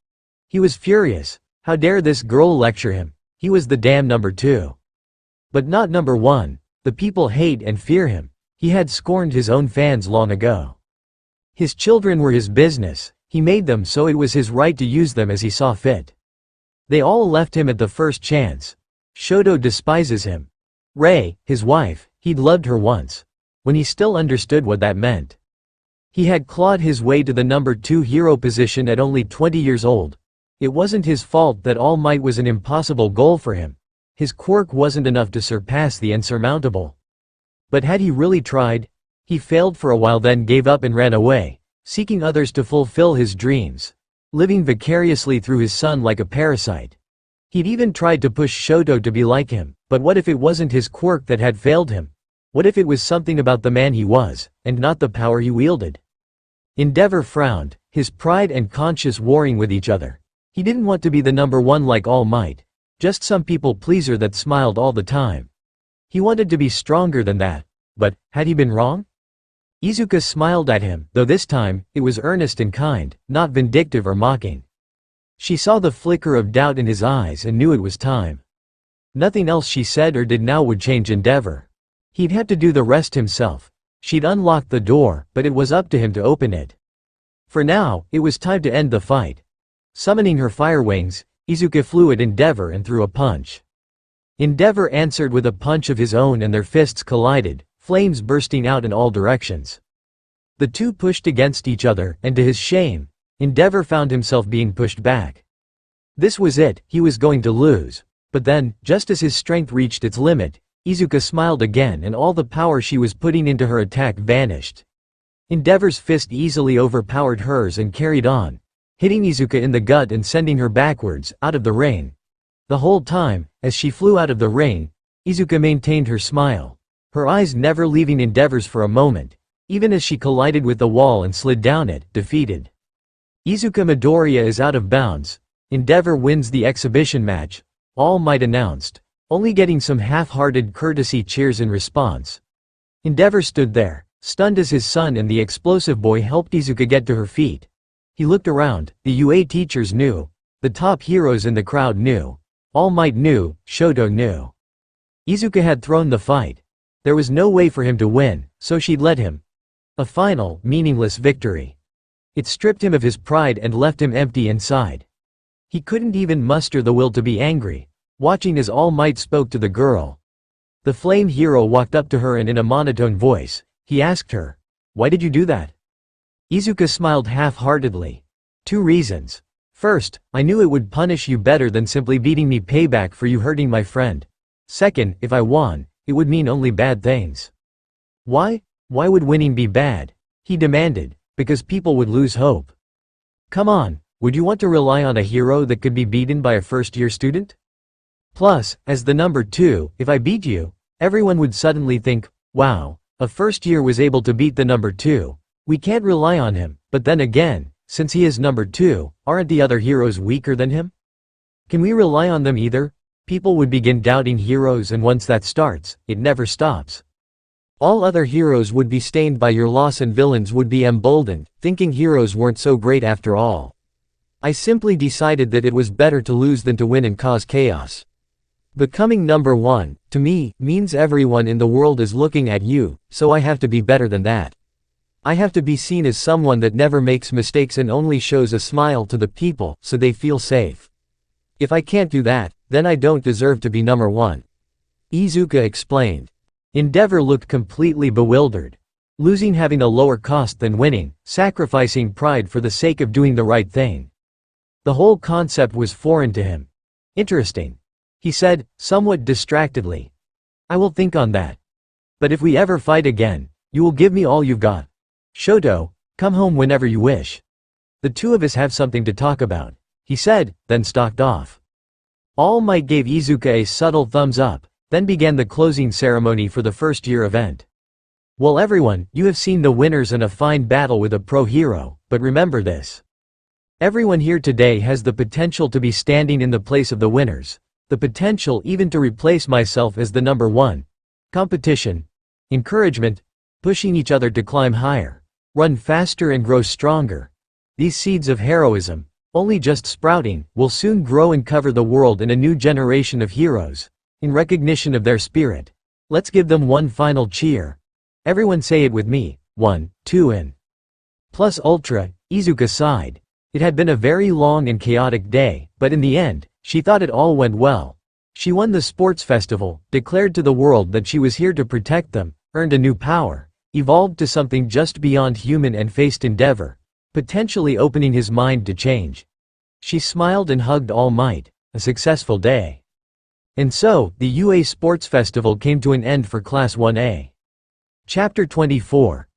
He was furious. How dare this girl lecture him? He was the damn number 2. But not number 1. The people hate and fear him. He had scorned his own fans long ago. His children were his business. He made them, so it was his right to use them as he saw fit. They all left him at the first chance. Shoto despises him. Rei, his wife, he'd loved her once, when he still understood what that meant. He had clawed his way to the number 2 hero position at only 20 years old. It wasn't his fault that All Might was an impossible goal for him. His quirk wasn't enough to surpass the insurmountable. But had he really tried? He failed for a while, then gave up and ran away, seeking others to fulfill his dreams, living vicariously through his son like a parasite. He'd even tried to push Shoto to be like him, but what if it wasn't his quirk that had failed him? What if it was something about the man he was, and not the power he wielded? Endeavor frowned, his pride and conscience warring with each other. He didn't want to be the number 1 like All Might, just some people pleaser that smiled all the time. He wanted to be stronger than that, but had he been wrong? Izuka smiled at him, though this time, it was earnest and kind, not vindictive or mocking. She saw the flicker of doubt in his eyes and knew it was time. Nothing else she said or did now would change Endeavor. He'd have to do the rest himself. She'd unlocked the door, but it was up to him to open it. For now, it was time to end the fight. Summoning her fire wings, Izuka flew at Endeavor and threw a punch. Endeavor answered with a punch of his own and their fists collided, flames bursting out in all directions. The two pushed against each other, and to his shame, Endeavor found himself being pushed back. This was it, he was going to lose. But then, just as his strength reached its limit, Izuka smiled again and all the power she was putting into her attack vanished. Endeavor's fist easily overpowered hers and carried on, hitting Izuka in the gut and sending her backwards, out of the ring. The whole time, as she flew out of the ring, Izuka maintained her smile, her eyes never leaving Endeavor's for a moment, even as she collided with the wall and slid down it, defeated. Izuka Midoriya is out of bounds. Endeavor wins the exhibition match, All Might announced, only getting some half-hearted courtesy cheers in response. Endeavor stood there, stunned as his son and the explosive boy helped Izuka get to her feet. He looked around, the UA teachers knew, the top heroes in the crowd knew, All Might knew, Shoto knew. Izuka had thrown the fight. There was no way for him to win, so she'd let him. A final, meaningless victory. It stripped him of his pride and left him empty inside. He couldn't even muster the will to be angry, watching as All Might spoke to the girl. The flame hero walked up to her and in a monotone voice, he asked her, "Why did you do that?" Izuka smiled half-heartedly. 2 reasons. First, I knew it would punish you better than simply beating me, payback for you hurting my friend. Second, if I won, it would mean only bad things. Why? Why would winning be bad? He demanded. Because people would lose hope. Come on, would you want to rely on a hero that could be beaten by a first-year student? Plus, as the number 2, if I beat you, everyone would suddenly think, wow, a first year was able to beat the number 2. We can't rely on him, but then again, since he is number 2, aren't the other heroes weaker than him? Can we rely on them either? People would begin doubting heroes, and once that starts, it never stops. All other heroes would be stained by your loss and villains would be emboldened, thinking heroes weren't so great after all. I simply decided that it was better to lose than to win and cause chaos. Becoming number 1, to me, means everyone in the world is looking at you, so I have to be better than that. I have to be seen as someone that never makes mistakes and only shows a smile to the people, so they feel safe. If I can't do that, then I don't deserve to be number 1. Izuka explained. Endeavor looked completely bewildered. Losing having a lower cost than winning, sacrificing pride for the sake of doing the right thing. The whole concept was foreign to him. Interesting. He said, somewhat distractedly. I will think on that. But if we ever fight again, you will give me all you've got. Shoto, come home whenever you wish. The two of us have something to talk about, he said, then stalked off. All Might gave Izuka a subtle thumbs up, then began the closing ceremony for the first year event. Well everyone, you have seen the winners in a fine battle with a pro hero, but remember this. Everyone here today has the potential to be standing in the place of the winners. The potential even to replace myself as the number one. Competition. Encouragement. Pushing each other to climb higher. Run faster and grow stronger. These seeds of heroism, only just sprouting, will soon grow and cover the world in a new generation of heroes. In recognition of their spirit. Let's give them one final cheer. Everyone say it with me. 1, 2 and plus ultra, Izuka sighed. It had been a very long and chaotic day, but in the end, she thought it all went well. She won the sports festival, declared to the world that she was here to protect them, earned a new power, evolved to something just beyond human and faced Endeavor, potentially opening his mind to change. She smiled and hugged All Might. A successful day. And so, the UA Sports Festival came to an end for Class 1A. Chapter 24.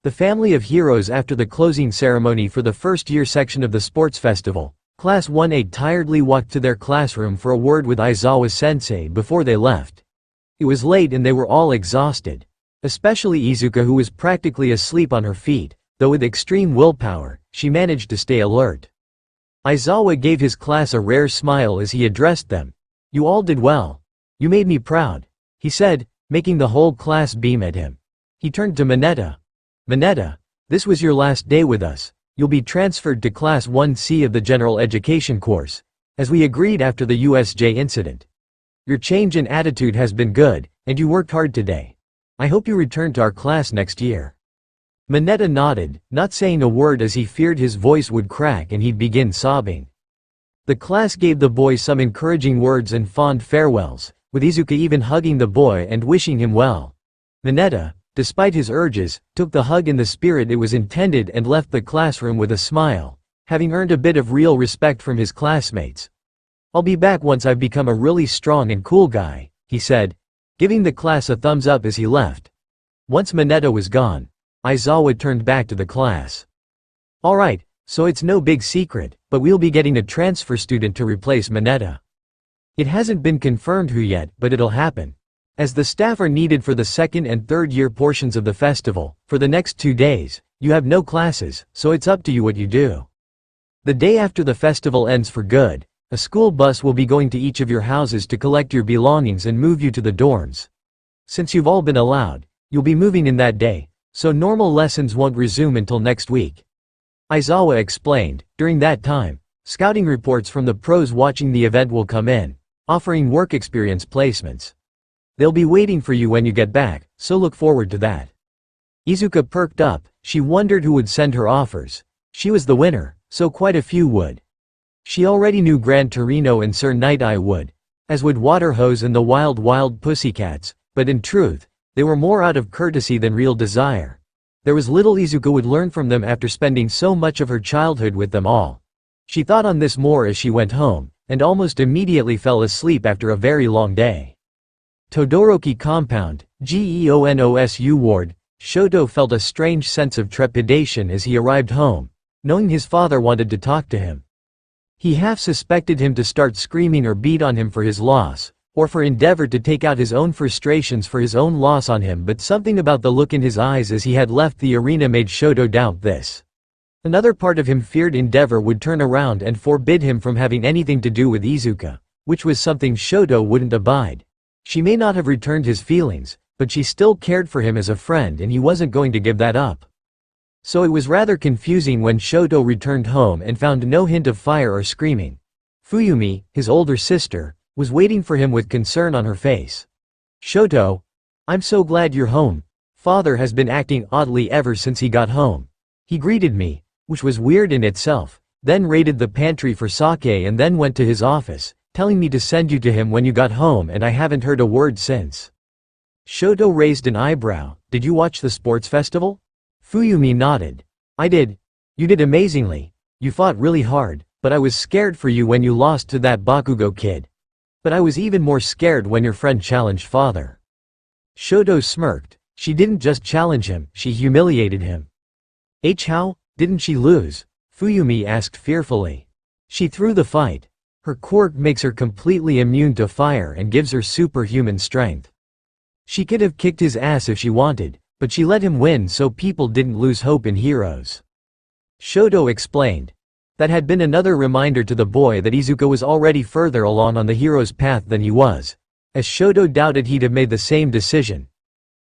The family of heroes. After the closing ceremony for the first year section of the sports festival, Class 1A tiredly walked to their classroom for a word with Aizawa-sensei before they left. It was late and they were all exhausted. Especially Izuka, who was practically asleep on her feet, though with extreme willpower, she managed to stay alert. Aizawa gave his class a rare smile as he addressed them. You all did well. You made me proud, he said, making the whole class beam at him. He turned to Mineta. Mineta, this was your last day with us. You'll be transferred to Class 1C of the General Education course, as we agreed after the USJ incident. Your change in attitude has been good, and you worked hard today. I hope you return to our class next year. Mineta nodded, not saying a word as he feared his voice would crack and he'd begin sobbing. The class gave the boy some encouraging words and fond farewells, with Izuka even hugging the boy and wishing him well. Mineta, despite his urges, took the hug in the spirit it was intended and left the classroom with a smile, having earned a bit of real respect from his classmates. I'll be back once I've become a really strong and cool guy, he said, giving the class a thumbs up as he left. Once Mineta was gone, Aizawa turned back to the class. Alright, so it's no big secret, but we'll be getting a transfer student to replace Mineta. It hasn't been confirmed who yet, but it'll happen. As the staff are needed for the second and third year portions of the festival, for the next 2 days, you have no classes, so it's up to you what you do. The day after the festival ends for good, a school bus will be going to each of your houses to collect your belongings and move you to the dorms. Since you've all been allowed, you'll be moving in that day, so normal lessons won't resume until next week. Aizawa explained. During that time, scouting reports from the pros watching the event will come in, offering work experience placements. They'll be waiting for you when you get back, so look forward to that. Izuka perked up. She wondered who would send her offers. She was the winner, so quite a few would. She already knew Gran Torino and Sir Night-Eye would, as would Waterhose and the Wild Pussycats, but in truth, they were more out of courtesy than real desire. There was little Izuka would learn from them after spending so much of her childhood with them all. She thought on this more as she went home, and almost immediately fell asleep after a very long day. Todoroki Compound, Geonosu Ward. Shoto felt a strange sense of trepidation as he arrived home, knowing his father wanted to talk to him. He half suspected him to start screaming or beat on him for his loss, or for Endeavor to take out his own frustrations for his own loss on him, but something about the look in his eyes as he had left the arena made Shoto doubt this. Another part of him feared Endeavor would turn around and forbid him from having anything to do with Izuka, which was something Shoto wouldn't abide. She may not have returned his feelings, but she still cared for him as a friend and he wasn't going to give that up. So it was rather confusing when Shoto returned home and found no hint of fire or screaming. Fuyumi, his older sister, was waiting for him with concern on her face. Shoto, I'm so glad you're home. Father has been acting oddly ever since he got home. He greeted me, which was weird in itself, then raided the pantry for sake and then went to his office, telling me to send you to him when you got home, and I haven't heard a word since. Shoto raised an eyebrow. Did you watch the sports festival? Fuyumi nodded. I did. You did amazingly. You fought really hard, but I was scared for you when you lost to that Bakugo kid. But I was even more scared when your friend challenged father. Shoto smirked. She didn't just challenge him, she humiliated him. How? Didn't she lose? Fuyumi asked fearfully. She threw the fight. Her quirk makes her completely immune to fire and gives her superhuman strength. She could have kicked his ass if she wanted, But she let him win so people didn't lose hope in heroes. Shoto explained. That had been another reminder to the boy that Izuka was already further along on the hero's path than he was. As Shoto doubted he'd have made the same decision.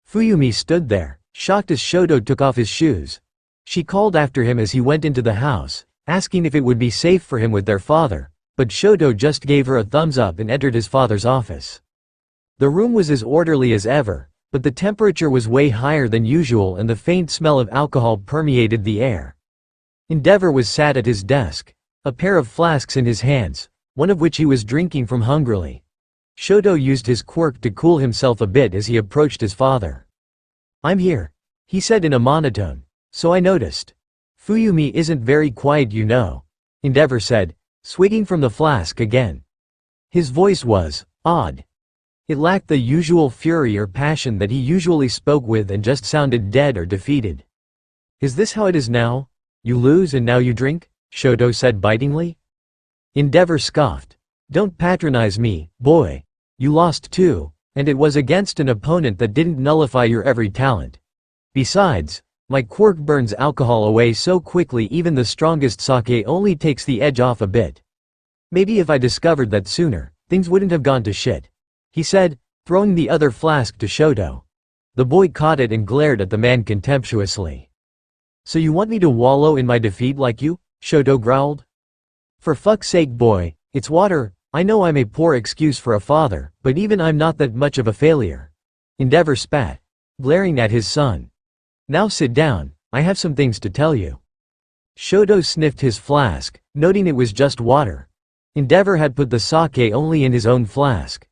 Fuyumi stood there, shocked as Shoto took off his shoes. She called after him as he went into the house, asking if it would be safe for him with their father, but Shoto just gave her a thumbs up and entered his father's office. The room was as orderly as ever, but the temperature was way higher than usual and the faint smell of alcohol permeated the air. Endeavor was sat at his desk, a pair of flasks in his hands, one of which he was drinking from hungrily. Shoto used his quirk to cool himself a bit as he approached his father. "I'm here," he said in a monotone, "so I noticed. Fuyumi isn't very quiet, you know," Endeavor said, swigging from the flask again. His voice was odd. It lacked the usual fury or passion that he usually spoke with and just sounded dead or defeated. "Is this how it is now? You lose and now you drink?" Shoto said bitingly. Endeavor scoffed. "Don't patronize me, boy. You lost too, and it was against an opponent that didn't nullify your every talent. Besides, my quirk burns alcohol away so quickly even the strongest sake only takes the edge off a bit. Maybe if I discovered that sooner, things wouldn't have gone to shit," he said, throwing the other flask to Shoto. The boy caught it and glared at the man contemptuously. "So you want me to wallow in my defeat like you?" Shoto growled. "For fuck's sake, boy, it's water. I know I'm a poor excuse for a father, but even I'm not that much of a failure." Endeavor spat, glaring at his son. "Now sit down, I have some things to tell you." Shoto sniffed his flask, noting it was just water. Endeavor had put the sake only in his own flask.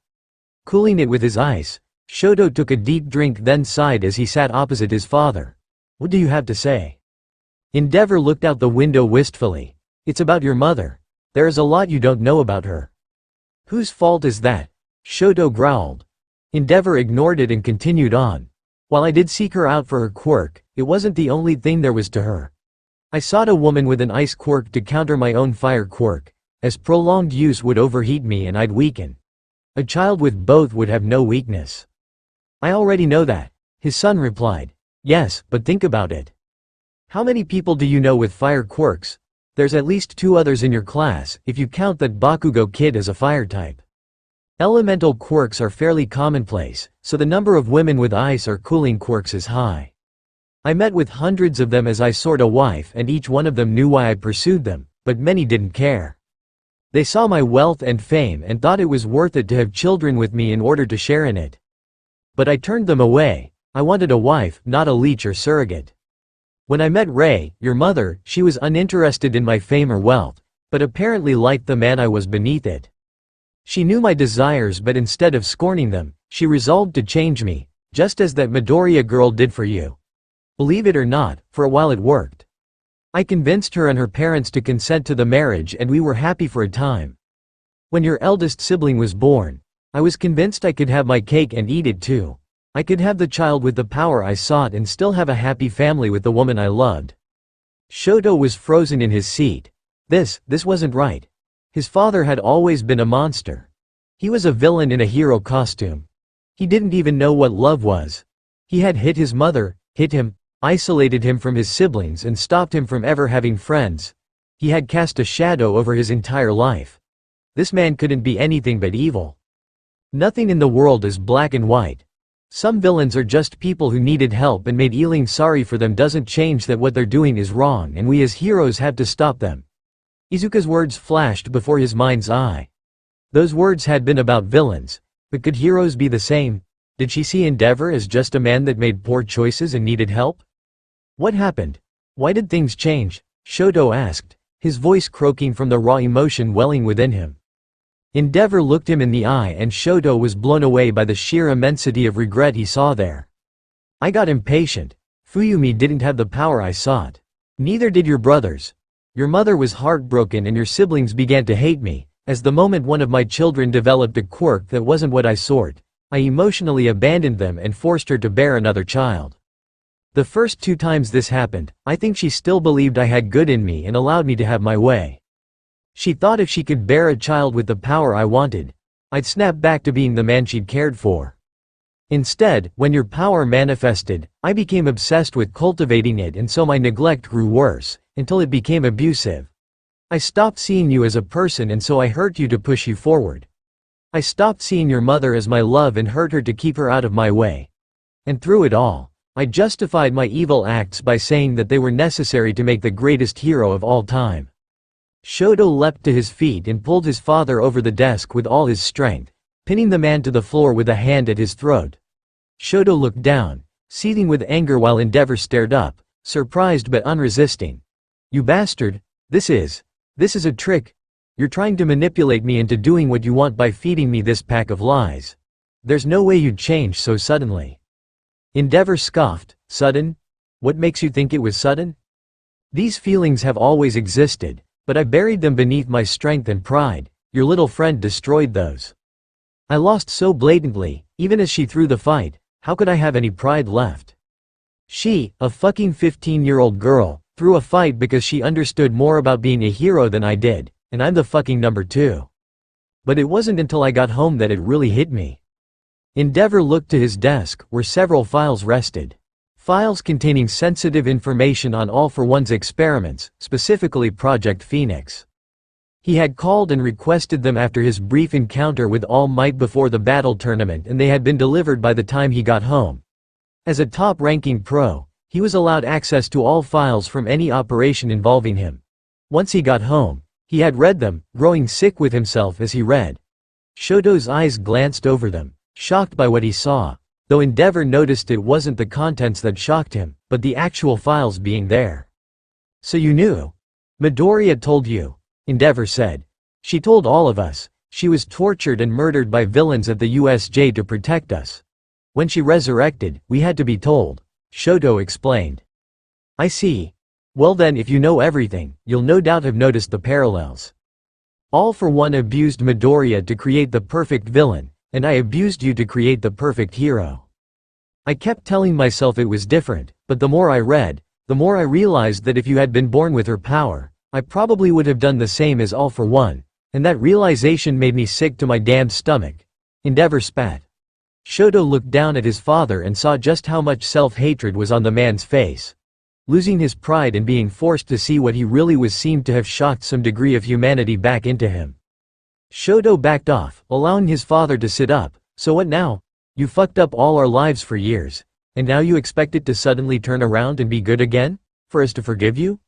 Cooling it with his ice, Shoto took a deep drink then sighed as he sat opposite his father. "What do you have to say?" Endeavor looked out the window wistfully. "It's about your mother. There is a lot you don't know about her." "Whose fault is that?" Shoto growled. Endeavor ignored it and continued on. "While I did seek her out for her quirk, it wasn't the only thing there was to her. I sought a woman with an ice quirk to counter my own fire quirk, as prolonged use would overheat me and I'd weaken. A child with both would have no weakness." "I already know that," his son replied. "Yes, but think about it. How many people do you know with fire quirks? There's at least 2 others in your class, if you count that Bakugo kid as a fire type. Elemental quirks are fairly commonplace, so the number of women with ice or cooling quirks is high. I met with hundreds of them as I sought a wife and each one of them knew why I pursued them, but many didn't care. They saw my wealth and fame and thought it was worth it to have children with me in order to share in it. But I turned them away. I wanted a wife, not a leech or surrogate. When I met Rei, your mother, she was uninterested in my fame or wealth, but apparently liked the man I was beneath it. She knew my desires but instead of scorning them, she resolved to change me, just as that Midoriya girl did for you. Believe it or not, for a while it worked. I convinced her and her parents to consent to the marriage and we were happy for a time. When your eldest sibling was born, I was convinced I could have my cake and eat it too. I could have the child with the power I sought and still have a happy family with the woman I loved." Shoto was frozen in his seat. This wasn't right. His father had always been a monster. He was a villain in a hero costume. He didn't even know what love was. He had hit his mother, hit him, isolated him from his siblings and stopped him from ever having friends. He had cast a shadow over his entire life. This man couldn't be anything but evil. Nothing in the world is black and white. Some villains are just people who needed help and made feeling sorry for them doesn't change that what they're doing is wrong and we as heroes have to stop them. Izuka's words flashed before his mind's eye. Those words had been about villains, but could heroes be the same? Did she see Endeavor as just a man that made poor choices and needed help? What happened? Why did things change? Shoto asked, his voice croaking from the raw emotion welling within him. Endeavor looked him in the eye and Shoto was blown away by the sheer immensity of regret he saw there. "I got impatient. Fuyumi didn't have the power I sought. Neither did your brothers. Your mother was heartbroken and your siblings began to hate me. As the moment one of my children developed a quirk that wasn't what I sought, I emotionally abandoned them and forced her to bear another child. The first 2 times this happened, I think she still believed I had good in me and allowed me to have my way. She thought if she could bear a child with the power I wanted, I'd snap back to being the man she'd cared for. Instead, when your power manifested, I became obsessed with cultivating it, and so my neglect grew worse, until it became abusive. I stopped seeing you as a person, and so I hurt you to push you forward. I stopped seeing your mother as my love and hurt her to keep her out of my way. And through it all, I justified my evil acts by saying that they were necessary to make the greatest hero of all time. Shoto leapt to his feet and pulled his father over the desk with all his strength, pinning the man to the floor with a hand at his throat. Shoto looked down, seething with anger, while Endeavor stared up, surprised but unresisting. You bastard, this is a trick. You're trying to manipulate me into doing what you want by feeding me this pack of lies. There's no way you'd change so suddenly. Endeavor scoffed. Sudden? What makes you think it was sudden? These feelings have always existed, but I buried them beneath my strength and pride. Your little friend destroyed those. I lost so blatantly, even as she threw the fight. How could I have any pride left? She, a fucking 15-year-old girl, threw a fight because she understood more about being a hero than I did, and I'm the fucking number 2. But it wasn't until I got home that it really hit me. Endeavor looked to his desk, where several files rested. Files containing sensitive information on All for One's experiments, specifically Project Phoenix. He had called and requested them after his brief encounter with All Might before the battle tournament, and they had been delivered by the time he got home. As a top-ranking pro, he was allowed access to all files from any operation involving him. Once he got home, he had read them, growing sick with himself as he read. Shoto's eyes glanced over them, shocked by what he saw, though Endeavor noticed it wasn't the contents that shocked him, but the actual files being there. So you knew? Midoriya told you, Endeavor said. She told all of us. She was tortured and murdered by villains at the USJ to protect us. When she resurrected, we had to be told, Shoto explained. I see. Well then, if you know everything, you'll no doubt have noticed the parallels. All for One abused Midoriya to create the perfect villain, and I abused you to create the perfect hero. I kept telling myself it was different, but the more I read, the more I realized that if you had been born with her power, I probably would have done the same as All for One, and that realization made me sick to my damned stomach. Endeavor spat. Shoto looked down at his father and saw just how much self-hatred was on the man's face. Losing his pride and being forced to see what he really was seemed to have shocked some degree of humanity back into him. Shoto backed off, allowing his father to sit up. So what now? You fucked up all our lives for years, and now you expect it to suddenly turn around and be good again? For us to forgive you?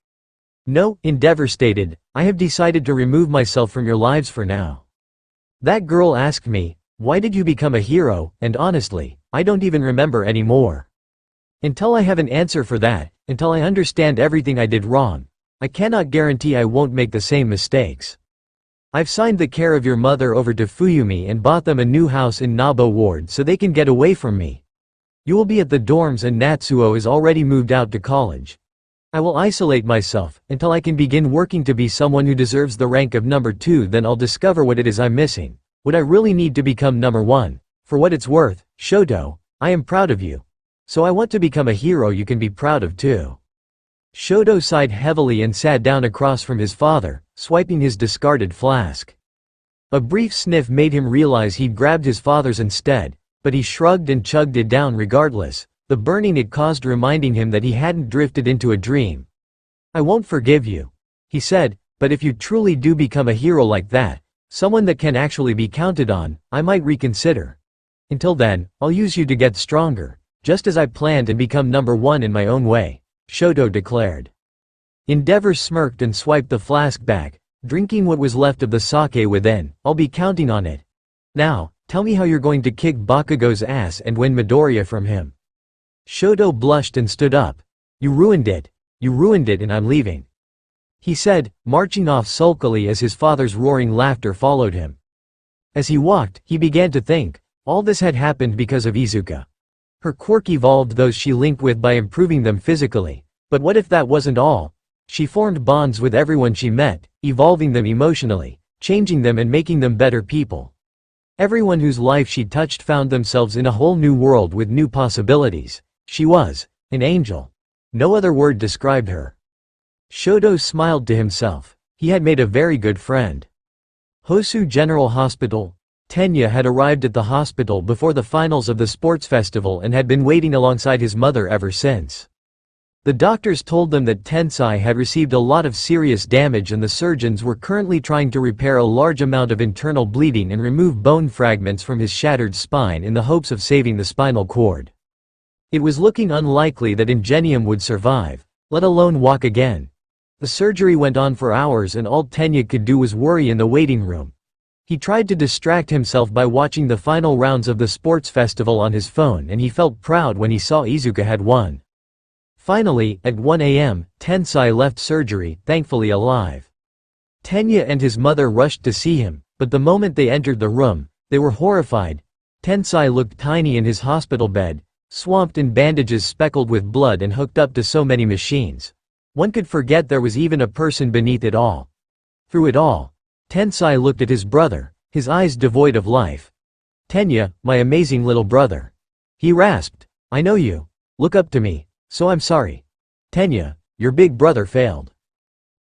No, Endeavor stated, I have decided to remove myself from your lives for now. That girl asked me, why did you become a hero, and honestly, I don't even remember anymore. Until I have an answer for that, until I understand everything I did wrong, I cannot guarantee I won't make the same mistakes. I've signed the care of your mother over to Fuyumi and bought them a new house in Nabo Ward so they can get away from me. You will be at the dorms and Natsuo is already moved out to college. I will isolate myself, until I can begin working to be someone who deserves the rank of number 2, then I'll discover what it is I'm missing. What I really need to become number 1. For what it's worth, Shoto, I am proud of you. So I want to become a hero you can be proud of too. Shoto sighed heavily and sat down across from his father, swiping his discarded flask. A brief sniff made him realize he'd grabbed his father's instead, but he shrugged and chugged it down regardless, the burning it caused reminding him that he hadn't drifted into a dream. I won't forgive you, he said, but if you truly do become a hero like that, someone that can actually be counted on, I might reconsider. Until then, I'll use you to get stronger, just as I planned, and become number 1 in my own way, Shoto declared. Endeavor smirked and swiped the flask back, drinking what was left of the sake within. I'll be counting on it. Now, tell me how you're going to kick Bakugo's ass and win Midoriya from him. Shoto blushed and stood up. You ruined it and I'm leaving, he said, marching off sulkily as his father's roaring laughter followed him. As he walked, he began to think, all this had happened because of Izuka. Her quirk evolved those she linked with by improving them physically, but what if that wasn't all? She formed bonds with everyone she met, evolving them emotionally, changing them and making them better people. Everyone whose life she touched found themselves in a whole new world with new possibilities. She was an angel. No other word described her. Shoto smiled to himself. He had made a very good friend. Hosu General Hospital. Tenya had arrived at the hospital before the finals of the sports festival and had been waiting alongside his mother ever since. The doctors told them that Tensai had received a lot of serious damage and the surgeons were currently trying to repair a large amount of internal bleeding and remove bone fragments from his shattered spine in the hopes of saving the spinal cord. It was looking unlikely that Ingenium would survive, let alone walk again. The surgery went on for hours and all Tenya could do was worry in the waiting room. He tried to distract himself by watching the final rounds of the sports festival on his phone and he felt proud when he saw Izuka had won. Finally, at 1 a.m., Tensai left surgery, thankfully alive. Tenya and his mother rushed to see him, but the moment they entered the room, they were horrified. Tensai looked tiny in his hospital bed, swamped in bandages speckled with blood and hooked up to so many machines. One could forget there was even a person beneath it all. Through it all, Tensai looked at his brother, his eyes devoid of life. "Tenya, my amazing little brother," he rasped. "I know you. Look up to me, so I'm sorry. Tenya, your big brother failed."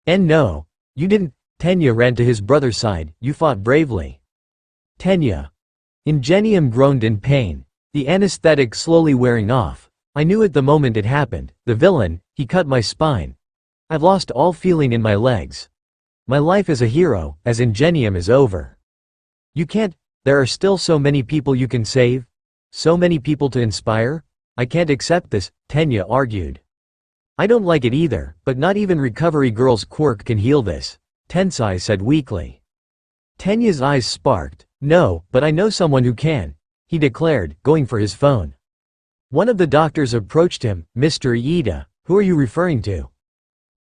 "And no, you didn't." Tenya ran to his brother's side. "You fought bravely." "Tenya." Ingenium groaned in pain, the anesthetic slowly wearing off. "I knew it the moment it happened. The villain, he cut my spine. I've lost all feeling in my legs. My life as a hero, as Ingenium is over." "You can't. There are still so many people you can save. So many people to inspire. I can't accept this," Tenya argued. "I don't like it either, but not even Recovery Girl's quirk can heal this," Tensai said weakly. Tenya's eyes sparked. "No, but I know someone who can," he declared, going for his phone. One of the doctors approached him. "Mr. Iida, who are you referring to?"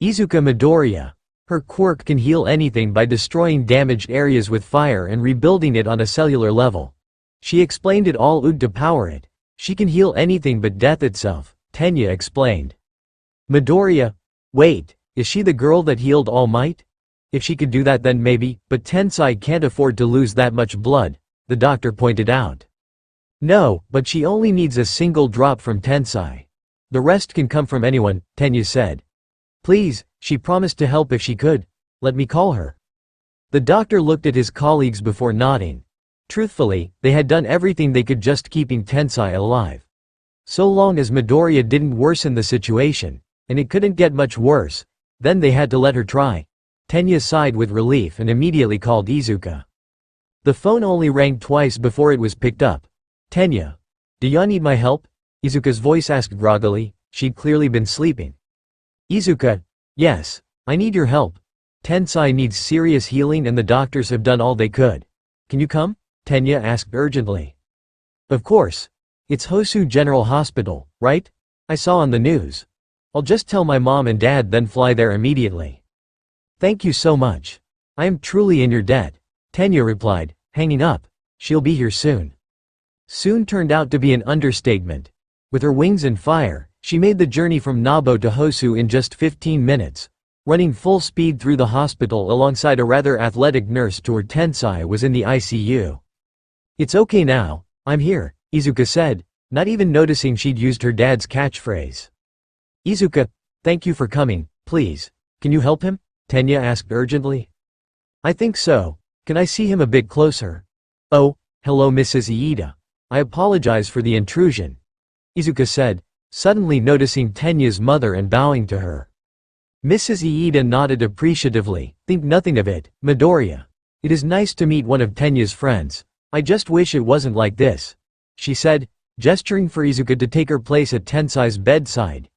"Izuka Midoriya. Her quirk can heal anything by destroying damaged areas with fire and rebuilding it on a cellular level. She explained it all to power it. She can heal anything but death itself," Tenya explained. "Midoriya? Wait, is she the girl that healed All Might? If she could do that then maybe, but Tensai can't afford to lose that much blood," the doctor pointed out. "No, but she only needs a single drop from Tensai. The rest can come from anyone," Tenya said. "Please, she promised to help if she could. Let me call her." The doctor looked at his colleagues before nodding. Truthfully, they had done everything they could just keeping Tensai alive. So long as Midoriya didn't worsen the situation, and it couldn't get much worse, then they had to let her try. Tenya sighed with relief and immediately called Izuka. The phone only rang twice before it was picked up. "Tenya, do ya need my help?" Izuka's voice asked groggily. She'd clearly been sleeping. "Izuka, yes, I need your help. Tensai needs serious healing and the doctors have done all they could. Can you come?" Tenya asked urgently. "Of course. It's Hosu General Hospital, right? I saw on the news. I'll just tell my mom and dad then fly there immediately." "Thank you so much. I am truly in your debt," Tenya replied, hanging up. "She'll be here soon." Soon turned out to be an understatement. With her wings and fire, she made the journey from Nabo to Hosu in just 15 minutes, running full speed through the hospital alongside a rather athletic nurse to where Tensai was in the ICU. "It's okay now, I'm here," Izuka said, not even noticing she'd used her dad's catchphrase. "Izuka, thank you for coming, please. Can you help him?" Tenya asked urgently. "I think so. Can I see him a bit closer?" "Oh, hello Mrs. Iida. I apologize for the intrusion," Izuka said, suddenly noticing Tenya's mother and bowing to her. Mrs. Iida nodded appreciatively. "Think nothing of it, Midoriya. It is nice to meet one of Tenya's friends. I just wish it wasn't like this," she said, gesturing for Izuka to take her place at Tensai's bedside.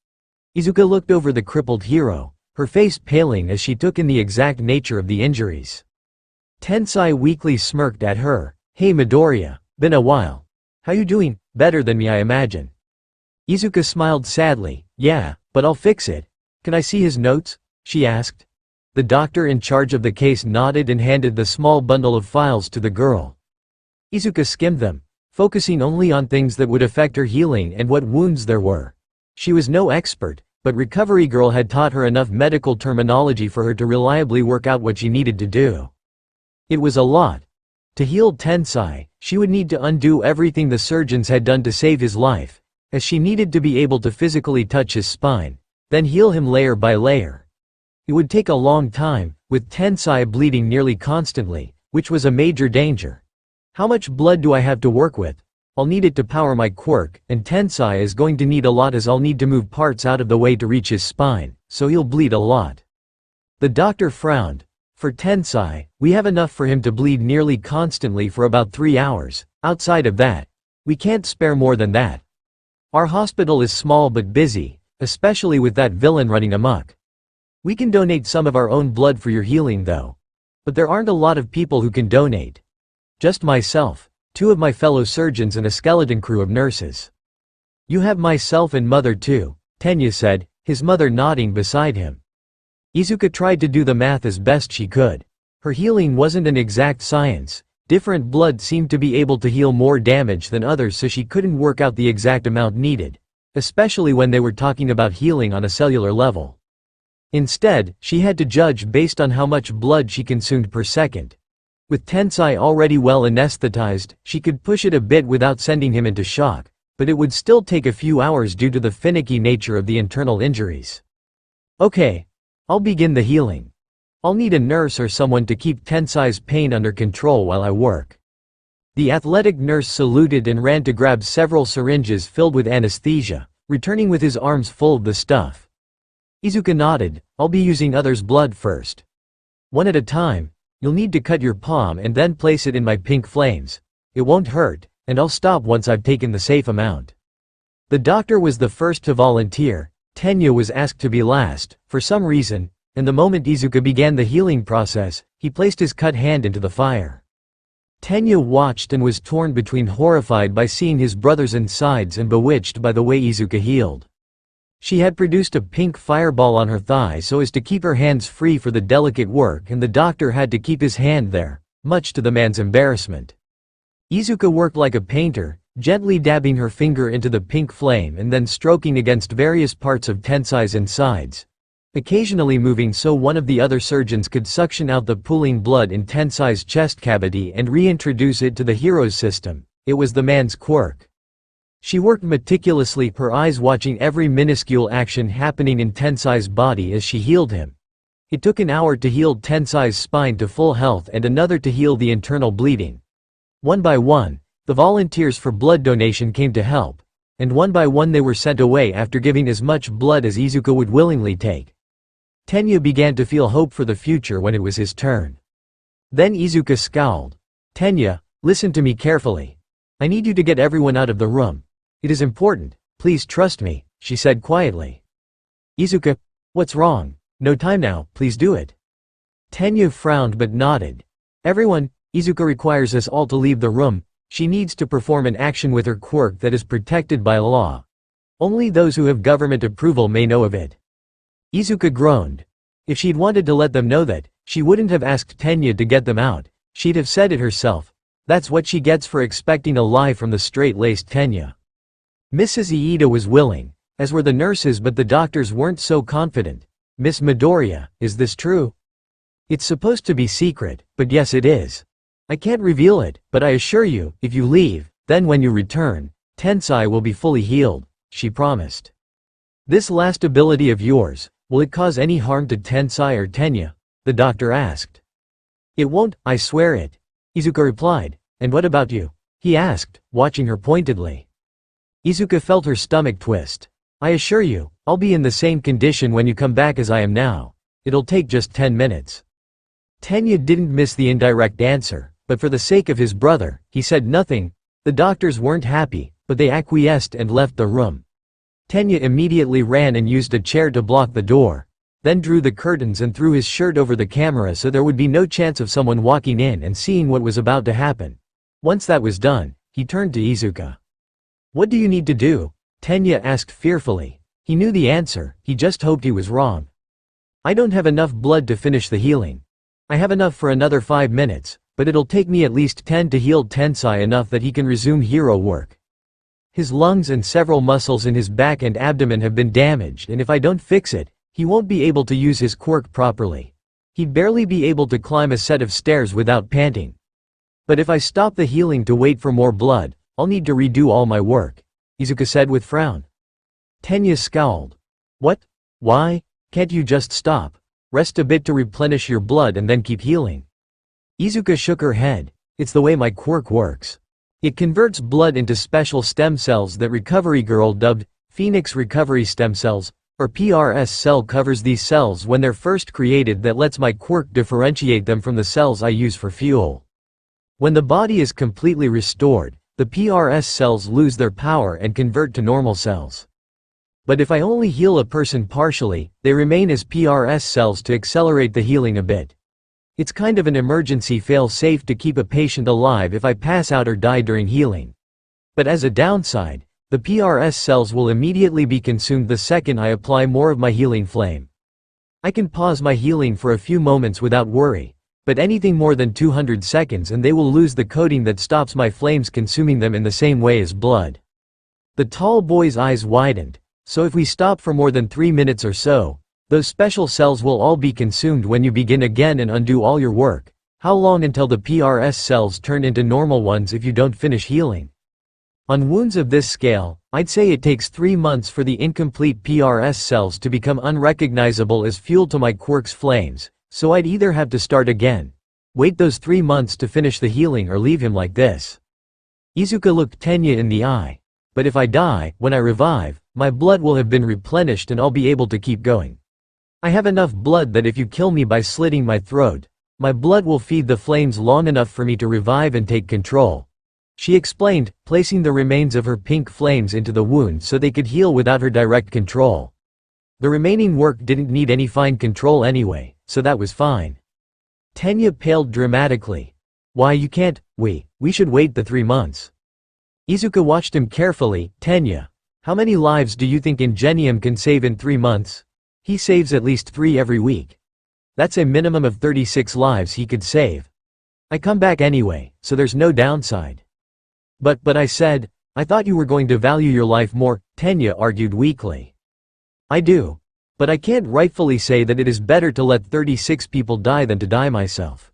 Izuka looked over the crippled hero, her face paling as she took in the exact nature of the injuries. Tensai weakly smirked at her. "Hey Midoriya, been a while. How you doing? Better than me I imagine." Izuka smiled sadly. "Yeah, but I'll fix it. Can I see his notes?" she asked. The doctor in charge of the case nodded and handed the small bundle of files to the girl. Izuka skimmed them, focusing only on things that would affect her healing and what wounds there were. She was no expert, but Recovery Girl had taught her enough medical terminology for her to reliably work out what she needed to do. It was a lot. To heal Tensai, she would need to undo everything the surgeons had done to save his life, as she needed to be able to physically touch his spine, then heal him layer by layer. It would take a long time, with Tensai bleeding nearly constantly, which was a major danger. How much blood do I have to work with? I'll need it to power my quirk, and Tensai is going to need a lot as I'll need to move parts out of the way to reach his spine, so he'll bleed a lot. The doctor frowned. For Tensai, we have enough for him to bleed nearly constantly for about 3 hours. Outside of that, we can't spare more than that. Our hospital is small but busy, especially with that villain running amok. We can donate some of our own blood for your healing though. But there aren't a lot of people who can donate. Just myself, 2 of my fellow surgeons and a skeleton crew of nurses. You have myself and mother too, Tenya said, his mother nodding beside him. Izuka tried to do the math as best she could. Her healing wasn't an exact science. Different blood seemed to be able to heal more damage than others, so she couldn't work out the exact amount needed, especially when they were talking about healing on a cellular level. Instead, she had to judge based on how much blood she consumed per second. With Tensai already well anesthetized, she could push it a bit without sending him into shock, but it would still take a few hours due to the finicky nature of the internal injuries. Okay. I'll begin the healing. I'll need a nurse or someone to keep Tensai's pain under control while I work. The athletic nurse saluted and ran to grab several syringes filled with anesthesia, returning with his arms full of the stuff. Izuka nodded. I'll be using others' blood first. One at a time. You'll need to cut your palm and then place it in my pink flames. It won't hurt, and I'll stop once I've taken the safe amount. The doctor was the first to volunteer. Tenya was asked to be last, for some reason, and the moment Izuka began the healing process, he placed his cut hand into the fire. Tenya watched and was torn between horrified by seeing his brother's insides and bewitched by the way Izuka healed. She had produced a pink fireball on her thigh so as to keep her hands free for the delicate work, and the doctor had to keep his hand there, much to the man's embarrassment. Izuka worked like a painter, gently dabbing her finger into the pink flame and then stroking against various parts of Tensai's insides, occasionally moving so one of the other surgeons could suction out the pooling blood in Tensai's chest cavity and reintroduce it to the hero's system. It was the man's quirk. She worked meticulously, her eyes watching every minuscule action happening in Tensai's body as she healed him. It took an hour to heal Tensai's spine to full health and another to heal the internal bleeding. One by one, the volunteers for blood donation came to help, and one by one they were sent away after giving as much blood as Izuka would willingly take. Tenya began to feel hope for the future when it was his turn. Then Izuka scowled. Tenya, listen to me carefully. I need you to get everyone out of the room. It is important, please trust me, she said quietly. Izuka, what's wrong? No time now, please do it. Tenya frowned but nodded. Everyone, Izuka requires us all to leave the room. She needs to perform an action with her quirk that is protected by law. Only those who have government approval may know of it. Izuka groaned. If she'd wanted to let them know that, she wouldn't have asked Tenya to get them out. She'd have said it herself. That's what she gets for expecting a lie from the straight-laced Tenya. Mrs. Iida was willing, as were the nurses, but the doctors weren't so confident. Miss Midoriya, is this true? It's supposed to be secret, but yes it is. I can't reveal it, but I assure you, if you leave, then when you return, Tensai will be fully healed, she promised. This last ability of yours, will it cause any harm to Tensai or Tenya? The doctor asked. It won't, I swear it. Izuka replied. And what about you? He asked, watching her pointedly. Izuka felt her stomach twist. I assure you, I'll be in the same condition when you come back as I am now. It'll take just 10 minutes. Tenya didn't miss the indirect answer. But for the sake of his brother, he said nothing. The doctors weren't happy, but they acquiesced and left the room. Tenya immediately ran and used a chair to block the door, then drew the curtains and threw his shirt over the camera so there would be no chance of someone walking in and seeing what was about to happen. Once that was done, he turned to Izuka. What do you need to do? Tenya asked fearfully. He knew the answer, he just hoped he was wrong. I don't have enough blood to finish the healing. I have enough for another 5 minutes. But it'll take me at least 10 to heal Tensai enough that he can resume hero work. His lungs and several muscles in his back and abdomen have been damaged, and if I don't fix it, he won't be able to use his quirk properly. He'd barely be able to climb a set of stairs without panting. But if I stop the healing to wait for more blood, I'll need to redo all my work, Izuka said with frown. Tenya scowled. What? Why? Can't you just stop? Rest a bit to replenish your blood and then keep healing. Izuka shook her head. It's the way my quirk works. It converts blood into special stem cells that Recovery Girl dubbed Phoenix Recovery Stem Cells, or PRS. Cell covers these cells when they're first created that lets my quirk differentiate them from the cells I use for fuel. When the body is completely restored, the PRS cells lose their power and convert to normal cells. But if I only heal a person partially, they remain as PRS cells to accelerate the healing a bit. It's kind of an emergency fail-safe to keep a patient alive if I pass out or die during healing. But as a downside, the PRS cells will immediately be consumed the second I apply more of my healing flame. I can pause my healing for a few moments without worry, but anything more than 200 seconds and they will lose the coating that stops my flames consuming them in the same way as blood. The tall boy's eyes widened. So if we stop for more than 3 minutes or so, those special cells will all be consumed when you begin again and undo all your work. How long until the PRS cells turn into normal ones if you don't finish healing? On wounds of this scale, I'd say it takes 3 months for the incomplete PRS cells to become unrecognizable as fuel to my quirk's flames, so I'd either have to start again, wait those 3 months to finish the healing, or leave him like this. Izuka looked Tenya in the eye. But if I die, when I revive, my blood will have been replenished and I'll be able to keep going. I have enough blood that if you kill me by slitting my throat, my blood will feed the flames long enough for me to revive and take control. She explained, placing the remains of her pink flames into the wound so they could heal without her direct control. The remaining work didn't need any fine control anyway, so that was fine. Tenya paled dramatically. Why, you can't, we should wait the 3 months. Izuka watched him carefully. Tenya, how many lives do you think Ingenium can save in 3 months? He saves at least 3 every week. That's a minimum of 36 lives he could save. I come back anyway, so there's no downside. But I said, I thought you were going to value your life more, Tenya argued weakly. I do. But I can't rightfully say that it is better to let 36 people die than to die myself.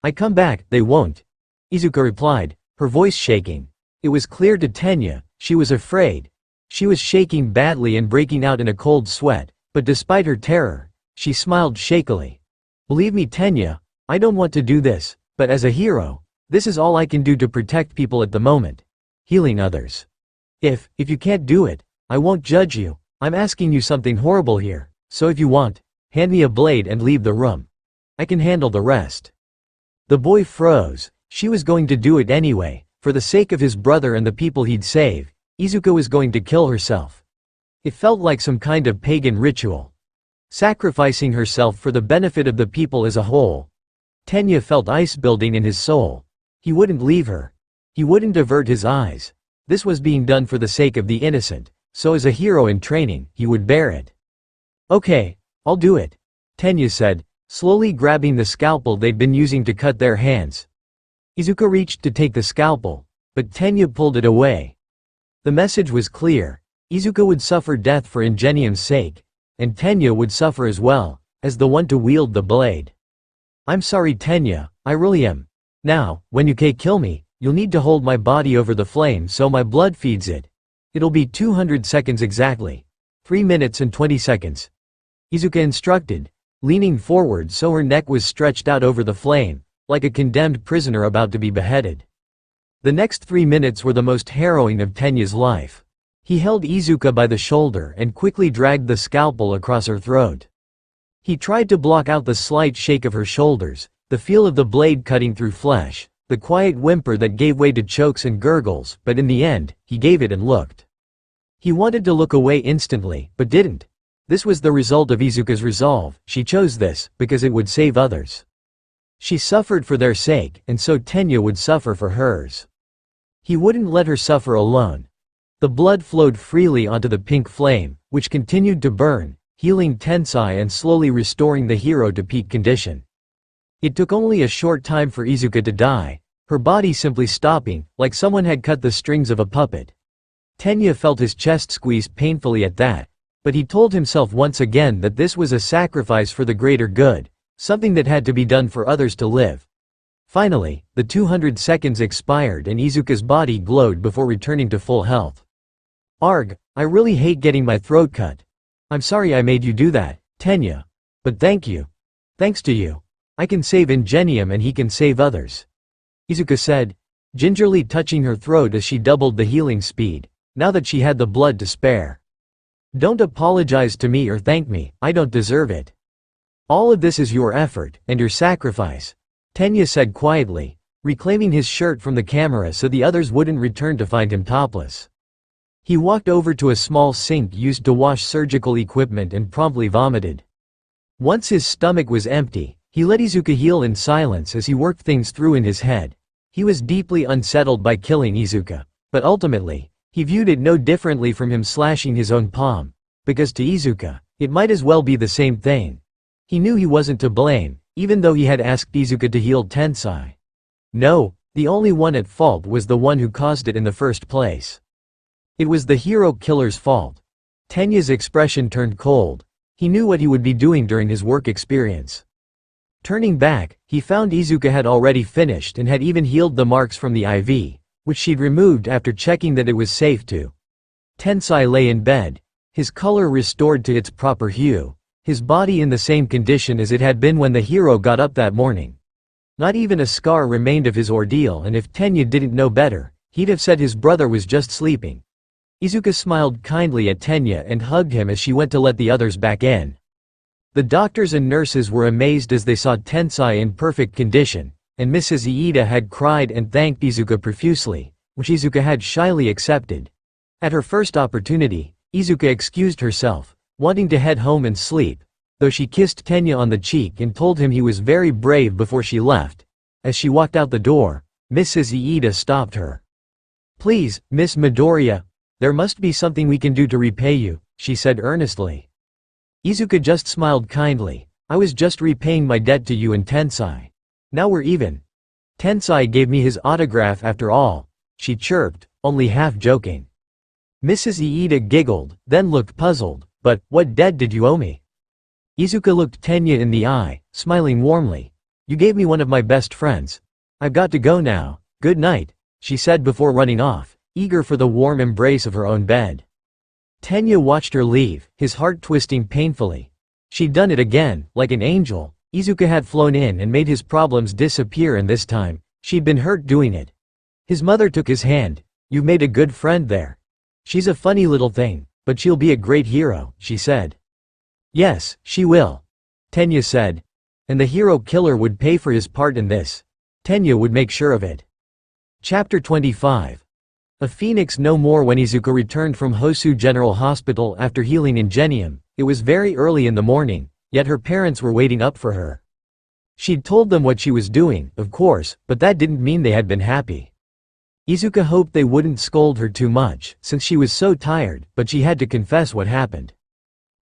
I come back, they won't. Izuka replied, her voice shaking. It was clear to Tenya, she was afraid. She was shaking badly and breaking out in a cold sweat, but despite her terror, she smiled shakily. Believe me, Tenya, I don't want to do this, but as a hero, this is all I can do to protect people at the moment. Healing others. If you can't do it, I won't judge you. I'm asking you something horrible here, so if you want, hand me a blade and leave the room. I can handle the rest. The boy froze. She was going to do it anyway. For the sake of his brother and the people he'd save, Izuka was going to kill herself. It felt like some kind of pagan ritual. Sacrificing herself for the benefit of the people as a whole. Tenya felt ice building in his soul. He wouldn't leave her. He wouldn't avert his eyes. This was being done for the sake of the innocent, so as a hero in training, he would bear it. Okay, I'll do it, Tenya said, slowly grabbing the scalpel they'd been using to cut their hands. Izuka reached to take the scalpel, but Tenya pulled it away. The message was clear. Izuka would suffer death for Ingenium's sake, and Tenya would suffer as well, as the one to wield the blade. I'm sorry, Tenya, I really am. Now, when you kill me, you'll need to hold my body over the flame so my blood feeds it. It'll be 200 seconds exactly. 3 minutes and 20 seconds. Izuka instructed, leaning forward so her neck was stretched out over the flame, like a condemned prisoner about to be beheaded. The next 3 minutes were the most harrowing of Tenya's life. He held Izuka by the shoulder and quickly dragged the scalpel across her throat. He tried to block out the slight shake of her shoulders, the feel of the blade cutting through flesh, the quiet whimper that gave way to chokes and gurgles, but in the end, he gave it and looked. He wanted to look away instantly, but didn't. This was the result of Izuka's resolve. She chose this, because it would save others. She suffered for their sake, and so Tenya would suffer for hers. He wouldn't let her suffer alone. The blood flowed freely onto the pink flame, which continued to burn, healing Tensai and slowly restoring the hero to peak condition. It took only a short time for Izuka to die, her body simply stopping, like someone had cut the strings of a puppet. Tenya felt his chest squeeze painfully at that, but he told himself once again that this was a sacrifice for the greater good. Something that had to be done for others to live. Finally, the 200 seconds expired and Izuka's body glowed before returning to full health. Arg, I really hate getting my throat cut. I'm sorry I made you do that, Tenya. But thank you. Thanks to you, I can save Ingenium and he can save others. Izuka said, gingerly touching her throat as she doubled the healing speed, now that she had the blood to spare. Don't apologize to me or thank me, I don't deserve it. All of this is your effort, and your sacrifice, Tenya said quietly, reclaiming his shirt from the camera so the others wouldn't return to find him topless. He walked over to a small sink used to wash surgical equipment and promptly vomited. Once his stomach was empty, he let Izuka heal in silence as he worked things through in his head. He was deeply unsettled by killing Izuka, but ultimately, he viewed it no differently from him slashing his own palm, because to Izuka, it might as well be the same thing. He knew he wasn't to blame, even though he had asked Izuka to heal Tensai. No, the only one at fault was the one who caused it in the first place. It was the hero killer's fault. Tenya's expression turned cold. He knew what he would be doing during his work experience. Turning back, he found Izuka had already finished and had even healed the marks from the IV, which she'd removed after checking that it was safe to. Tensai lay in bed, his color restored to its proper hue, his body in the same condition as it had been when the hero got up that morning. Not even a scar remained of his ordeal, and if Tenya didn't know better, he'd have said his brother was just sleeping. Izuka smiled kindly at Tenya and hugged him as she went to let the others back in. The doctors and nurses were amazed as they saw Tensai in perfect condition, and Mrs. Iida had cried and thanked Izuka profusely, which Izuka had shyly accepted. At her first opportunity, Izuka excused herself, wanting to head home and sleep, though she kissed Tenya on the cheek and told him he was very brave before she left. As she walked out the door, Mrs. Iida stopped her. "Please, Miss Midoriya, there must be something we can do to repay you," she said earnestly. Izuka just smiled kindly. "I was just repaying my debt to you and Tensai. Now we're even. Tensai gave me his autograph after all," she chirped, only half joking. Mrs. Iida giggled, then looked puzzled. "But, what debt did you owe me?" Izuka looked Tenya in the eye, smiling warmly. "You gave me one of my best friends. I've got to go now, good night," she said before running off, eager for the warm embrace of her own bed. Tenya watched her leave, his heart twisting painfully. She'd done it again, like an angel. Izuka had flown in and made his problems disappear, and this time, she'd been hurt doing it. His mother took his hand. "You've made a good friend there. She's a funny little thing, but she'll be a great hero," she said. "Yes, she will," Tenya said. "And the hero killer would pay for his part in this. Tenya would make sure of it." Chapter 25. A phoenix no more. When Izuka returned from Hosu General Hospital after healing Ingenium, it was very early in the morning, yet her parents were waiting up for her. She'd told them what she was doing, of course, but that didn't mean they had been happy. Izuka hoped they wouldn't scold her too much, since she was so tired, but she had to confess what happened.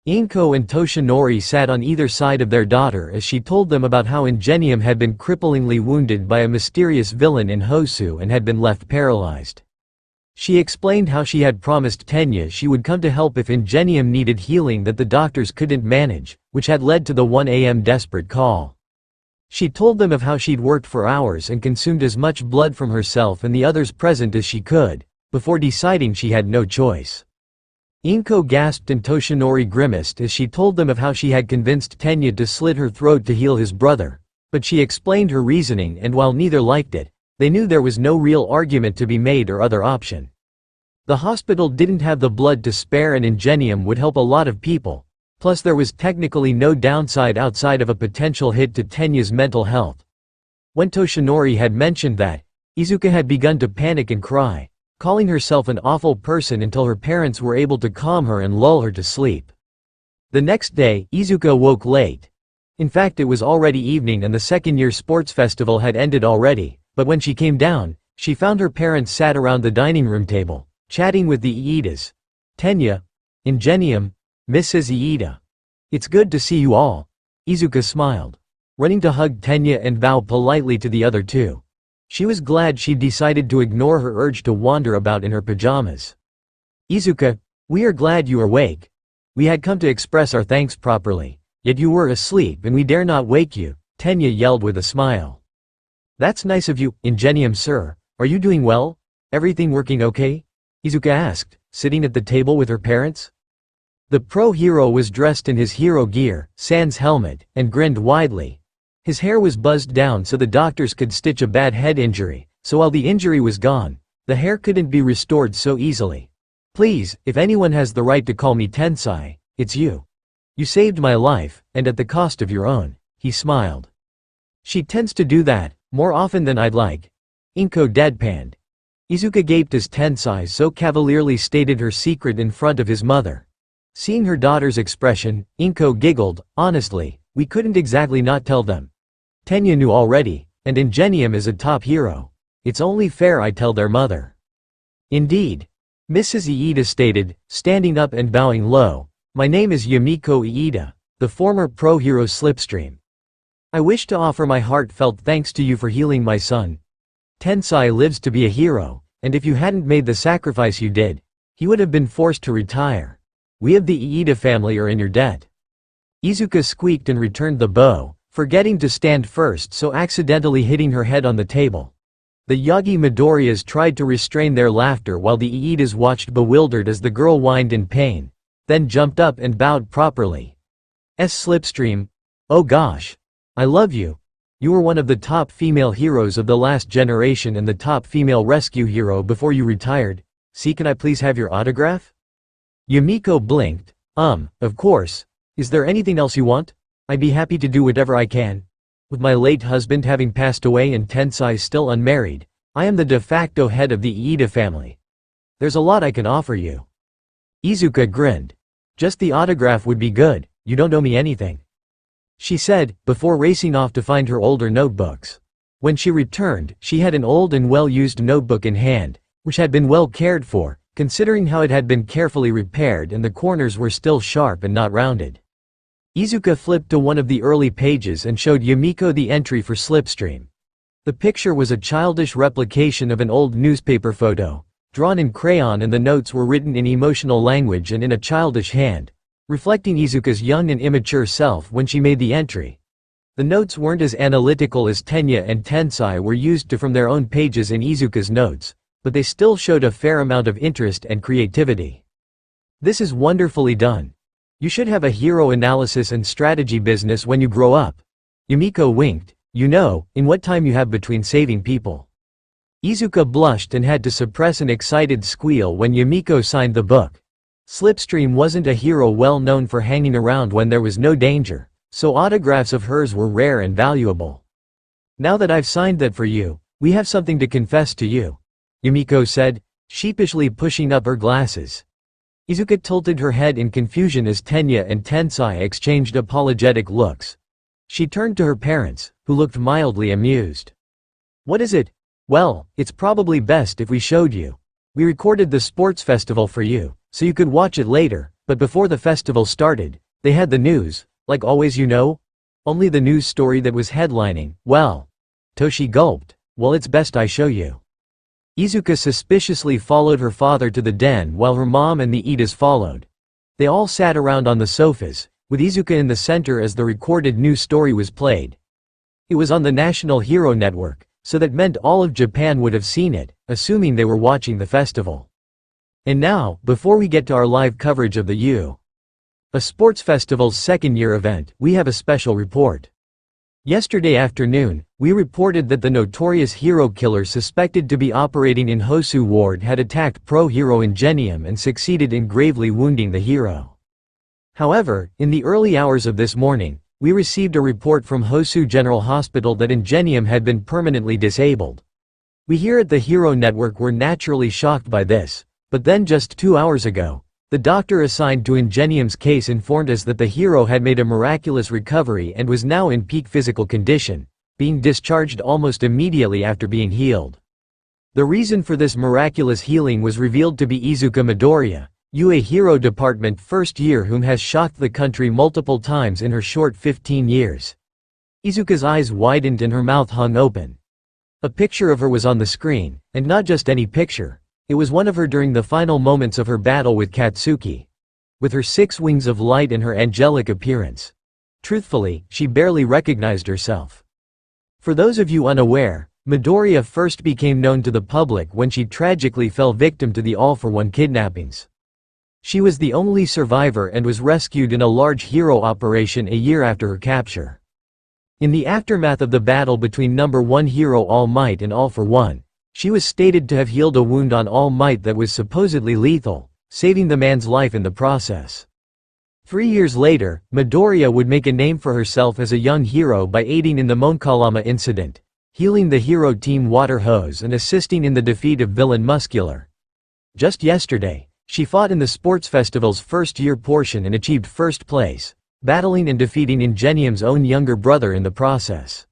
Inko and Toshinori sat on either side of their daughter as she told them about how Ingenium had been cripplingly wounded by a mysterious villain in Hosu and had been left paralyzed. She explained how she had promised Tenya she would come to help if Ingenium needed healing that the doctors couldn't manage, which had led to the 1 a.m. desperate call. She told them of how she'd worked for hours and consumed as much blood from herself and the others present as she could, before deciding she had no choice. Inko gasped and Toshinori grimaced as she told them of how she had convinced Tenya to slit her throat to heal his brother, but she explained her reasoning, and while neither liked it, they knew there was no real argument to be made or other option. The hospital didn't have the blood to spare, and Ingenium would help a lot of people, plus there was technically no downside outside of a potential hit to Tenya's mental health. When Toshinori had mentioned that, Izuka had begun to panic and cry, calling herself an awful person until her parents were able to calm her and lull her to sleep. The next day, Izuka woke late. In fact, it was already evening and the second-year sports festival had ended already, but when she came down, she found her parents sat around the dining room table, chatting with the Iidas. "Tenya, Ingenium, Mrs. Iida. It's good to see you all," Izuka smiled, running to hug Tenya and bow politely to the other two. She was glad she'd decided to ignore her urge to wander about in her pajamas. "Izuka, we are glad you are awake. We had come to express our thanks properly, yet you were asleep and we dare not wake you," Tenya yelled with a smile. "That's nice of you, Ingenium sir. Are you doing well? Everything working okay?" Izuka asked, sitting at the table with her parents. The pro-hero was dressed in his hero gear, sans helmet, and grinned widely. His hair was buzzed down so the doctors could stitch a bad head injury, so while the injury was gone, the hair couldn't be restored so easily. Please, if anyone has the right to call me Tensai, it's you. You saved my life, and at the cost of your own, he smiled. She tends to do that, more often than I'd like. Inko deadpanned. Izuka gaped as Tensai so cavalierly stated her secret in front of his mother. Seeing her daughter's expression, Inko giggled. Honestly, we couldn't exactly not tell them. Tenya knew already, and Ingenium is a top hero. It's only fair I tell their mother. Indeed. Mrs. Iida stated, standing up and bowing low. My name is Yumiko Iida, the former pro-hero Slipstream. I wish to offer my heartfelt thanks to you for healing my son. Tensai lives to be a hero, and if you hadn't made the sacrifice you did, he would have been forced to retire. We of the Iida family are in your debt. Izuka squeaked and returned the bow, forgetting to stand first so accidentally hitting her head on the table. The Yagi Midoriyas tried to restrain their laughter while the Iidas watched bewildered as the girl whined in pain, then jumped up and bowed properly. Slipstream. Oh gosh. I love you. You were one of the top female heroes of the last generation and the top female rescue hero before you retired. See, can I please have your autograph? Yumiko blinked. Of course. Is there anything else you want? I'd be happy to do whatever I can. With my late husband having passed away and Tensai still unmarried, I am the de facto head of the Iida family. There's a lot I can offer you. Izuka grinned. Just the autograph would be good, you don't owe me anything. She said, before racing off to find her older notebooks. When she returned, she had an old and well-used notebook in hand, which had been well cared for, considering how it had been carefully repaired and the corners were still sharp and not rounded. Izuka flipped to one of the early pages and showed Yumiko the entry for Slipstream. The picture was a childish replication of an old newspaper photo, drawn in crayon, and the notes were written in emotional language and in a childish hand, reflecting Izuka's young and immature self when she made the entry. The notes weren't as analytical as Tenya and Tensai were used to from their own pages in Izuka's notes, but they still showed a fair amount of interest and creativity. This is wonderfully done. You should have a hero analysis and strategy business when you grow up. Yumiko winked. You know, in what time you have between saving people. Izuka blushed and had to suppress an excited squeal when Yumiko signed the book. Slipstream wasn't a hero well known for hanging around when there was no danger, so autographs of hers were rare and valuable. Now that I've signed that for you, we have something to confess to you, Yumiko said, sheepishly pushing up her glasses. Izuka tilted her head in confusion as Tenya and Tensai exchanged apologetic looks. She turned to her parents, who looked mildly amused. What is it? Well, it's probably best if we showed you. We recorded the sports festival for you, so you could watch it later, but before the festival started, they had the news, like always you know? Only the news story that was headlining, well. Toshi gulped. Well, it's best I show you. Izuka suspiciously followed her father to the den while her mom and the Iidas followed. They all sat around on the sofas, with Izuka in the center as the recorded news story was played. It was on the National Hero Network, so that meant all of Japan would have seen it, assuming they were watching the festival. And now, before we get to our live coverage of the A Sports Festival's second-year event, we have a special report. Yesterday afternoon, we reported that the notorious hero killer suspected to be operating in Hosu Ward had attacked pro-hero Ingenium and succeeded in gravely wounding the hero. However, in the early hours of this morning, we received a report from Hosu General Hospital that Ingenium had been permanently disabled. We here at the Hero Network were naturally shocked by this, but then just 2 hours ago, the doctor assigned to Ingenium's case informed us that the hero had made a miraculous recovery and was now in peak physical condition, being discharged almost immediately after being healed. The reason for this miraculous healing was revealed to be Izuka Midoriya, UA Hero Department first year, whom has shocked the country multiple times in her short 15 years. Izuka's eyes widened and her mouth hung open. A picture of her was on the screen, and not just any picture. It was one of her during the final moments of her battle with Katsuki. With her 6 wings of light and her angelic appearance. Truthfully, she barely recognized herself. For those of you unaware, Midoriya first became known to the public when she tragically fell victim to the All-for-One kidnappings. She was the only survivor and was rescued in a large hero operation a year after her capture. In the aftermath of the battle between number 1 hero All Might and All for One, she was stated to have healed a wound on All Might that was supposedly lethal, saving the man's life in the process. 3 years later, Midoriya would make a name for herself as a young hero by aiding in the Monkalama incident, healing the hero team Water Hose and assisting in the defeat of villain Muscular. Just yesterday, she fought in the sports festival's first-year portion and achieved first place, battling and defeating Ingenium's own younger brother in the process.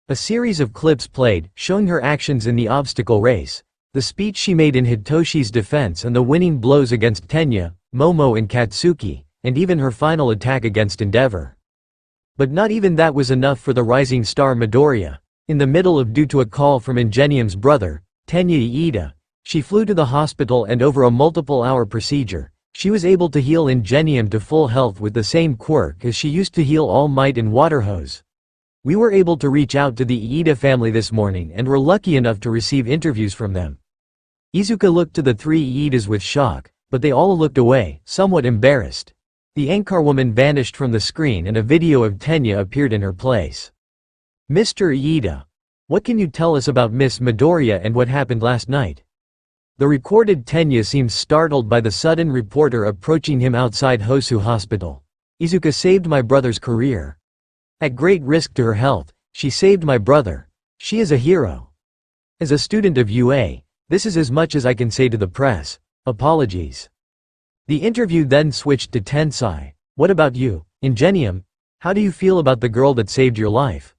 A series of clips played, showing her actions in the obstacle race, the speech she made in Hitoshi's defense and the winning blows against Tenya, Momo and Katsuki, and even her final attack against Endeavor. But not even that was enough for the rising star Midoriya. In the middle of due to a call from Ingenium's brother, Tenya Iida, she flew to the hospital and over a multiple-hour procedure, she was able to heal Ingenium to full health with the same quirk as she used to heal All Might and Water Hose. We were able to reach out to the Iida family this morning and were lucky enough to receive interviews from them. Izuka looked to the 3 Iidas with shock, but they all looked away, somewhat embarrassed. The anchorwoman vanished from the screen and a video of Tenya appeared in her place. Mr. Iida, what can you tell us about Miss Midoriya and what happened last night? The recorded Tenya seems startled by the sudden reporter approaching him outside Hosu Hospital. Izuka saved my brother's career. At great risk to her health, she saved my brother. She is a hero. As a student of UA, this is as much as I can say to the press. Apologies. The interview then switched to Tensai. What about you, Ingenium? How do you feel about the girl that saved your life?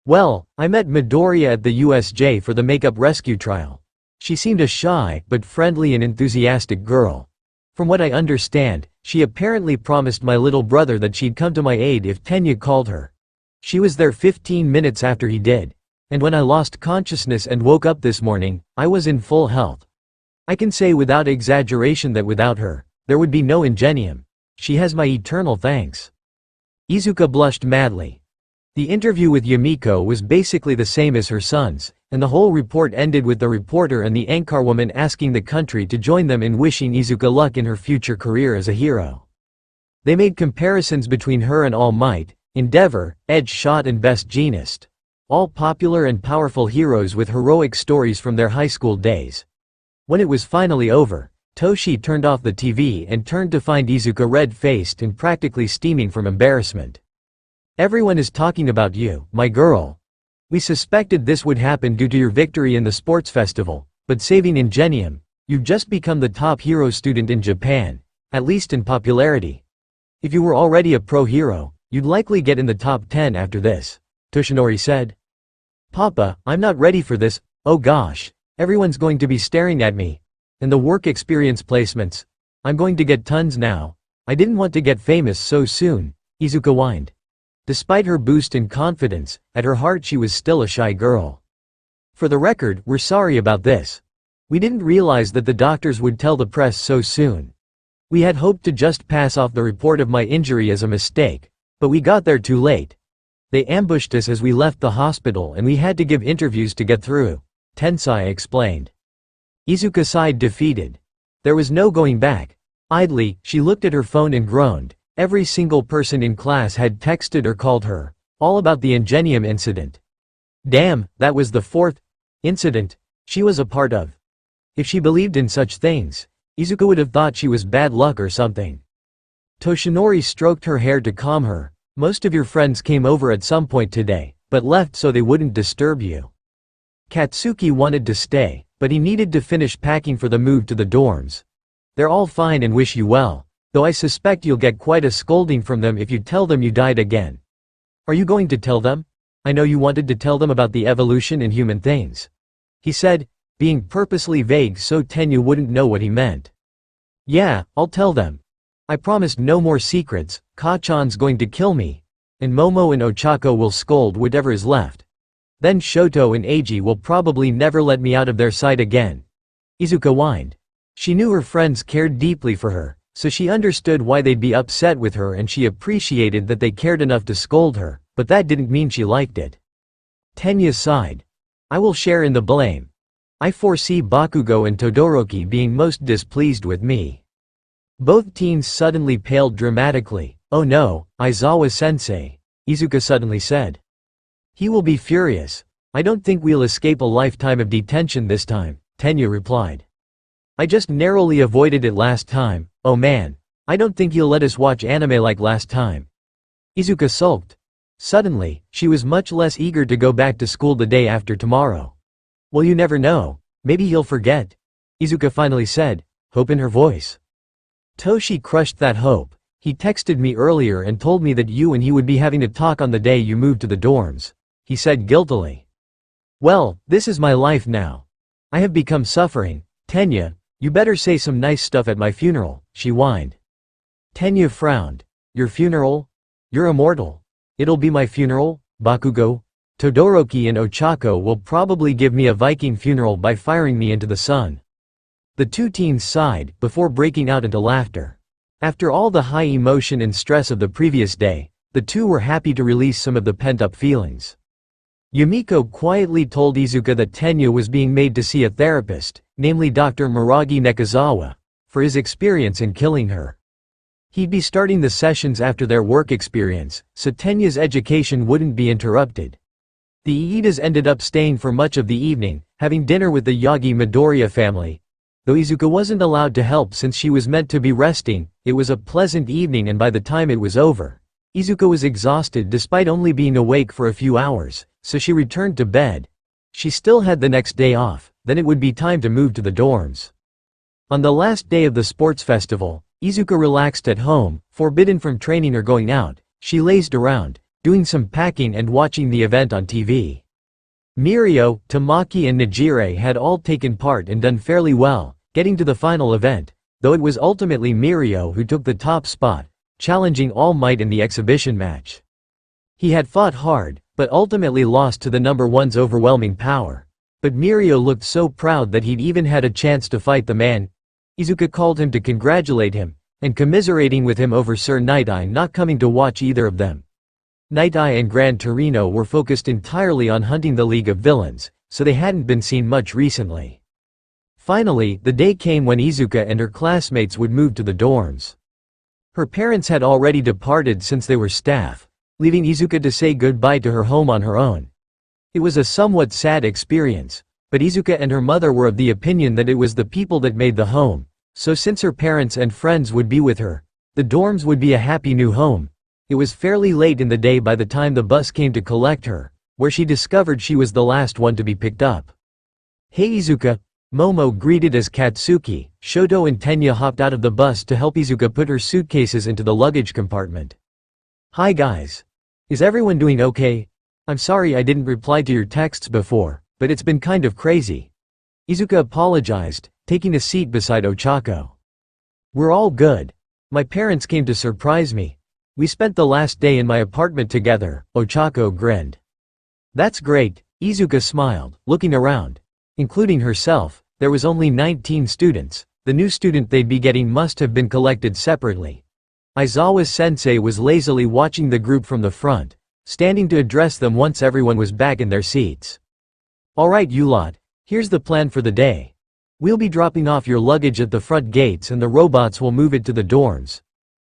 Well, I met Midoriya at the USJ for the makeup rescue trial. She seemed a shy, but friendly and enthusiastic girl. From what I understand, she apparently promised my little brother that she'd come to my aid if Tenya called her. She was there 15 minutes after he did. And when I lost consciousness and woke up this morning, I was in full health. I can say without exaggeration that without her, there would be no Ingenium. She has my eternal thanks. Izuka blushed madly. The interview with Yumiko was basically the same as her son's, and the whole report ended with the reporter and the anchorwoman asking the country to join them in wishing Izuka luck in her future career as a hero. They made comparisons between her and All Might, Endeavor, Edge Shot and Best Jeanist. All popular and powerful heroes with heroic stories from their high school days. When it was finally over, Toshi turned off the TV and turned to find Izuka red-faced and practically steaming from embarrassment. Everyone is talking about you, my girl. We suspected this would happen due to your victory in the sports festival, but saving Ingenium, you've just become the top hero student in Japan, at least in popularity. If you were already a pro hero, you'd likely get in the top 10 after this, Toshinori said. Papa, I'm not ready for this, oh gosh, everyone's going to be staring at me. And the work experience placements. I'm going to get tons now. I didn't want to get famous so soon, Izuka whined. Despite her boost in confidence, at her heart she was still a shy girl. For the record, we're sorry about this. We didn't realize that the doctors would tell the press so soon. We had hoped to just pass off the report of my injury as a mistake, but we got there too late. They ambushed us as we left the hospital and we had to give interviews to get through, Tensai explained. Izuka sighed defeated. There was no going back. Idly, she looked at her phone and groaned. Every single person in class had texted or called her, all about the Ingenium incident. Damn, that was the 4th incident she was a part of. If she believed in such things, Izuka would have thought she was bad luck or something. Toshinori stroked her hair to calm her. Most of your friends came over at some point today, but left so they wouldn't disturb you. Katsuki wanted to stay, but he needed to finish packing for the move to the dorms. They're all fine and wish you well, though I suspect you'll get quite a scolding from them if you tell them you died again. Are you going to tell them? I know you wanted to tell them about the evolution in human things. He said, being purposely vague so Tenya wouldn't know what he meant. Yeah, I'll tell them. I promised no more secrets. Kachan's going to kill me. And Momo and Ochako will scold whatever is left. Then Shoto and Eiji will probably never let me out of their sight again. Izuka whined. She knew her friends cared deeply for her, so she understood why they'd be upset with her and she appreciated that they cared enough to scold her, but that didn't mean she liked it. Tenya sighed. I will share in the blame. I foresee Bakugo and Todoroki being most displeased with me. Both teens suddenly paled dramatically. Oh no, Aizawa-sensei, Izuka suddenly said. He will be furious. I don't think we'll escape a lifetime of detention this time, Tenya replied. I just narrowly avoided it last time. Oh man. I don't think you'll let us watch anime like last time. Izuka sulked. Suddenly, she was much less eager to go back to school the day after tomorrow. Well, you never know. Maybe he'll forget. Izuka finally said, hope in her voice. Toshi crushed that hope. He texted me earlier and told me that you and he would be having a talk on the day you moved to the dorms. He said guiltily. Well, this is my life now. I have become suffering. Tenya, you better say some nice stuff at my funeral, she whined. Tenya frowned. Your funeral? You're immortal. It'll be my funeral, Bakugo? Todoroki and Ochako will probably give me a Viking funeral by firing me into the sun. The two teens sighed, before breaking out into laughter. After all the high emotion and stress of the previous day, the two were happy to release some of the pent-up feelings. Yumiko quietly told Izuka that Tenya was being made to see a therapist, namely Dr. Miragi Nekazawa, for his experience in killing her. He'd be starting the sessions after their work experience, so Tenya's education wouldn't be interrupted. The Iidas ended up staying for much of the evening, having dinner with the Yagi Midoriya family. Though Izuka wasn't allowed to help since she was meant to be resting, it was a pleasant evening and by the time it was over, Izuka was exhausted despite only being awake for a few hours, so she returned to bed. She still had the next day off, then it would be time to move to the dorms. On the last day of the sports festival, Izuka relaxed at home, forbidden from training or going out. She lazed around, doing some packing and watching the event on TV. Mirio, Tamaki and Najire had all taken part and done fairly well, getting to the final event, though it was ultimately Mirio who took the top spot, challenging All Might in the exhibition match. He had fought hard, but ultimately lost to the number one's overwhelming power. But Mirio looked so proud that he'd even had a chance to fight the man. Izuka called him to congratulate him, and commiserating with him over Sir Night-Eye not coming to watch either of them. Night-Eye and Gran Torino were focused entirely on hunting the League of Villains, so they hadn't been seen much recently. Finally, the day came when Izuka and her classmates would move to the dorms. Her parents had already departed since they were staff, leaving Izuka to say goodbye to her home on her own. It was a somewhat sad experience, but Izuka and her mother were of the opinion that it was the people that made the home, so since her parents and friends would be with her, the dorms would be a happy new home. It was fairly late in the day by the time the bus came to collect her, where she discovered she was the last one to be picked up. Hey Izuka, Momo greeted as Katsuki. Shoto and Tenya hopped out of the bus to help Izuka put her suitcases into the luggage compartment. Hi guys. Is everyone doing okay? I'm sorry I didn't reply to your texts before, but it's been kind of crazy. Izuka apologized, taking a seat beside Ochako. We're all good. My parents came to surprise me. We spent the last day in my apartment together, Ochako grinned. That's great, Izuka smiled, looking around. Including herself, there was only 19 students. The new student they'd be getting must have been collected separately. Aizawa-sensei was lazily watching the group from the front, standing to address them once everyone was back in their seats. Alright you lot, here's the plan for the day. We'll be dropping off your luggage at the front gates and the robots will move it to the dorms.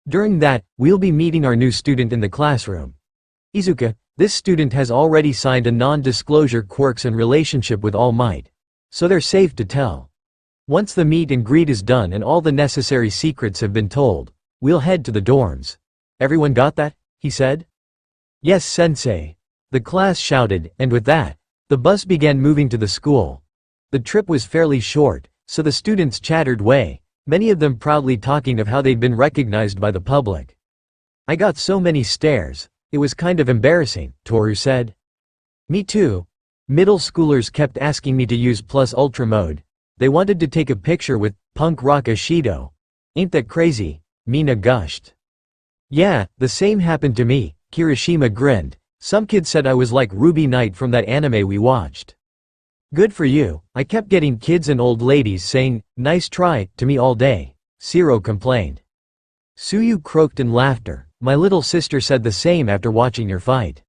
During that, we'll be meeting our new student in the classroom. Izuka, this student has already signed a non-disclosure quirks and relationship with All Might. So they're safe to tell. Once the meet and greet is done and all the necessary secrets have been told, we'll head to the dorms. Everyone got that? He said. Yes sensei. The class shouted, and with that, the bus began moving to the school. The trip was fairly short, so the students chattered away, many of them proudly talking of how they'd been recognized by the public. I got so many stares, it was kind of embarrassing, Toru said. Me too. Middle schoolers kept asking me to use plus ultra mode. They wanted to take a picture with punk rock Ashido. Ain't that crazy? Mina gushed. Yeah, the same happened to me, Kirishima grinned. Some kid said I was like Ruby Knight from that anime we watched. Good for you. I kept getting kids and old ladies saying, nice try, to me all day. Siro complained. Suyu croaked in laughter. My little sister said the same after watching your fight.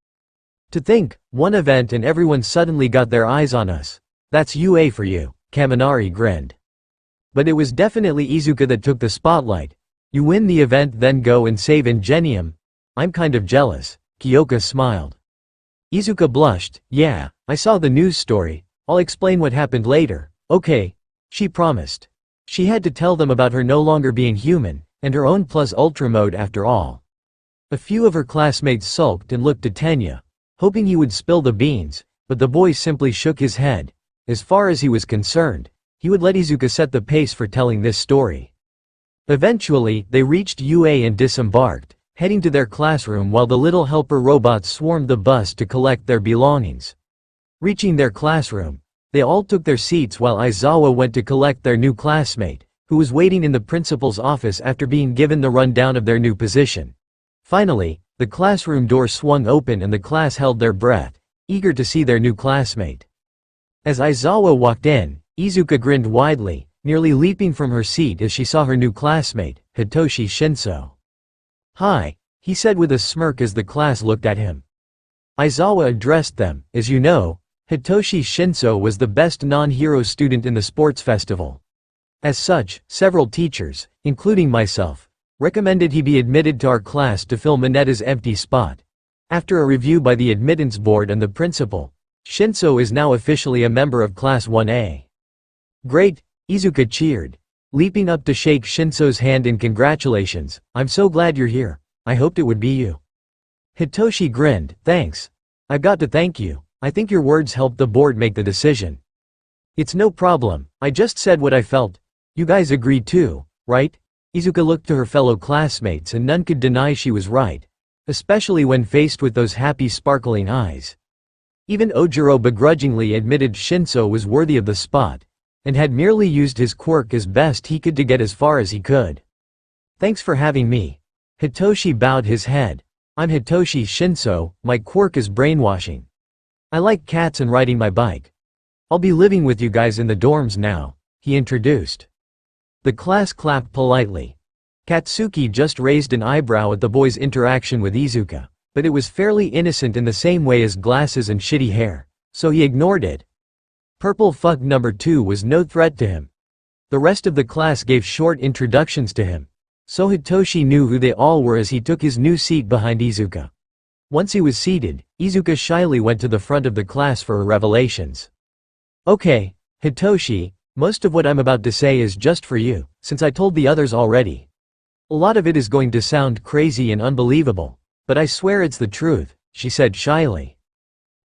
To think, one event and everyone suddenly got their eyes on us. That's UA for you, Kaminari grinned. But it was definitely Izuka that took the spotlight. You win the event then go and save Ingenium. I'm kind of jealous, Kyoka smiled. Izuka blushed. Yeah, I saw the news story. I'll explain what happened later, okay? She promised. She had to tell them about her no longer being human, and her own plus ultra mode after all. A few of her classmates sulked and looked at Tenya, hoping he would spill the beans, but the boy simply shook his head. As far as he was concerned, he would let Izuka set the pace for telling this story. Eventually, they reached UA and disembarked, heading to their classroom while the little helper robots swarmed the bus to collect their belongings. Reaching their classroom, they all took their seats while Aizawa went to collect their new classmate, who was waiting in the principal's office after being given the rundown of their new position. Finally, the classroom door swung open and the class held their breath, eager to see their new classmate. As Aizawa walked in, Izuka grinned widely, nearly leaping from her seat as she saw her new classmate, Hitoshi Shinso. "Hi," he said with a smirk as the class looked at him. Aizawa addressed them. As you know, Hitoshi Shinso was the best non-hero student in the sports festival. As such, several teachers, including myself, recommended he be admitted to our class to fill Minetta's empty spot. After a review by the admittance board and the principal, Shinso is now officially a member of Class 1A. Great, Izuka cheered, leaping up to shake Shinso's hand in congratulations. I'm so glad you're here. I hoped it would be you. Hitoshi grinned. Thanks. I've got to thank you. I think your words helped the board make the decision. It's no problem. I just said what I felt. You guys agreed too, right? Izuka looked to her fellow classmates and none could deny she was right, especially when faced with those happy sparkling eyes. Even Ojiro begrudgingly admitted Shinso was worthy of the spot, and had merely used his quirk as best he could to get as far as he could. Thanks for having me. Hitoshi bowed his head. I'm Hitoshi Shinso, my quirk is brainwashing. I like cats and riding my bike. I'll be living with you guys in the dorms now, he introduced. The class clapped politely. Katsuki just raised an eyebrow at the boy's interaction with Izuka, but it was fairly innocent in the same way as glasses and shitty hair, so he ignored it. Purple fuck number 2 was no threat to him. The rest of the class gave short introductions to him, so Hitoshi knew who they all were as he took his new seat behind Izuka. Once he was seated, Izuka shyly went to the front of the class for her revelations. Okay, Hitoshi, most of what I'm about to say is just for you, since I told the others already. A lot of it is going to sound crazy and unbelievable, but I swear it's the truth, she said shyly.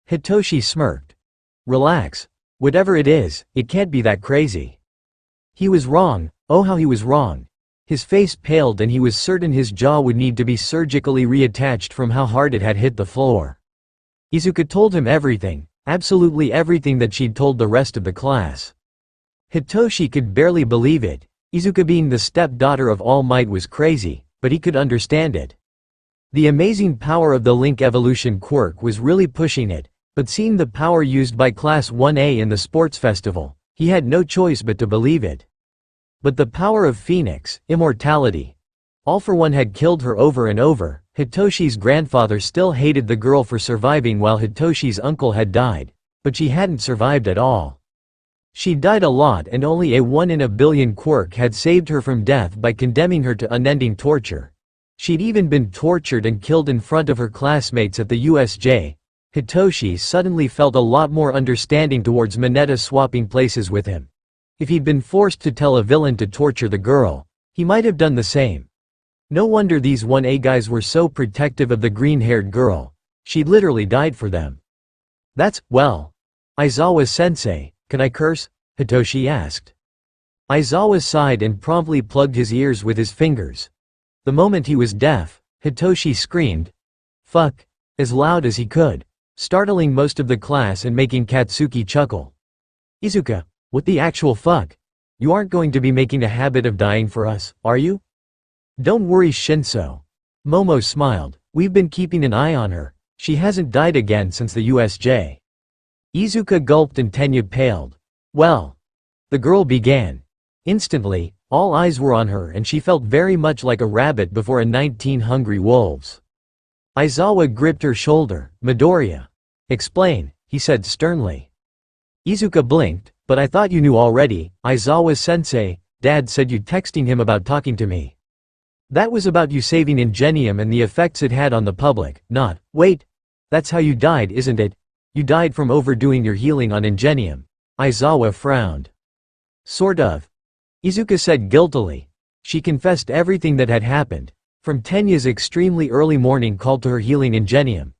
Hitoshi smirked. Relax. Whatever it is, it can't be that crazy. He was wrong, oh how he was wrong. His face paled and he was certain his jaw would need to be surgically reattached from how hard it had hit the floor. Izuka told him everything, absolutely everything that she'd told the rest of the class. Hitoshi could barely believe it. Izuka being the stepdaughter of All Might was crazy, but he could understand it. The amazing power of the Link evolution quirk was really pushing it, but seeing the power used by Class 1A in the sports festival, he had no choice but to believe it. But the power of Phoenix, immortality. All for One had killed her over and over. Hitoshi's grandfather still hated the girl for surviving while Hitoshi's uncle had died, but she hadn't survived at all. She died a lot and only a 1 in a billion quirk had saved her from death by condemning her to unending torture. She'd even been tortured and killed in front of her classmates at the USJ. Hitoshi suddenly felt a lot more understanding towards Mineta swapping places with him. If he'd been forced to tell a villain to torture the girl, he might have done the same. No wonder these 1A guys were so protective of the green-haired girl. She'd literally died for them. That's, well. Aizawa-sensei, can I curse? Hitoshi asked. Aizawa sighed and promptly plugged his ears with his fingers. The moment he was deaf, Hitoshi screamed, "Fuck," as loud as he could, startling most of the class and making Katsuki chuckle. Izuka, what the actual fuck? You aren't going to be making a habit of dying for us, are you? Don't worry Shinso. Momo smiled, we've been keeping an eye on her, she hasn't died again since the USJ. Izuka gulped and Tenya paled. Well. The girl began. Instantly, all eyes were on her and she felt very much like a rabbit before 19 hungry wolves. Aizawa gripped her shoulder. Midoriya. Explain, he said sternly. Izuka blinked, but I thought you knew already, Aizawa-sensei, Dad said you texting him about talking to me. That was about you saving Ingenium and the effects it had on the public, not, wait. That's how you died, isn't it? You died from overdoing your healing on Ingenium. Aizawa frowned. Sort of. Izuka said guiltily. She confessed everything that had happened, from Tenya's extremely early morning call to her healing Ingenium.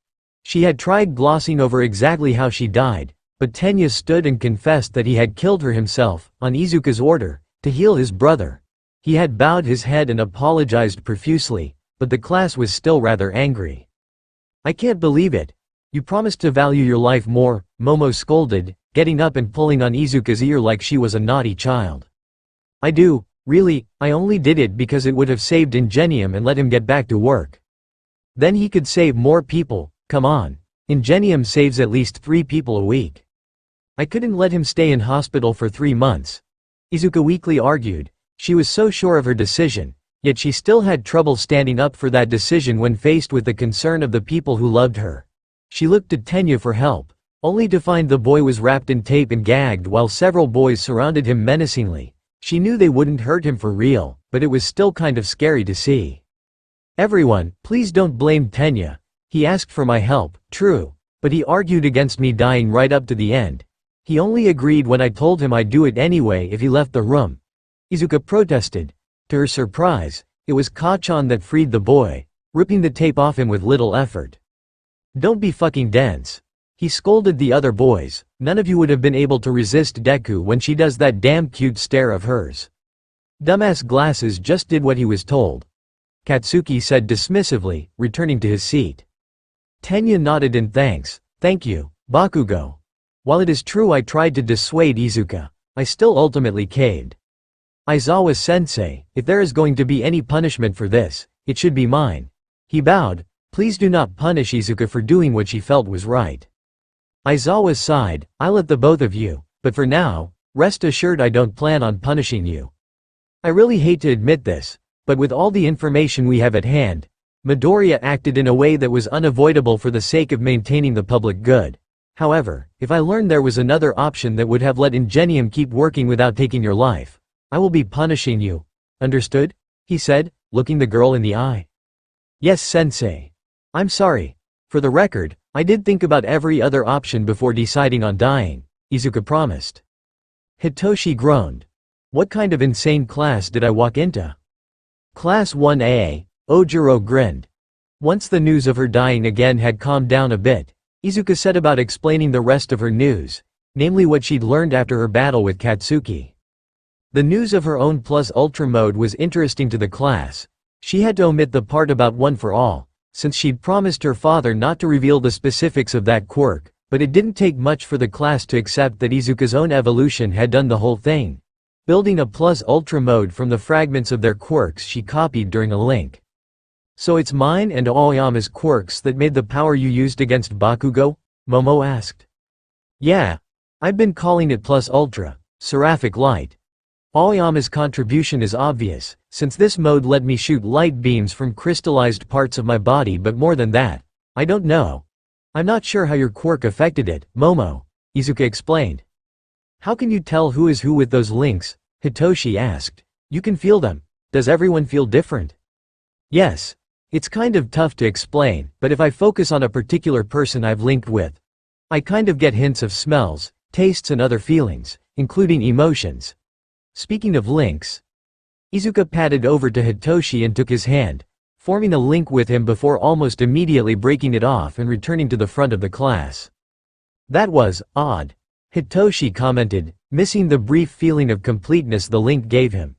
She had tried glossing over exactly how she died, but Tenya stood and confessed that he had killed her himself, on Izuka's order, to heal his brother. He had bowed his head and apologized profusely, but the class was still rather angry. I can't believe it. You promised to value your life more, Momo scolded, getting up and pulling on Izuka's ear like she was a naughty child. I do, really, I only did it because it would have saved Ingenium and let him get back to work. Then he could save more people, come on. Ingenium saves at least 3 people a week. I couldn't let him stay in hospital for 3 months. Izuka weakly argued. She was so sure of her decision, yet she still had trouble standing up for that decision when faced with the concern of the people who loved her. She looked to Tenya for help, only to find the boy was wrapped in tape and gagged while several boys surrounded him menacingly. She knew they wouldn't hurt him for real, but it was still kind of scary to see. Everyone, please don't blame Tenya. He asked for my help, true, but he argued against me dying right up to the end. He only agreed when I told him I'd do it anyway if he left the room. Izuka protested. To her surprise, it was Kachan that freed the boy, ripping the tape off him with little effort. Don't be fucking dense. He scolded the other boys. None of you would have been able to resist Deku when she does that damn cute stare of hers. Dumbass glasses just did what he was told. Katsuki said dismissively, returning to his seat. Tenya nodded in thanks. Thank you, Bakugo. While it is true I tried to dissuade Izuka, I still ultimately caved. Aizawa-sensei, if there is going to be any punishment for this, it should be mine. He bowed. Please do not punish Izuka for doing what she felt was right. Aizawa sighed. I'll let the both of you, but for now, rest assured I don't plan on punishing you. I really hate to admit this, but with all the information we have at hand, Midoriya acted in a way that was unavoidable for the sake of maintaining the public good. However, if I learned there was another option that would have let Ingenium keep working without taking your life, I will be punishing you. Understood? He said, looking the girl in the eye. Yes, sensei. I'm sorry. For the record, I did think about every other option before deciding on dying, Izuka promised. Hitoshi groaned. What kind of insane class did I walk into? Class 1A, Ojiro grinned. Once the news of her dying again had calmed down a bit, Izuka set about explaining the rest of her news, namely what she'd learned after her battle with Katsuki. The news of her own plus ultra mode was interesting to the class. She had to omit the part about one for all, since she'd promised her father not to reveal the specifics of that quirk, but it didn't take much for the class to accept that Izuka's own evolution had done the whole thing, building a plus ultra mode from the fragments of their quirks she copied during a link. So it's mine and Aoyama's quirks that made the power you used against Bakugo? Momo asked. Yeah. I've been calling it plus ultra, seraphic light. Aoyama's contribution is obvious, since this mode let me shoot light beams from crystallized parts of my body, but more than that, I don't know. I'm not sure how your quirk affected it, Momo, Izuka explained. How can you tell who is who with those links? Hitoshi asked. You can feel them. Does everyone feel different? Yes. It's kind of tough to explain, but if I focus on a particular person I've linked with, I kind of get hints of smells, tastes and other feelings, including emotions. Speaking of links, Izuka padded over to Hitoshi and took his hand, forming a link with him before almost immediately breaking it off and returning to the front of the class. That was odd, Hitoshi commented, missing the brief feeling of completeness the link gave him.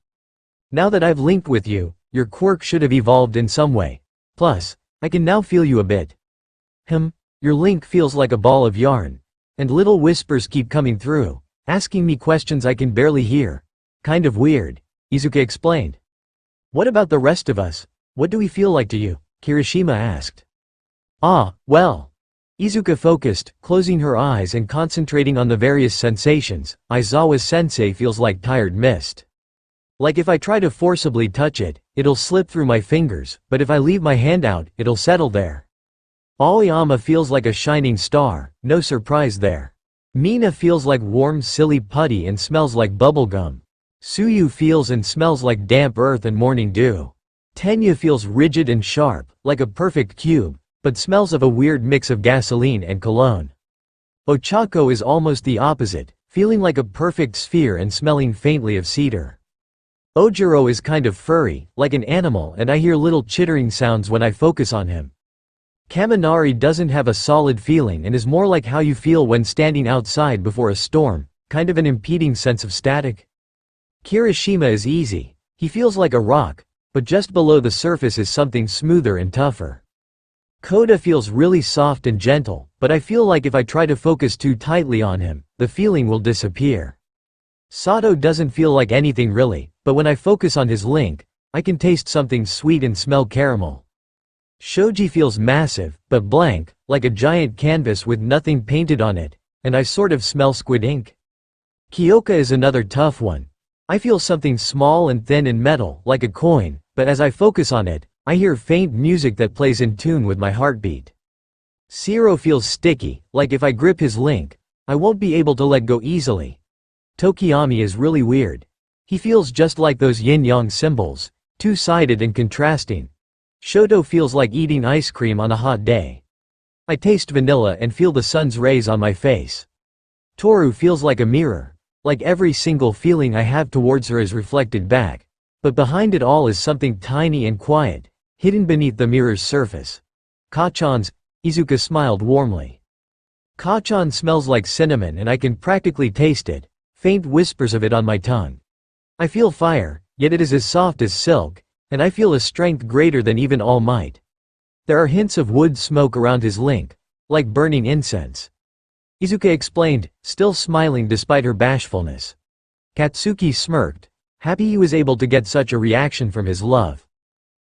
Now that I've linked with you, your quirk should have evolved in some way. Plus, I can now feel you a bit. Your link feels like a ball of yarn. And little whispers keep coming through, asking me questions I can barely hear. Kind of weird, Izuka explained. What about the rest of us? What do we feel like to you? Kirishima asked. Well. Izuka focused, closing her eyes and concentrating on the various sensations. Aizawa-sensei feels like tired mist. Like if I try to forcibly touch it, it'll slip through my fingers, but if I leave my hand out, it'll settle there. Aoyama feels like a shining star, no surprise there. Mina feels like warm silly putty and smells like bubblegum. Suyu feels and smells like damp earth and morning dew. Tenya feels rigid and sharp, like a perfect cube, but smells of a weird mix of gasoline and cologne. Ochako is almost the opposite, feeling like a perfect sphere and smelling faintly of cedar. Ojiro is kind of furry, like an animal, and I hear little chittering sounds when I focus on him. Kaminari doesn't have a solid feeling and is more like how you feel when standing outside before a storm, kind of an impeding sense of static. Kirishima is easy. He feels like a rock, but just below the surface is something smoother and tougher. Koda feels really soft and gentle, but I feel like if I try to focus too tightly on him, the feeling will disappear. Sato doesn't feel like anything really, but when I focus on his link, I can taste something sweet and smell caramel. Shoji feels massive, but blank, like a giant canvas with nothing painted on it, and I sort of smell squid ink. Kyoka is another tough one. I feel something small and thin and metal, like a coin, but as I focus on it, I hear faint music that plays in tune with my heartbeat. Shiro feels sticky, like if I grip his link, I won't be able to let go easily. Tokiyami is really weird. He feels just like those yin-yang symbols, two-sided and contrasting. Shoto feels like eating ice cream on a hot day. I taste vanilla and feel the sun's rays on my face. Toru feels like a mirror, like every single feeling I have towards her is reflected back, but behind it all is something tiny and quiet, hidden beneath the mirror's surface. Kachan's, Izuka smiled warmly. Kachan smells like cinnamon and I can practically taste it, faint whispers of it on my tongue. I feel fire, yet it is as soft as silk, and I feel a strength greater than even All Might. There are hints of wood smoke around his link, like burning incense. Izuka explained, still smiling despite her bashfulness. Katsuki smirked, happy he was able to get such a reaction from his love.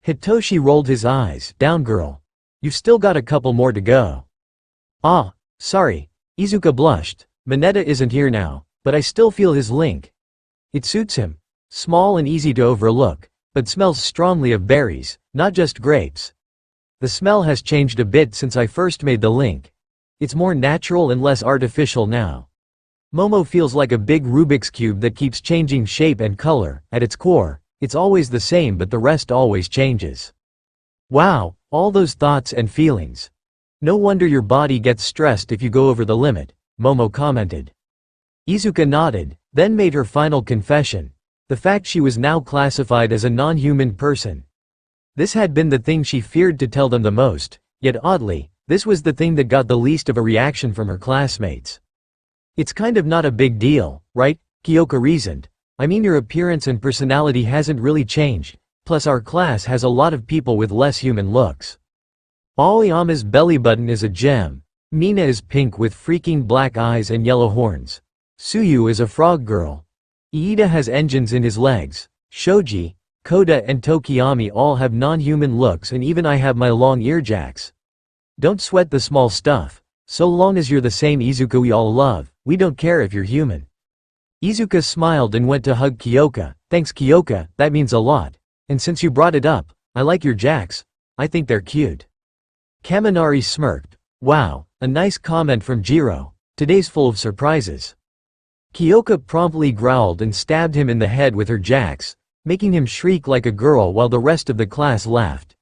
Hitoshi rolled his eyes, down girl. You've still got a couple more to go. Ah, sorry. Izuka blushed, Mineta isn't here now, but I still feel his link. It suits him. Small and easy to overlook, but smells strongly of berries, not just grapes. The smell has changed a bit since I first made the link. It's more natural and less artificial now. Momo feels like a big Rubik's Cube that keeps changing shape and color. At its core, it's always the same but the rest always changes. Wow, all those thoughts and feelings. No wonder your body gets stressed if you go over the limit, Momo commented. Izuka nodded, then made her final confession. The fact she was now classified as a non-human person. This had been the thing she feared to tell them the most, yet oddly, this was the thing that got the least of a reaction from her classmates. It's kind of not a big deal, right? Kyoka reasoned. I mean your appearance and personality hasn't really changed, plus our class has a lot of people with less human looks. Aoyama's belly button is a gem. Mina is pink with freaking black eyes and yellow horns. Suyu is a frog girl. Iida has engines in his legs. Shoji, Koda and Tokiyami all have non-human looks and even I have my long earjacks. Don't sweat the small stuff. So long as you're the same Izuka we all love, we don't care if you're human. Izuka smiled and went to hug Kyoka. Thanks Kyoka, that means a lot. And since you brought it up, I like your jacks. I think they're cute. Kaminari smirked. Wow, a nice comment from Jiro. Today's full of surprises. Kyoka promptly growled and stabbed him in the head with her jacks, making him shriek like a girl while the rest of the class laughed.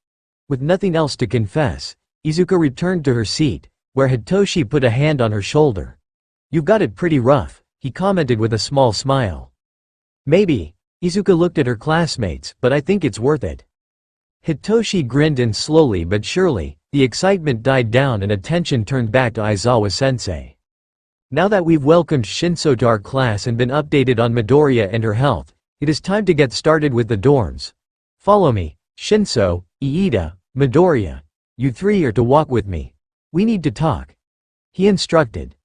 With nothing else to confess, Izuka returned to her seat, where Hitoshi put a hand on her shoulder. You've got it pretty rough, he commented with a small smile. Maybe. Izuka looked at her classmates, but I think it's worth it. Hitoshi grinned and slowly but surely, the excitement died down and attention turned back to Aizawa-sensei. Now that we've welcomed Shinso to our class and been updated on Midoriya and her health, it is time to get started with the dorms. Follow me, Shinso, Iida, Midoriya. You three are to walk with me. We need to talk. He instructed.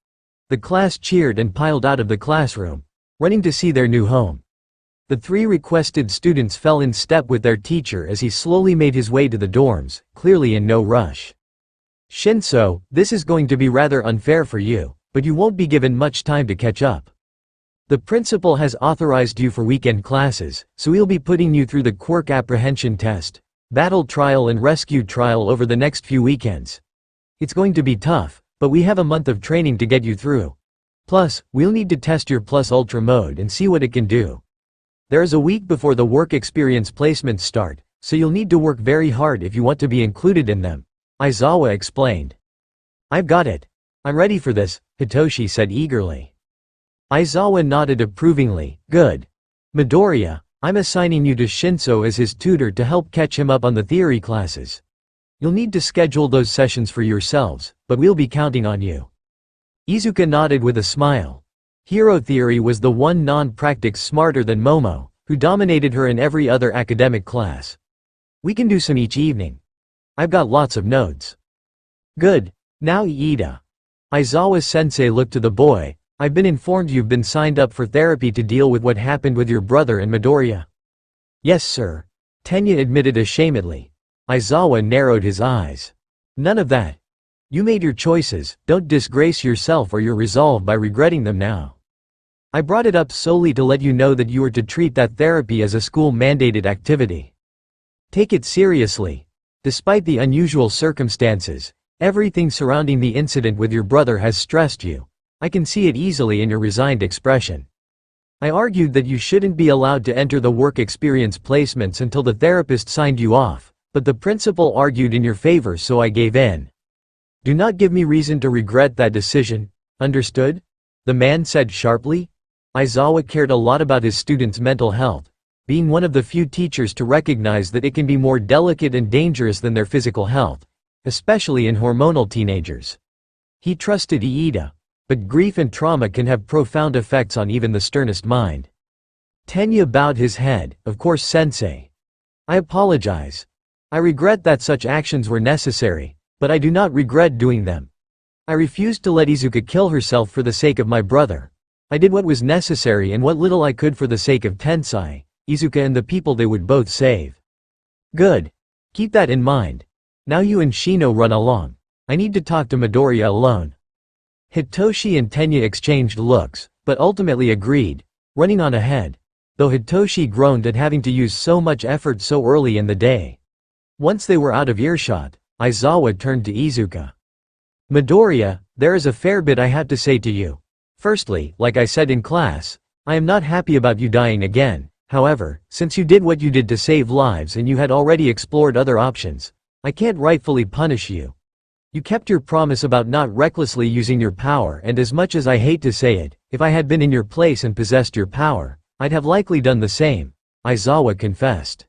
The class cheered and piled out of the classroom, running to see their new home. The three requested students fell in step with their teacher as he slowly made his way to the dorms, clearly in no rush. Shinso, this is going to be rather unfair for you, but you won't be given much time to catch up. The principal has authorized you for weekend classes, so he'll be putting you through the Quirk apprehension test, battle trial and rescue trial over the next few weekends. It's going to be tough, but we have a month of training to get you through. Plus, we'll need to test your Plus Ultra mode and see what it can do. There is a week before the work experience placements start, so you'll need to work very hard if you want to be included in them. Aizawa explained. I've got it. I'm ready for this, Hitoshi said eagerly. Aizawa nodded approvingly. Good. Midoriya, I'm assigning you to Shinso as his tutor to help catch him up on the theory classes. You'll need to schedule those sessions for yourselves, but we'll be counting on you. Izuka nodded with a smile. Hero theory was the one non-practice smarter than Momo, who dominated her in every other academic class. We can do some each evening. I've got lots of notes. Good. Now Iida. Aizawa-sensei looked to the boy. I've been informed you've been signed up for therapy to deal with what happened with your brother and Midoriya. Yes, sir. Tenya admitted ashamedly. Aizawa narrowed his eyes. None of that. You made your choices, don't disgrace yourself or your resolve by regretting them now. I brought it up solely to let you know that you are to treat that therapy as a school-mandated activity. Take it seriously. Despite the unusual circumstances, everything surrounding the incident with your brother has stressed you. I can see it easily in your resigned expression. I argued that you shouldn't be allowed to enter the work experience placements until the therapist signed you off, but the principal argued in your favor, so I gave in. Do not give me reason to regret that decision, understood? The man said sharply. Aizawa cared a lot about his students' mental health, being one of the few teachers to recognize that it can be more delicate and dangerous than their physical health, especially in hormonal teenagers. He trusted Iida, but grief and trauma can have profound effects on even the sternest mind. Tenya bowed his head. Of course, sensei. I apologize. I regret that such actions were necessary, but I do not regret doing them. I refused to let Izuka kill herself for the sake of my brother. I did what was necessary and what little I could for the sake of Tensai, Izuka and the people they would both save. Good. Keep that in mind. Now you and Shino run along. I need to talk to Midoriya alone. Hitoshi and Tenya exchanged looks, but ultimately agreed, running on ahead, though Hitoshi groaned at having to use so much effort so early in the day. Once they were out of earshot, Aizawa turned to Izuka. Midoriya, there is a fair bit I have to say to you. Firstly, like I said in class, I am not happy about you dying again. However, since you did what you did to save lives and you had already explored other options, I can't rightfully punish you. You kept your promise about not recklessly using your power, and as much as I hate to say it, if I had been in your place and possessed your power, I'd have likely done the same, Aizawa confessed.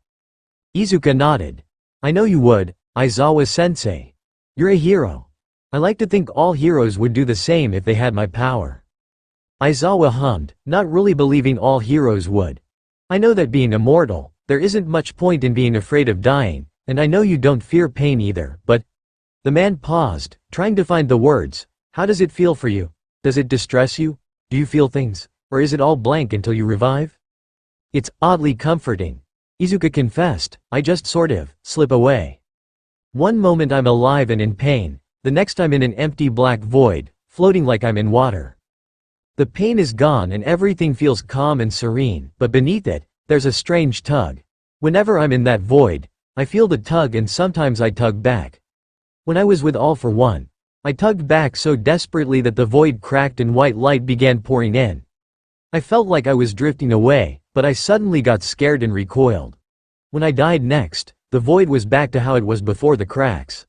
Izuka nodded. I know you would, Aizawa-sensei. You're a hero. I like to think all heroes would do the same if they had my power. Aizawa hummed, not really believing all heroes would. I know that being immortal, there isn't much point in being afraid of dying, and I know you don't fear pain either, but… The man paused, trying to find the words. How does it feel for you? Does it distress you? Do you feel things? Or is it all blank until you revive? It's oddly comforting. Izuka confessed, I just sort of slip away. One moment I'm alive and in pain, the next I'm in an empty black void, floating like I'm in water. The pain is gone and everything feels calm and serene, but beneath it, there's a strange tug. Whenever I'm in that void, I feel the tug and sometimes I tug back. When I was with All for One, I tugged back so desperately that the void cracked and white light began pouring in. I felt like I was drifting away, but I suddenly got scared and recoiled. When I died next, the void was back to how it was before the cracks.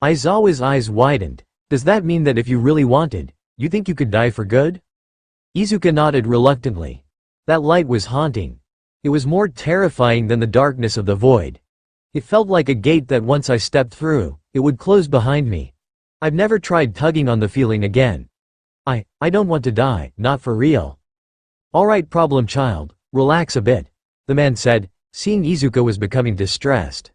Aizawa's eyes widened. Does that mean that if you really wanted, you think you could die for good? Izuka nodded reluctantly. That light was haunting. It was more terrifying than the darkness of the void. It felt like a gate that once I stepped through, it would close behind me. I've never tried tugging on the feeling again. I don't want to die, not for real. Alright, problem child, relax a bit, the man said, seeing Izuka was becoming distressed.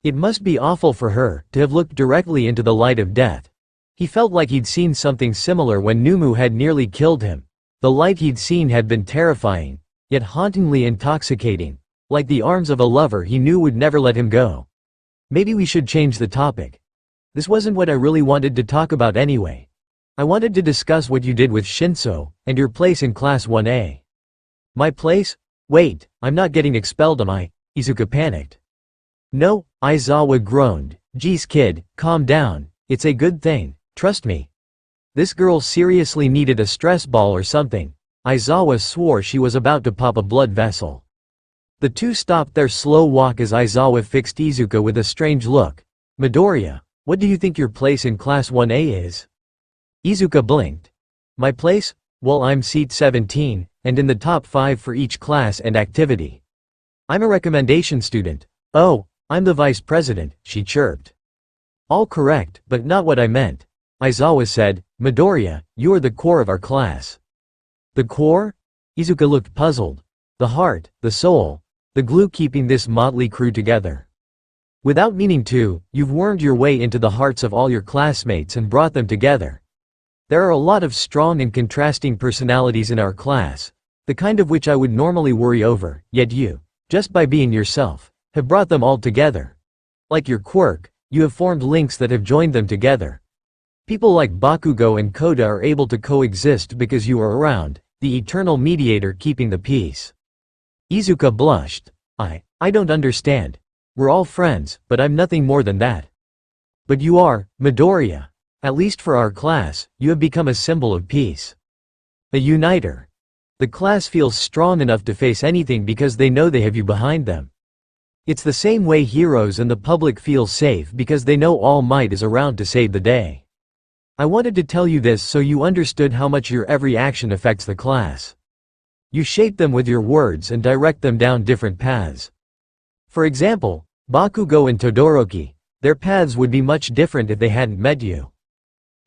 It must be awful for her to have looked directly into the light of death. He felt like he'd seen something similar when Numu had nearly killed him. The light he'd seen had been terrifying, yet hauntingly intoxicating, like the arms of a lover he knew would never let him go. Maybe we should change the topic. This wasn't what I really wanted to talk about anyway. I wanted to discuss what you did with Shinso, and your place in Class 1A. My place? Wait, I'm not getting expelled, am I? Izuka panicked. No, Aizawa groaned. Geez kid, calm down, it's a good thing, trust me. This girl seriously needed a stress ball or something. Aizawa swore she was about to pop a blood vessel. The two stopped their slow walk as Aizawa fixed Izuka with a strange look. Midoriya, What do you think your place in Class 1A is? Izuka blinked. My place? Well, I'm seat 17, and in the top 5 for each class and activity. I'm a recommendation student. Oh, I'm the vice president, she chirped. All correct, but not what I meant. Aizawa said, Midoriya, you are the core of our class. The core? Izuka looked puzzled. The heart, the soul, the glue keeping this motley crew together. Without meaning to, you've wormed your way into the hearts of all your classmates and brought them together. There are a lot of strong and contrasting personalities in our class, the kind of which I would normally worry over, yet you, just by being yourself, have brought them all together. Like your quirk, you have formed links that have joined them together. People like Bakugo and Koda are able to coexist because you are around, the eternal mediator keeping the peace. Izuka blushed. I don't understand. We're all friends, but I'm nothing more than that. But you are, Midoriya. At least for our class, you have become a symbol of peace. A uniter. The class feels strong enough to face anything because they know they have you behind them. It's the same way heroes and the public feel safe because they know All Might is around to save the day. I wanted to tell you this so you understood how much your every action affects the class. You shape them with your words and direct them down different paths. For example, Bakugo and Todoroki, their paths would be much different if they hadn't met you.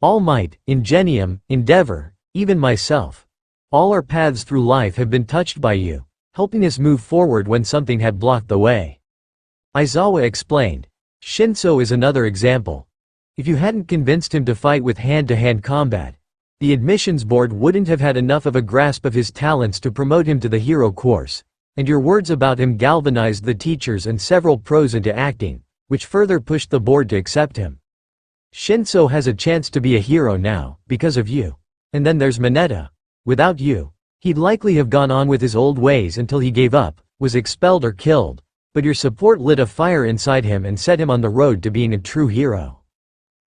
All Might, Ingenium, Endeavor, even myself. All our paths through life have been touched by you, helping us move forward when something had blocked the way. Aizawa explained. Shinso is another example. If you hadn't convinced him to fight with hand-to-hand combat, the admissions board wouldn't have had enough of a grasp of his talents to promote him to the hero course, and your words about him galvanized the teachers and several pros into acting, which further pushed the board to accept him. Shinso has a chance to be a hero now, because of you. And then there's Mineta. Without you, he'd likely have gone on with his old ways until he gave up, was expelled or killed, but your support lit a fire inside him and set him on the road to being a true hero.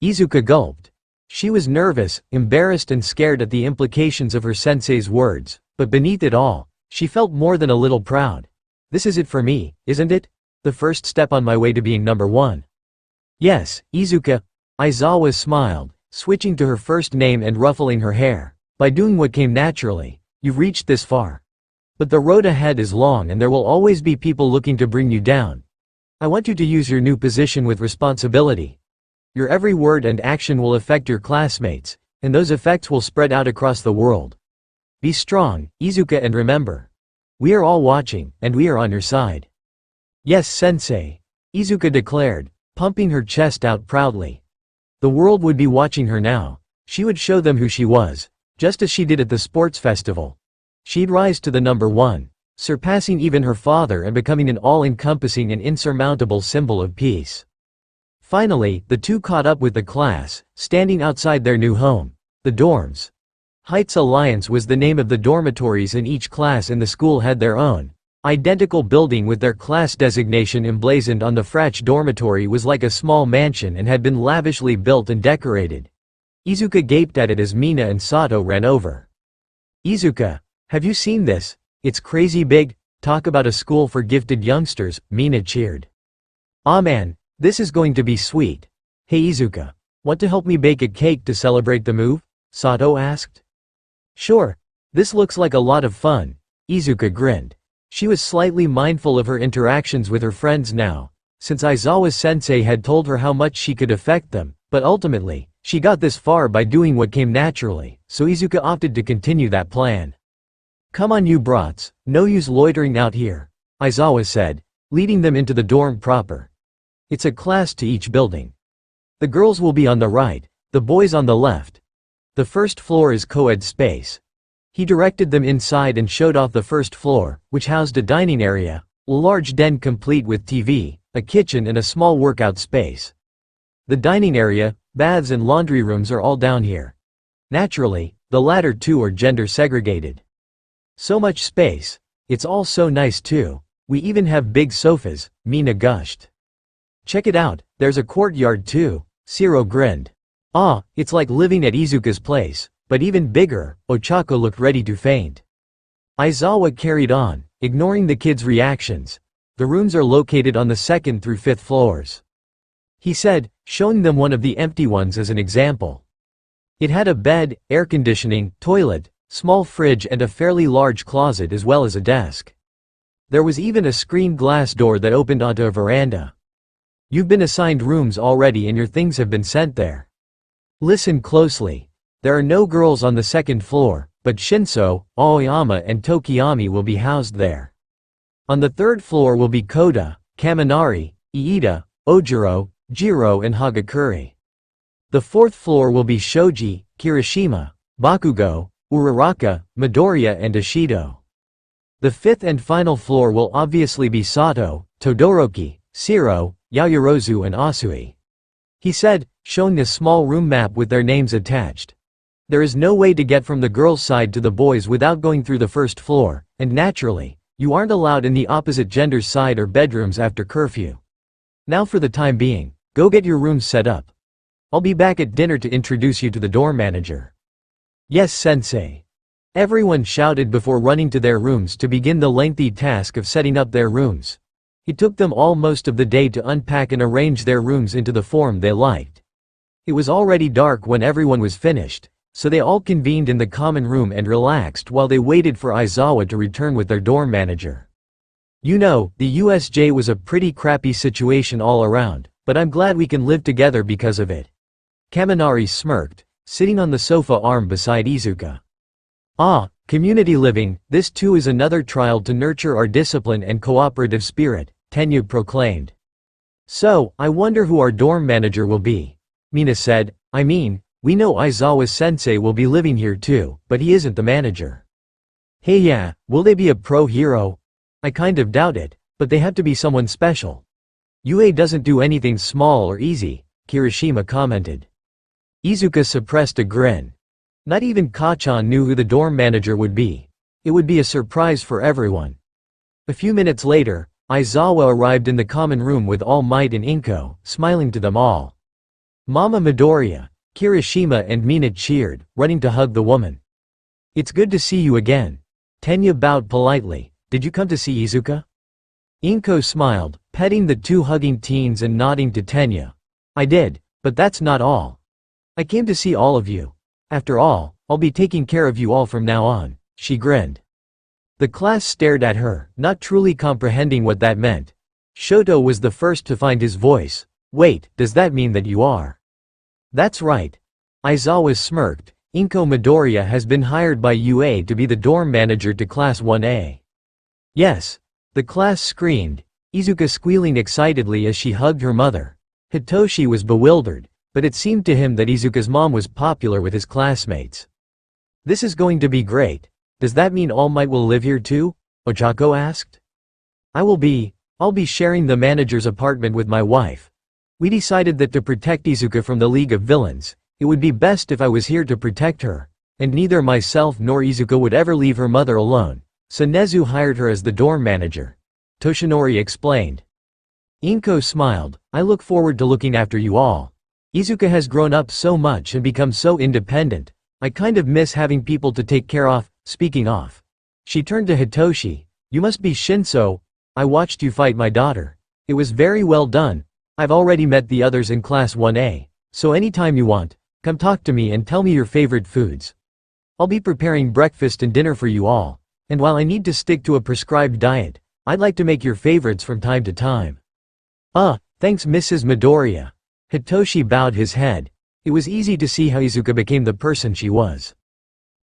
Izuka gulped. She was nervous, embarrassed and scared at the implications of her sensei's words, but beneath it all, she felt more than a little proud. This is it for me, isn't it? The first step on my way to being number 1. Yes, Izuka. Aizawa smiled, switching to her first name and ruffling her hair. By doing what came naturally, you've reached this far. But the road ahead is long and there will always be people looking to bring you down. I want you to use your new position with responsibility. Your every word and action will affect your classmates, and those effects will spread out across the world. Be strong, Izuka, and remember. We are all watching, and we are on your side. Yes, sensei, Izuka declared, pumping her chest out proudly. The world would be watching her now. She would show them who she was, just as she did at the sports festival. She'd rise to the number 1, surpassing even her father and becoming an all-encompassing and insurmountable symbol of peace. Finally, the two caught up with the class, standing outside their new home, the dorms. Heights Alliance was the name of the dormitories, and each class in the school had their own identical building with their class designation emblazoned on the fratch. Dormitory was like a small mansion and had been lavishly built and decorated. Izuka gaped at it as Mina and Sato ran over. Izuka, have you seen this? It's crazy big. Talk about a school for gifted youngsters, Mina cheered. Ah man, this is going to be sweet. Hey Izuka, want to help me bake a cake to celebrate the move? Sato asked. Sure, this looks like a lot of fun. Izuka grinned. She was slightly mindful of her interactions with her friends now, since Aizawa sensei had told her how much she could affect them, but ultimately, she got this far by doing what came naturally, so Izuka opted to continue that plan. Come on you brats, no use loitering out here, Aizawa said, leading them into the dorm proper. It's a class to each building. The girls will be on the right, the boys on the left. The first floor is co-ed space. He directed them inside and showed off the first floor, which housed a dining area, a large den complete with TV, a kitchen and a small workout space. The dining area, baths and laundry rooms are all down here. Naturally, the latter two are gender segregated. So much space. It's all so nice too. We even have big sofas, Mina gushed. Check it out, there's a courtyard too, Shiro grinned. Ah, it's like living at Izuka's place, but even bigger. Ochako looked ready to faint. Aizawa carried on, ignoring the kids' reactions. The rooms are located on the 2nd through 5th floors. he said, showing them one of the empty ones as an example. It had a bed, air conditioning, toilet, small fridge and a fairly large closet as well as a desk. There was even a screened glass door that opened onto a veranda. You've been assigned rooms already and your things have been sent there. Listen closely. There are no girls on the second floor, but Shinso, Aoyama and Tokiyami will be housed there. On the third floor will be Koda, Kaminari, Iida, Ojiro, Jiro and Hagakure. The fourth floor will be Shoji, Kirishima, Bakugo, Uraraka, Midoriya and Ishido. The fifth and final floor will obviously be Sato, Todoroki, Shiro, Yaoyorozu and Asui. He said, showing a small room map with their names attached. There is no way to get from the girls' side to the boys without going through the first floor, and naturally, you aren't allowed in the opposite gender's side or bedrooms after curfew. Now for the time being, go get your rooms set up. I'll be back at dinner to introduce you to the dorm manager. Yes, sensei. Everyone shouted before running to their rooms to begin the lengthy task of setting up their rooms. It took them all most of the day to unpack and arrange their rooms into the form they liked. It was already dark when everyone was finished, so they all convened in the common room and relaxed while they waited for Aizawa to return with their dorm manager. You know, the USJ was a pretty crappy situation all around, but I'm glad we can live together because of it. Kaminari smirked, sitting on the sofa arm beside Izuka. Ah, community living, this too is another trial to nurture our discipline and cooperative spirit, Tenya proclaimed. So, I wonder who our dorm manager will be. Mina said, I mean, we know Aizawa-sensei will be living here too, but he isn't the manager. Hey yeah, will they be a pro hero? I kind of doubt it, but they have to be someone special. UA doesn't do anything small or easy, Kirishima commented. Izuka suppressed a grin. Not even Kachan knew who the dorm manager would be. It would be a surprise for everyone. A few minutes later, Aizawa arrived in the common room with All Might and Inko, smiling to them all. Mama Midoriya, Kirishima and Mina cheered, running to hug the woman. It's good to see you again. Tenya bowed politely. Did you come to see Izuka? Inko smiled, petting the two hugging teens and nodding to Tenya. I did, but that's not all. I came to see all of you. After all, I'll be taking care of you all from now on, she grinned. The class stared at her, not truly comprehending what that meant. Shoto was the first to find his voice. Wait, does that mean that you are? That's right. Aizawa smirked. Inko Midoriya has been hired by UA to be the dorm manager to Class 1A. Yes. The class screamed, Izuka squealing excitedly as she hugged her mother. Hitoshi was bewildered, but it seemed to him that Izuka's mom was popular with his classmates. This is going to be great. Does that mean All Might will live here too? Ochako asked. I'll be sharing the manager's apartment with my wife. We decided that to protect Izuka from the League of Villains, it would be best if I was here to protect her, and neither myself nor Izuka would ever leave her mother alone, so Nezu hired her as the dorm manager. Toshinori explained. Inko smiled, I look forward to looking after you all. Izuka has grown up so much and become so independent, I kind of miss having people to take care of. Speaking of. She turned to Hitoshi, you must be Shinso. I watched you fight my daughter. It was very well done. I've already met the others in Class 1A, so anytime you want, come talk to me and tell me your favorite foods. I'll be preparing breakfast and dinner for you all, and while I need to stick to a prescribed diet, I'd like to make your favorites from time to time. Thanks Mrs. Midoriya. Hitoshi bowed his head. It was easy to see how Izuka became the person she was.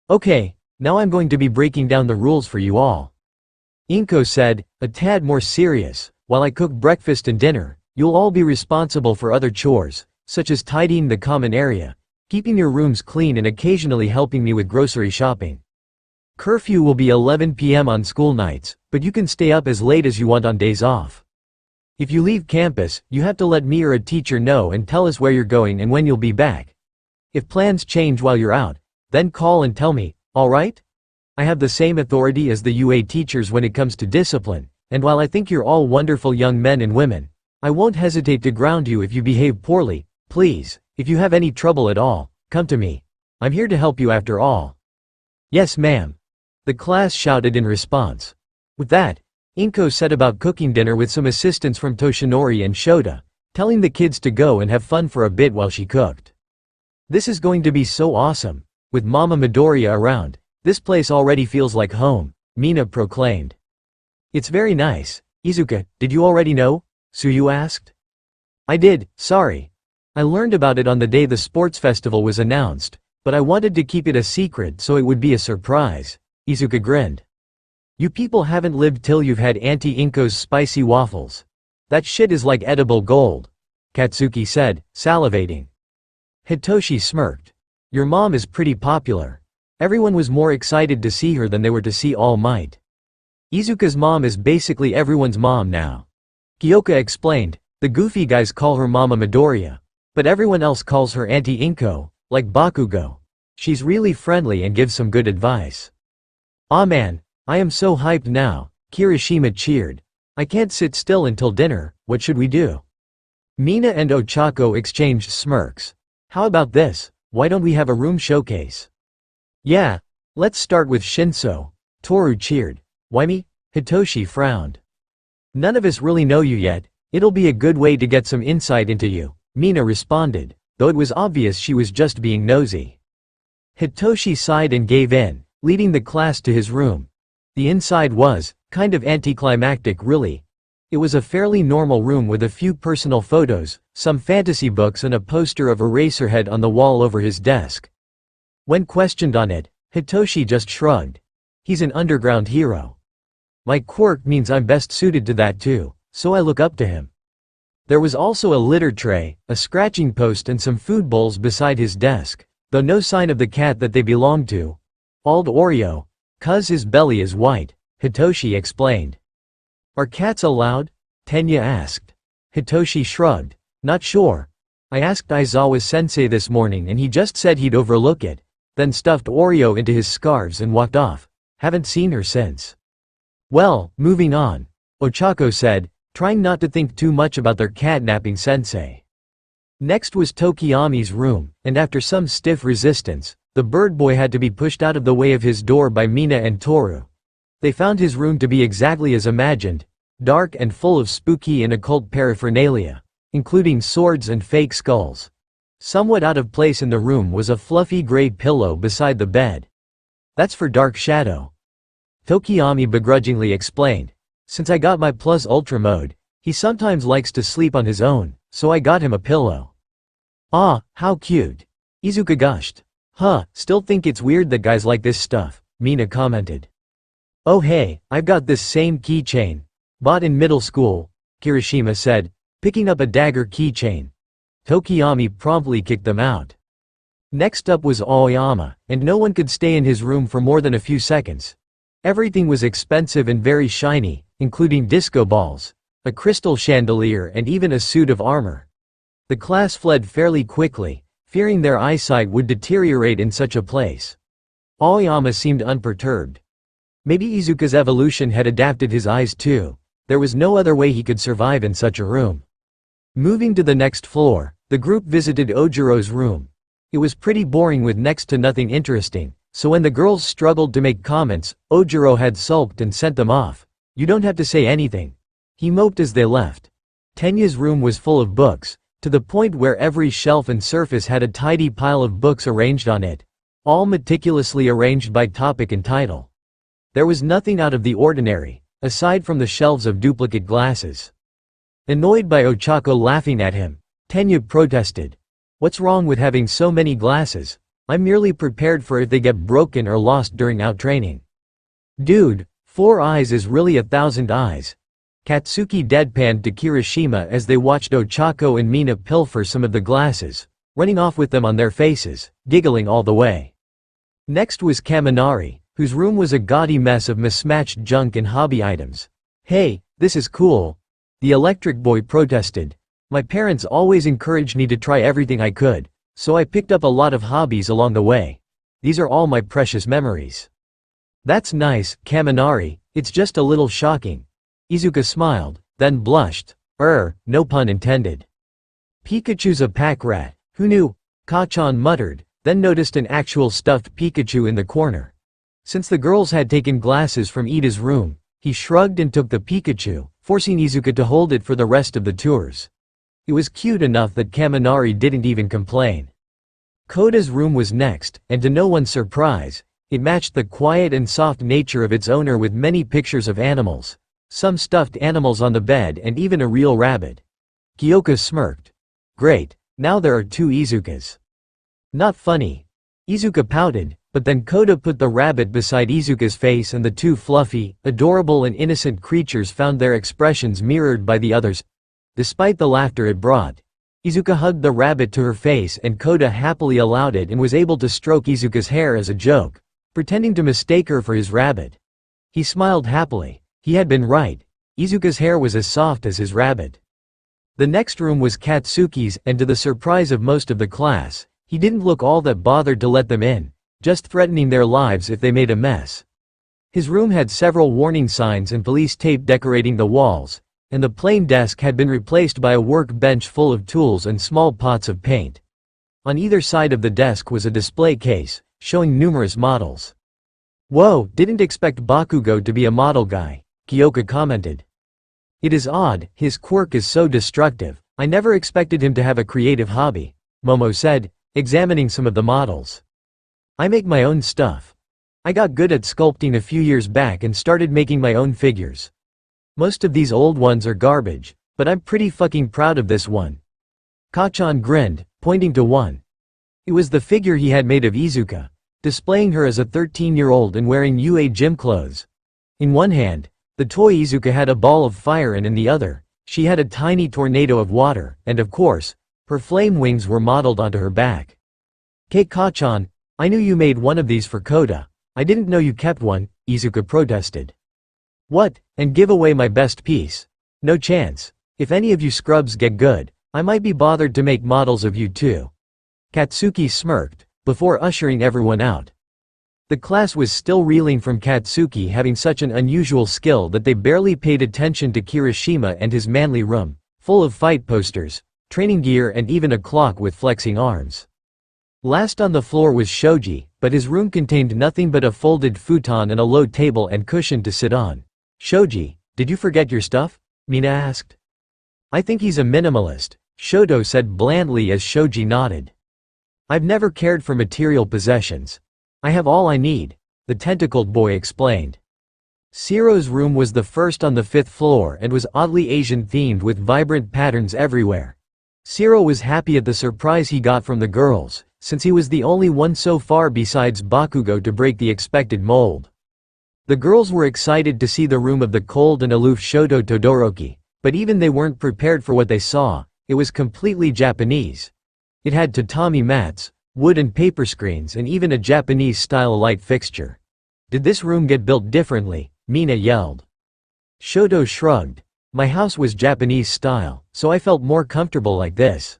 Okay, now I'm going to be breaking down the rules for you all. Inko said, a tad more serious, while I cook breakfast and dinner, you'll all be responsible for other chores, such as tidying the common area, keeping your rooms clean and occasionally helping me with grocery shopping. Curfew will be 11 p.m. on school nights, but you can stay up as late as you want on days off. If you leave campus, you have to let me or a teacher know and tell us where you're going and when you'll be back. If plans change while you're out, then call and tell me, alright? I have the same authority as the UA teachers when it comes to discipline, and while I think you're all wonderful young men and women, I won't hesitate to ground you if you behave poorly. Please, if you have any trouble at all, come to me. I'm here to help you after all. Yes ma'am. The class shouted in response. With that, Inko set about cooking dinner with some assistance from Toshinori and Shota, telling the kids to go and have fun for a bit while she cooked. This is going to be so awesome. With Mama Midoriya around, this place already feels like home, Mina proclaimed. It's very nice. Izuka, did you already know? Suyu asked. I did, sorry. I learned about it on the day the sports festival was announced, but I wanted to keep it a secret so it would be a surprise, Izuka grinned. You people haven't lived till you've had Auntie Inko's spicy waffles. That shit is like edible gold, Katsuki said, salivating. Hitoshi smirked. Your mom is pretty popular. Everyone was more excited to see her than they were to see All Might. Izuka's mom is basically everyone's mom now. Kyoka explained, the goofy guys call her Mama Midoriya, but everyone else calls her Auntie Inko, like Bakugo. She's really friendly and gives some good advice. Aw man, I am so hyped now, Kirishima cheered. I can't sit still until dinner, what should we do? Mina and Ochako exchanged smirks. How about this, why don't we have a room showcase? Yeah, let's start with Shinso, Toru cheered. Why me? Hitoshi frowned. None of us really know you yet, it'll be a good way to get some insight into you, Mina responded, though it was obvious she was just being nosy. Hitoshi sighed and gave in, leading the class to his room. The inside was kind of anticlimactic really. It was a fairly normal room with a few personal photos, some fantasy books and a poster of Eraserhead on the wall over his desk. When questioned on it, Hitoshi just shrugged. He's an underground hero. My quirk means I'm best suited to that too, so I look up to him. There was also a litter tray, a scratching post and some food bowls beside his desk, though no sign of the cat that they belonged to. Old Oreo, 'cause his belly is white, Hitoshi explained. Are cats allowed? Tenya asked. Hitoshi shrugged. Not sure. I asked Aizawa-sensei this morning and he just said he'd overlook it, then stuffed Oreo into his scarves and walked off. Haven't seen her since. Well, moving on, Ochako said, trying not to think too much about their catnapping sensei. Next was Tokiyami's room, and after some stiff resistance, the bird boy had to be pushed out of the way of his door by Mina and Toru. They found his room to be exactly as imagined, dark and full of spooky and occult paraphernalia, including swords and fake skulls. Somewhat out of place in the room was a fluffy gray pillow beside the bed. That's for Dark Shadow. Tokiyami begrudgingly explained. Since I got my Plus Ultra mode, he sometimes likes to sleep on his own, so I got him a pillow. Ah, how cute. Izuka gushed. Huh, still think it's weird that guys like this stuff, Mina commented. Oh hey, I've got this same keychain. Bought in middle school, Kirishima said, picking up a dagger keychain. Tokiyami promptly kicked them out. Next up was Aoyama, and no one could stay in his room for more than a few seconds. Everything was expensive and very shiny, including disco balls, a crystal chandelier and even a suit of armor. The class fled fairly quickly, fearing their eyesight would deteriorate in such a place. Aoyama seemed unperturbed. Maybe Izuka's evolution had adapted his eyes too. There was no other way he could survive in such a room. Moving to the next floor, the group visited Ojiro's room. It was pretty boring with next to nothing interesting, so when the girls struggled to make comments, Ojiro had sulked and sent them off. You don't have to say anything. He moped as they left. Tenya's room was full of books, to the point where every shelf and surface had a tidy pile of books arranged on it, all meticulously arranged by topic and title. There was nothing out of the ordinary, aside from the shelves of duplicate glasses. Annoyed by Ochako laughing at him, Tenya protested. What's wrong with having so many glasses? I'm merely prepared for if they get broken or lost during outtraining. Dude, 4 eyes is really 1,000 eyes. Katsuki deadpanned to Kirishima as they watched Ochako and Mina pilfer some of the glasses, running off with them on their faces, giggling all the way. Next was Kaminari, whose room was a gaudy mess of mismatched junk and hobby items. Hey, this is cool. The electric boy protested. My parents always encouraged me to try everything I could, so I picked up a lot of hobbies along the way. These are all my precious memories. That's nice, Kaminari, it's just a little shocking. Izuka smiled, then blushed. No pun intended. Pikachu's a pack rat. Who knew? Kachan muttered, then noticed an actual stuffed Pikachu in the corner. Since the girls had taken glasses from Ida's room, he shrugged and took the Pikachu, forcing Izuka to hold it for the rest of the tours. It was cute enough that Kaminari didn't even complain. Koda's room was next, and to no one's surprise, it matched the quiet and soft nature of its owner with many pictures of animals. Some stuffed animals on the bed and even a real rabbit. Kyoka smirked. Great, now there are 2 Izukas. Not funny. Izuka pouted, but then Koda put the rabbit beside Izuka's face and the 2 fluffy, adorable and innocent creatures found their expressions mirrored by the others. Despite the laughter it brought, Izuka hugged the rabbit to her face and Koda happily allowed it and was able to stroke Izuka's hair as a joke, pretending to mistake her for his rabbit. He smiled happily. He had been right. Izuka's hair was as soft as his rabbit. The next room was Katsuki's, and to the surprise of most of the class, he didn't look all that bothered to let them in, just threatening their lives if they made a mess. His room had several warning signs and police tape decorating the walls, and the plain desk had been replaced by a workbench full of tools and small pots of paint. On either side of the desk was a display case, showing numerous models. Whoa, didn't expect Bakugo to be a model guy, Kyoka commented. It is odd, his quirk is so destructive. I never expected him to have a creative hobby, Momo said, examining some of the models. I make my own stuff. I got good at sculpting a few years back and started making my own figures. Most of these old ones are garbage, but I'm pretty fucking proud of this one. Kachan grinned, pointing to one. It was the figure he had made of Izuka, displaying her as a 13-year-old and wearing UA gym clothes. In one hand, the toy Izuka had a ball of fire and in the other, she had a tiny tornado of water, and of course, her flame wings were modeled onto her back. Kachan, I knew you made one of these for Koda. I didn't know you kept one, Izuka protested. What, and give away my best piece? No chance. If any of you scrubs get good, I might be bothered to make models of you too. Katsuki smirked, before ushering everyone out. The class was still reeling from Katsuki having such an unusual skill that they barely paid attention to Kirishima and his manly room, full of fight posters, training gear and even a clock with flexing arms. Last on the floor was Shoji, but his room contained nothing but a folded futon and a low table and cushion to sit on. Shoji, did you forget your stuff? Mina asked. I think he's a minimalist, Shoto said blandly as Shoji nodded. I've never cared for material possessions. I have all I need, the tentacled boy explained. Siro's room was the first on the 5th floor and was oddly Asian-themed with vibrant patterns everywhere. Siro was happy at the surprise he got from the girls, since he was the only one so far besides Bakugo to break the expected mold. The girls were excited to see the room of the cold and aloof Shoto Todoroki, but even they weren't prepared for what they saw. It was completely Japanese. It had tatami mats, wood and paper screens and even a Japanese-style light fixture. Did this room get built differently? Mina yelled. Shoto shrugged. My house was Japanese style, so I felt more comfortable like this.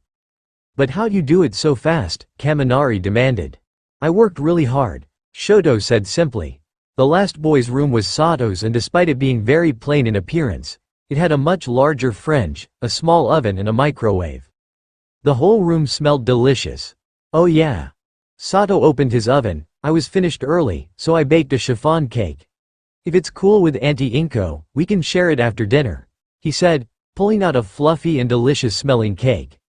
But how'd you do it so fast? Kaminari demanded. I worked really hard, Shoto said simply. The last boy's room was Sato's and despite it being very plain in appearance, it had a much larger fridge, a small oven and a microwave. The whole room smelled delicious. Oh yeah. Sato opened his oven. I was finished early, so I baked a chiffon cake. If it's cool with Auntie Inko, we can share it after dinner, he said, pulling out a fluffy and delicious-smelling cake.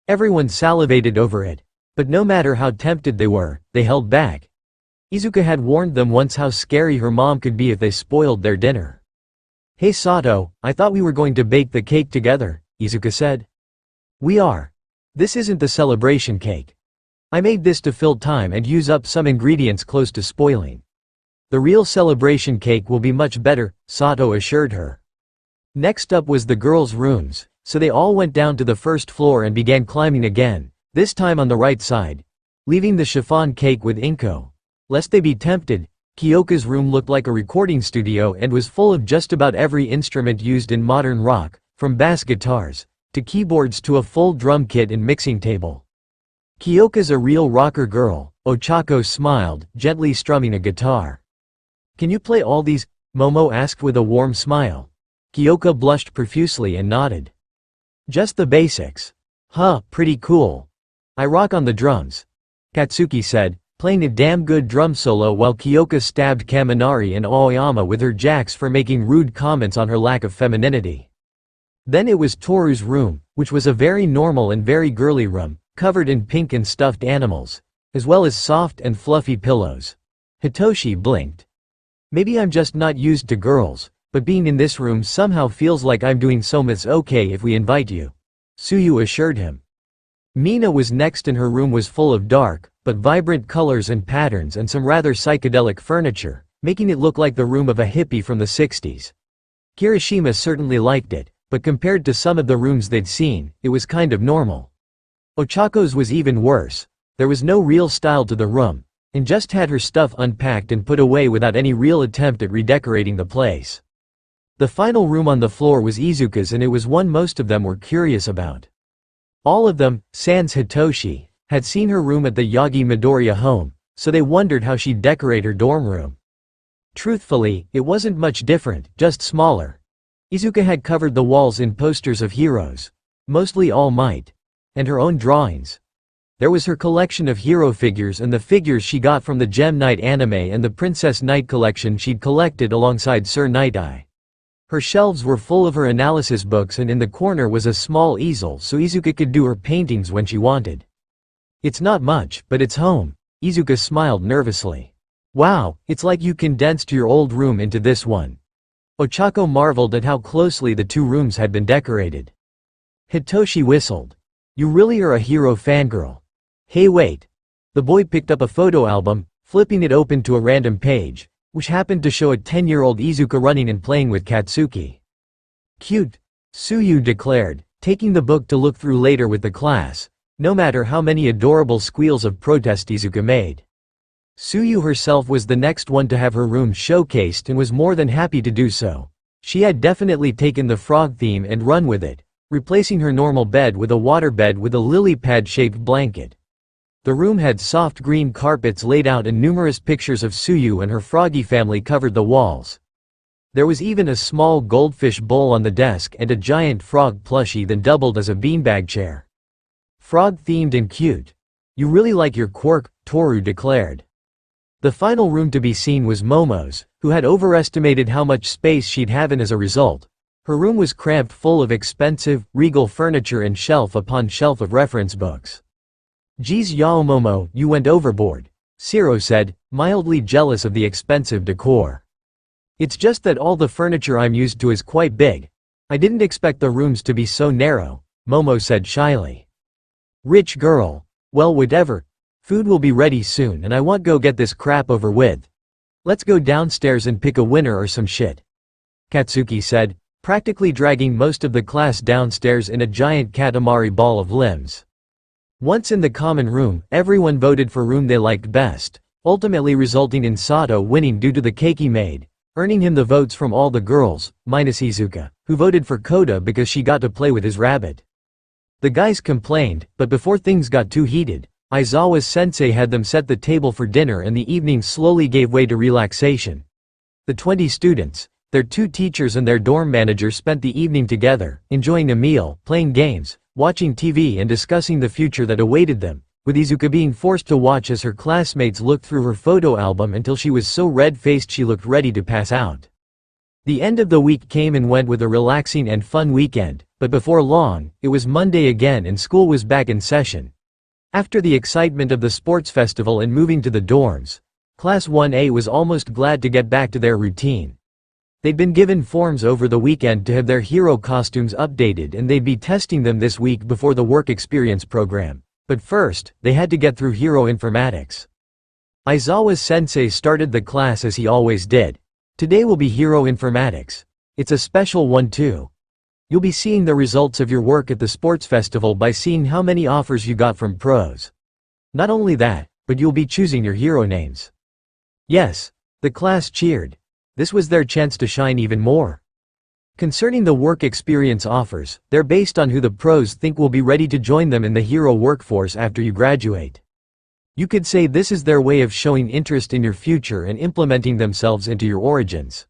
Everyone salivated over it, but no matter how tempted they were, they held back. Izuka had warned them once how scary her mom could be if they spoiled their dinner. Hey Sato, I thought we were going to bake the cake together, Izuka said. We are. This isn't the celebration cake. I made this to fill time and use up some ingredients close to spoiling. The real celebration cake will be much better, Sato assured her. Next up was the girls' rooms, so they all went down to the first floor and began climbing again, this time on the right side, leaving the chiffon cake with Inko. Lest they be tempted, Kyoka's room looked like a recording studio and was full of just about every instrument used in modern rock, from bass guitars, to keyboards to a full drum kit and mixing table. Kyoka's a real rocker girl, Ochako smiled, gently strumming a guitar. Can you play all these? Momo asked with a warm smile. Kyoka blushed profusely and nodded. Just the basics. Huh, pretty cool. I rock on the drums, Katsuki said, playing a damn good drum solo while Kyoka stabbed Kaminari and Aoyama with her jacks for making rude comments on her lack of femininity. Then it was Toru's room, which was a very normal and very girly room, covered in pink and stuffed animals, as well as soft and fluffy pillows. Hitoshi blinked. Maybe I'm just not used to girls, but being in this room somehow feels like I'm doing so. It's okay if we invite you, Tsuyu assured him. Mina was next and her room was full of dark, but vibrant colors and patterns and some rather psychedelic furniture, making it look like the room of a hippie from the 60s. Kirishima certainly liked it, but compared to some of the rooms they'd seen, it was kind of normal. Ochako's was even worse. There was no real style to the room, and just had her stuff unpacked and put away without any real attempt at redecorating the place. The final room on the floor was Izuka's, and it was one most of them were curious about. All of them, sans Hitoshi, had seen her room at the Yagi Midoriya home, so they wondered how she'd decorate her dorm room. Truthfully, it wasn't much different, just smaller. Izuka had covered the walls in posters of heroes, mostly All Might, and her own drawings. There was her collection of hero figures and the figures she got from the Gem Knight anime and the Princess Knight collection she'd collected alongside Sir Night-Eye. Her shelves were full of her analysis books, and in the corner was a small easel so Izuka could do her paintings when she wanted. It's not much, but it's home. Izuka smiled nervously. Wow, it's like you condensed your old room into this one. Ochako marveled at how closely the two rooms had been decorated. Hitoshi whistled. You really are a hero fangirl. Hey wait. The boy picked up a photo album, flipping it open to a random page, which happened to show a 10-year-old Izuka running and playing with Katsuki. Cute, Tsuyu declared, taking the book to look through later with the class, no matter how many adorable squeals of protest Izuka made. Tsuyu herself was the next one to have her room showcased and was more than happy to do so. She had definitely taken the frog theme and run with it, replacing her normal bed with a waterbed with a lily pad-shaped blanket. The room had soft green carpets laid out and numerous pictures of Tsuyu and her froggy family covered the walls. There was even a small goldfish bowl on the desk and a giant frog plushie that doubled as a beanbag chair. Frog-themed and cute. You really like your quirk, Toru declared. The final room to be seen was Momo's, who had overestimated how much space she'd have, and as a result, her room was cramped full of expensive, regal furniture and shelf upon shelf of reference books. Geez yao Momo, you went overboard, Shiro said, mildly jealous of the expensive decor. It's just that all the furniture I'm used to is quite big. I didn't expect the rooms to be so narrow, Momo said shyly. Rich girl. Well whatever. Food will be ready soon and I want go get this crap over with. Let's go downstairs and pick a winner or some shit, Katsuki said, practically dragging most of the class downstairs in a giant katamari ball of limbs. Once in the common room, everyone voted for room they liked best, ultimately resulting in Sato winning due to the cake he made, earning him the votes from all the girls, minus Izuka, who voted for Koda because she got to play with his rabbit. The guys complained, but before things got too heated, Aizawa's sensei had them set the table for dinner and the evening slowly gave way to relaxation. The 20 students, their 2 teachers and their dorm manager spent the evening together, enjoying a meal, playing games, watching TV and discussing the future that awaited them, with Izuka being forced to watch as her classmates looked through her photo album until she was so red-faced she looked ready to pass out. The end of the week came and went with a relaxing and fun weekend, but before long, it was Monday again and school was back in session. After the excitement of the sports festival and moving to the dorms, Class 1A was almost glad to get back to their routine. They'd been given forms over the weekend to have their hero costumes updated and they'd be testing them this week before the work experience program. But first, they had to get through hero informatics. Aizawa's sensei started the class as he always did. Today will be hero informatics. It's a special one too. You'll be seeing the results of your work at the sports festival by seeing how many offers you got from pros. Not only that, but you'll be choosing your hero names. Yes, the class cheered. This was their chance to shine even more. Concerning the work experience offers, they're based on who the pros think will be ready to join them in the hero workforce after you graduate. You could say this is their way of showing interest in your future and implementing themselves into your origins.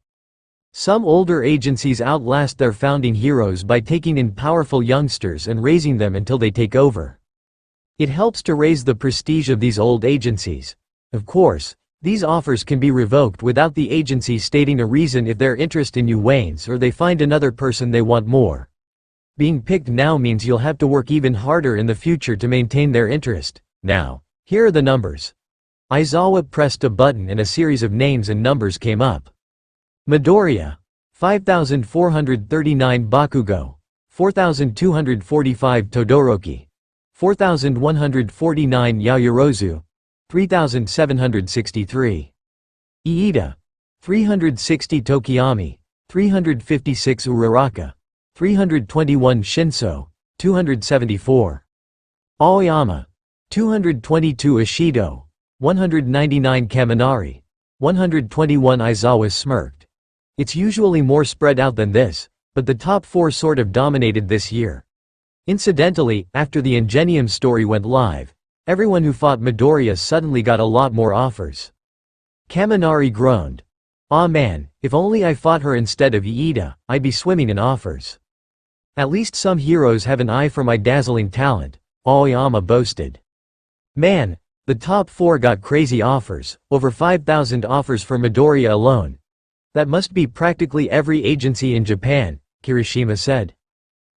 Some older agencies outlast their founding heroes by taking in powerful youngsters and raising them until they take over. It helps to raise the prestige of these old agencies. Of course, these offers can be revoked without the agency stating a reason if their interest in you wanes or they find another person they want more. Being picked now means you'll have to work even harder in the future to maintain their interest. Now, here are the numbers. Izawa pressed a button and a series of names and numbers came up. Midoriya. 5439 Bakugo. 4245 Todoroki. 4149 Yaoyorozu. 3763. Iida. 360 Tokiyami. 356 Uraraka. 321 Shinso. 274. Aoyama. 222 Ishido. 199 Kaminari. 121 Izawa smirked. It's usually more spread out than this, but the top 4 sort of dominated this year. Incidentally, after the Ingenium story went live, everyone who fought Midoriya suddenly got a lot more offers. Kaminari groaned. "Aw man, if only I fought her instead of Iida, I'd be swimming in offers. At least some heroes have an eye for my dazzling talent," Aoyama boasted. "Man, the top 4 got crazy offers, over 5,000 offers for Midoriya alone. That must be practically every agency in Japan," Kirishima said.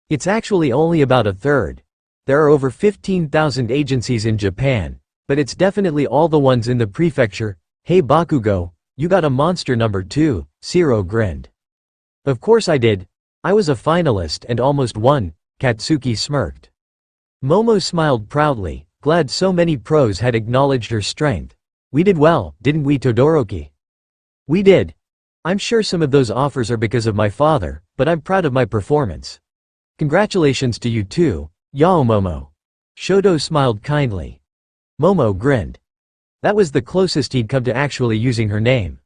"It's actually only about a third. There are over 15,000 agencies in Japan, but it's definitely all the ones in the prefecture. Hey Bakugo, you got a monster number too," Shiro grinned. "Of course I did. I was a finalist and almost won," Katsuki smirked. Momo smiled proudly, glad so many pros had acknowledged her strength. "We did well, didn't we Todoroki?" "We did. I'm sure some of those offers are because of my father, but I'm proud of my performance. Congratulations to you too, Yao Momo." Shoto smiled kindly. Momo grinned. That was the closest he'd come to actually using her name.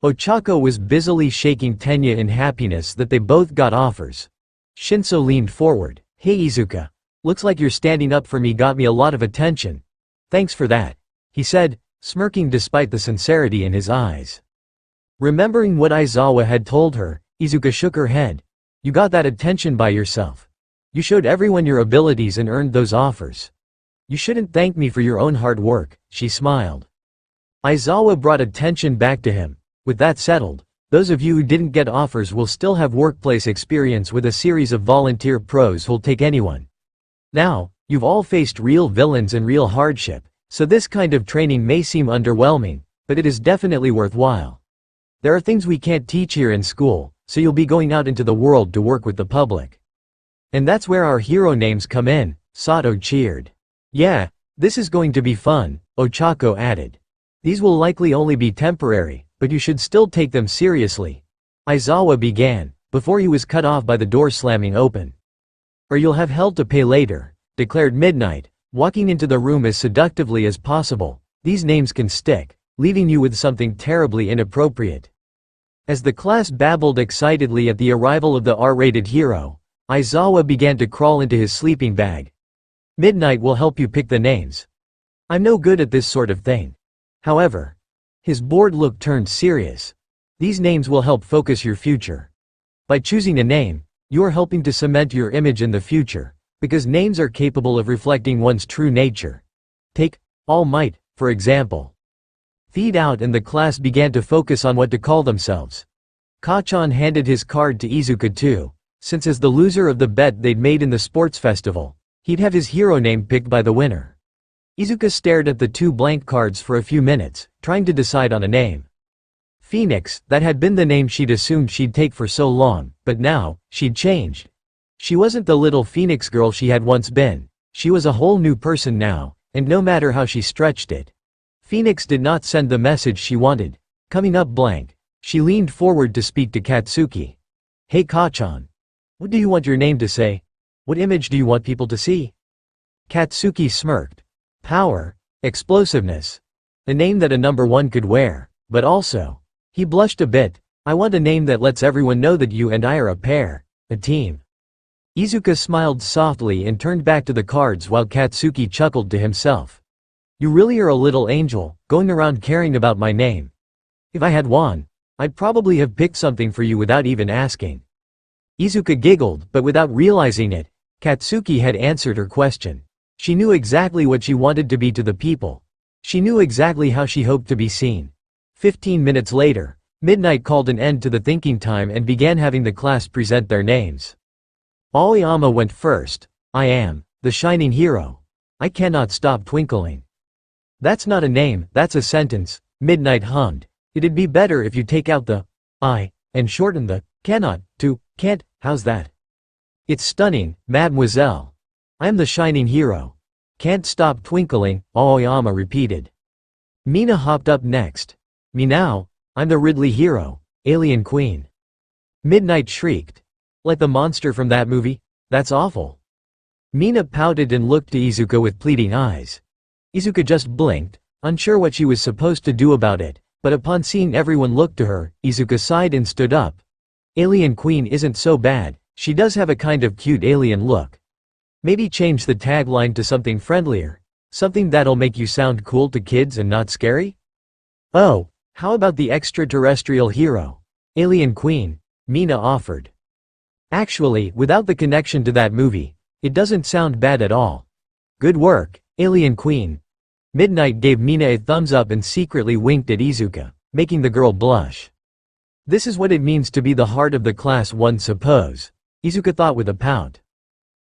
Ochako was busily shaking Tenya in happiness that they both got offers. Shinso leaned forward. "Hey Izuka. Looks like you're standing up for me got me a lot of attention. Thanks for that," he said, smirking despite the sincerity in his eyes. Remembering what Izawa had told her, Izuka shook her head. "You got that attention by yourself. You showed everyone your abilities and earned those offers. You shouldn't thank me for your own hard work," she smiled. Izawa brought attention back to him. "With that settled, those of you who didn't get offers will still have workplace experience with a series of volunteer pros who'll take anyone. Now, you've all faced real villains and real hardship, so this kind of training may seem underwhelming, but it is definitely worthwhile. There are things we can't teach here in school, so you'll be going out into the world to work with the public. And that's where our hero names come in," Sato cheered. "Yeah, this is going to be fun," Ochako added. "These will likely only be temporary, but you should still take them seriously," Izawa began, before he was cut off by the door slamming open. "Or you'll have hell to pay later," declared Midnight, walking into the room as seductively as possible. "These names can stick, leaving you with something terribly inappropriate." As the class babbled excitedly at the arrival of the R-rated hero, Izawa began to crawl into his sleeping bag. "Midnight will help you pick the names. I'm no good at this sort of thing. However," his bored look turned serious, "these names will help focus your future. By choosing a name, you are helping to cement your image in the future, because names are capable of reflecting one's true nature. Take All Might, for example." Feed out and the class began to focus on what to call themselves. Kachan handed his card to Izuka too, since as the loser of the bet they'd made in the sports festival, he'd have his hero name picked by the winner. Izuka stared at the 2 blank cards for a few minutes, trying to decide on a name. Phoenix, that had been the name she'd assumed she'd take for so long, but now, she'd changed. She wasn't the little Phoenix girl she had once been, she was a whole new person now, and no matter how she stretched it, Phoenix did not send the message she wanted. Coming up blank, she leaned forward to speak to Katsuki. "Hey Kachan. What do you want your name to say? What image do you want people to see?" Katsuki smirked. "Power, explosiveness. A name that a number 1 could wear, but also," he blushed a bit, "I want a name that lets everyone know that you and I are a pair, a team." Izuka smiled softly and turned back to the cards while Katsuki chuckled to himself. "You really are a little angel, going around caring about my name. If I had won, I'd probably have picked something for you without even asking." Izuka giggled, but without realizing it, Katsuki had answered her question. She knew exactly what she wanted to be to the people. She knew exactly how she hoped to be seen. 15 minutes later, Midnight called an end to the thinking time and began having the class present their names. Aoyama went first. I am the shining hero. I cannot stop twinkling. That's not a name, that's a sentence, Midnight hummed. It'd be better if you take out the I and shorten the cannot to can't, how's that? It's stunning, mademoiselle. I'm the shining hero. Can't stop twinkling, Aoyama repeated. Mina hopped up next. Me now, I'm the Ridley hero, alien queen. Midnight shrieked. Like the monster from that movie? That's awful. Mina pouted and looked to Izuka with pleading eyes. Izuka just blinked, unsure what she was supposed to do about it, but upon seeing everyone look to her, Izuka sighed and stood up. Alien Queen isn't so bad, she does have a kind of cute alien look. Maybe change the tagline to something friendlier. Something that'll make you sound cool to kids and not scary? Oh, how about the extraterrestrial hero? Alien Queen, Mina offered. Actually, without the connection to that movie, it doesn't sound bad at all. Good work, Alien Queen. Midnight gave Mina a thumbs up and secretly winked at Izuka, making the girl blush. This is what it means to be the heart of the class, one suppose, Izuka thought with a pout.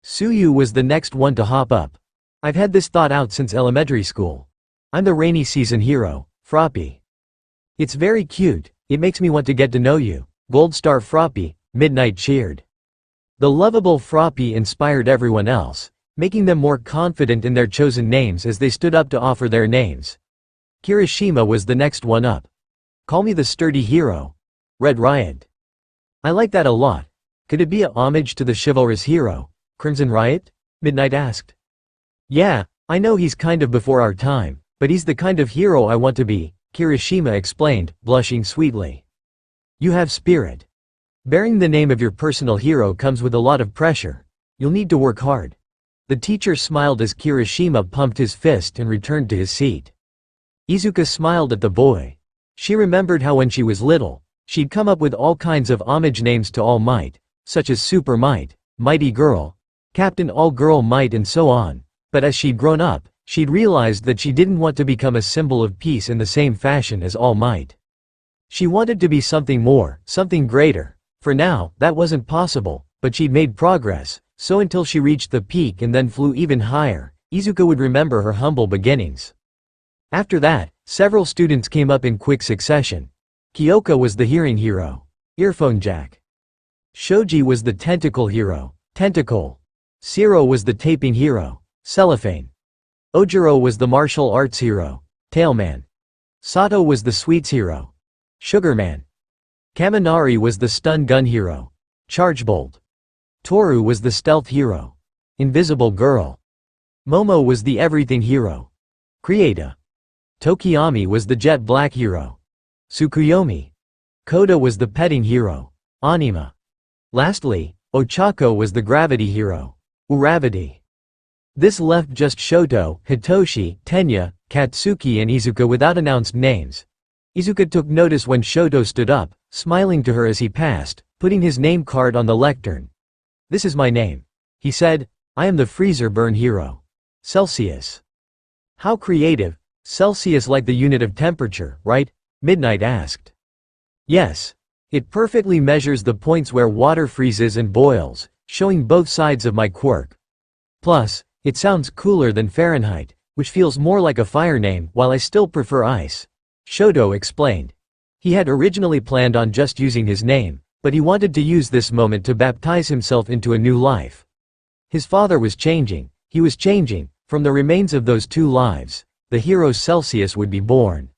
Suyu was the next one to hop up. I've had this thought out since elementary school. I'm the rainy season hero, Froppy. It's very cute, it makes me want to get to know you, Gold Star Froppy, Midnight cheered. The lovable Froppy inspired everyone else, making them more confident in their chosen names as they stood up to offer their names. Kirishima was the next one up. Call me the sturdy hero. Red Riot. I like that a lot. Could it be a homage to the chivalrous hero, Crimson Riot? Midnight asked. Yeah, I know he's kind of before our time, but he's the kind of hero I want to be, Kirishima explained, blushing sweetly. You have spirit. Bearing the name of your personal hero comes with a lot of pressure. You'll need to work hard. The teacher smiled as Kirishima pumped his fist and returned to his seat. Izuka smiled at the boy. She remembered how when she was little, she'd come up with all kinds of homage names to All Might, such as Super Might, Mighty Girl, Captain All Girl Might and so on, but as she'd grown up, she'd realized that she didn't want to become a symbol of peace in the same fashion as All Might. She wanted to be something more, something greater. For now, that wasn't possible, but she'd made progress, so until she reached the peak and then flew even higher, Izuka would remember her humble beginnings. After that, several students came up in quick succession. Kyoka was the hearing hero, Earphone Jack. Shoji was the tentacle hero, Tentacle. Siro was the taping hero, Cellophane. Ojiro was the martial arts hero, Tailman. Sato was the sweets hero, Sugarman. Kaminari was the stun gun hero, Chargebolt. Toru was the stealth hero, Invisible Girl. Momo was the everything hero, Creata. Tokiyami was the jet black hero, Tsukuyomi. Koda was the petting hero, Anima. Lastly, Ochako was the gravity hero, Uravity. This left just Shoto, Hitoshi, Tenya, Katsuki and Izuka without announced names. Izuka took notice when Shoto stood up, smiling to her as he passed, putting his name card on the lectern. This is my name, he said. I am the freezer burn hero, Celsius. How creative. Celsius like the unit of temperature, right? Midnight asked. Yes. It perfectly measures the points where water freezes and boils, showing both sides of my quirk. Plus, it sounds cooler than Fahrenheit, which feels more like a fire name, while I still prefer ice. Shoto explained. He had originally planned on just using his name, but he wanted to use this moment to baptize himself into a new life. His father was changing, he was changing, from the remains of those two lives, the hero Celsius would be born.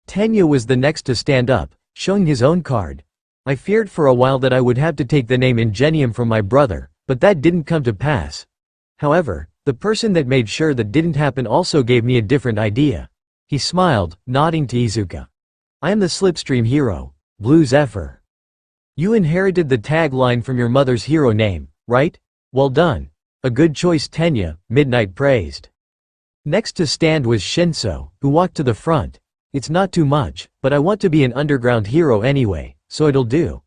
Tenya was the next to stand up, showing his own card. I feared for a while that I would have to take the name Ingenium from my brother, but that didn't come to pass. However, the person that made sure that didn't happen also gave me a different idea. He smiled, nodding to Izuka. I am the Slipstream hero, Blue Zephyr. You inherited the tagline from your mother's hero name, right? Well done. A good choice, Tenya, Midnight praised. Next to stand was Shinso, who walked to the front. It's not too much, but I want to be an underground hero anyway, so it'll do.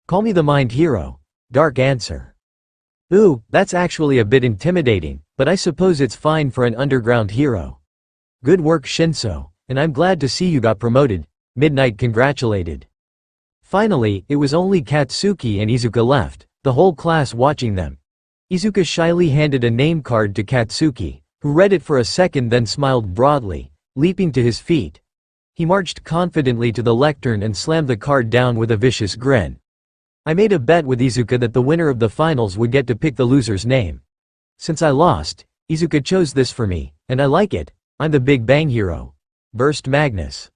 Call me the Mind Hero. Dark answer. Ooh, that's actually a bit intimidating, but I suppose it's fine for an underground hero. Good work, Shinso, and I'm glad to see you got promoted, Midnight congratulated. Finally, it was only Katsuki and Izuka left, the whole class watching them. Izuka shyly handed a name card to Katsuki, who read it for a second then smiled broadly, leaping to his feet. He marched confidently to the lectern and slammed the card down with a vicious grin. I made a bet with Izuka that the winner of the finals would get to pick the loser's name. Since I lost, Izuka chose this for me, and I like it. I'm the Big Bang Hero. Burst Magnus.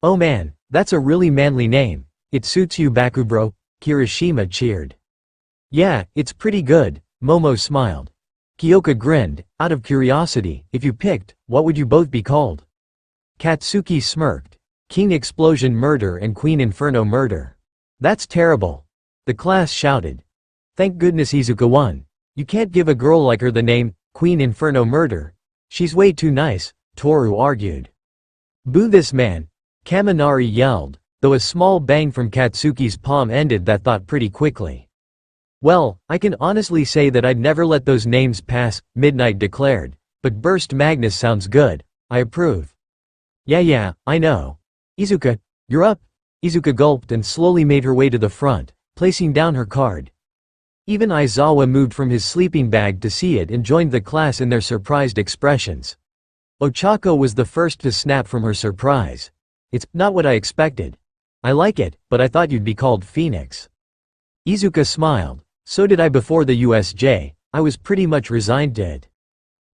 Oh man, that's a really manly name. It suits you, Bakubro, Kirishima cheered. Yeah, it's pretty good, Momo smiled. Kyoka grinned. Out of curiosity, if you picked, what would you both be called? Katsuki smirked. King Explosion Murder and Queen Inferno Murder. That's terrible. The class shouted. Thank goodness Izuka won. You can't give a girl like her the name, Queen Inferno Murder. She's way too nice, Toru argued. Boo this man, Kaminari yelled, though a small bang from Katsuki's palm ended that thought pretty quickly. Well, I can honestly say that I'd never let those names pass, Midnight declared, but Burst Magnus sounds good, I approve. Yeah, I know. Izuka, you're up. Izuka gulped and slowly made her way to the front, placing down her card. Even Aizawa moved from his sleeping bag to see it and joined the class in their surprised expressions. Ochako was the first to snap from her surprise. It's not what I expected. I like it, but I thought you'd be called Phoenix. Izuka smiled. So did I before the USJ, I was pretty much resigned to it.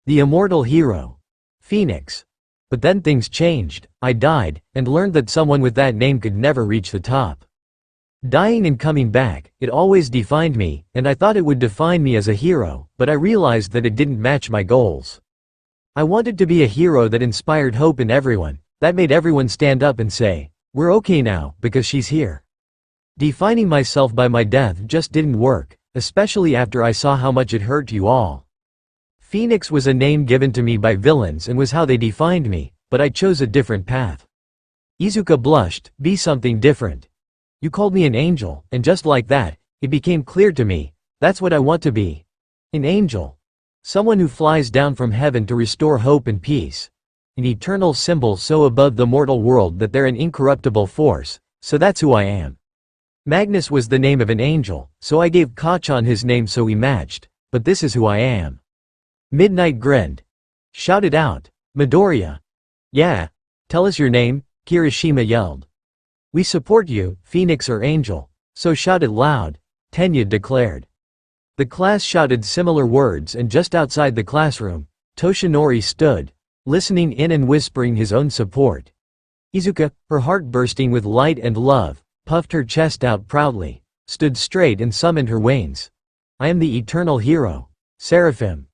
The immortal hero. Phoenix. But then things changed, I died, and learned that someone with that name could never reach the top. Dying and coming back, it always defined me, and I thought it would define me as a hero, but I realized that it didn't match my goals. I wanted to be a hero that inspired hope in everyone, that made everyone stand up and say, we're okay now, because she's here. Defining myself by my death just didn't work, especially after I saw how much it hurt you all. Phoenix was a name given to me by villains and was how they defined me, but I chose a different path. Izuka blushed, be something different. You called me an angel, and just like that, it became clear to me, that's what I want to be. An angel. Someone who flies down from heaven to restore hope and peace. An eternal symbol so above the mortal world that they're an incorruptible force, so that's who I am. Magnus was the name of an angel, so I gave Kachan his name so we matched, but this is who I am. Midnight grinned. Shouted out, Midoriya. Yeah. Tell us your name, Kirishima yelled. We support you, Phoenix or Angel, so shout it loud, Tenya declared. The class shouted similar words and just outside the classroom, Toshinori stood, listening in and whispering his own support. Izuka, her heart bursting with light and love, puffed her chest out proudly, stood straight and summoned her wains. I am the eternal hero, Seraphim.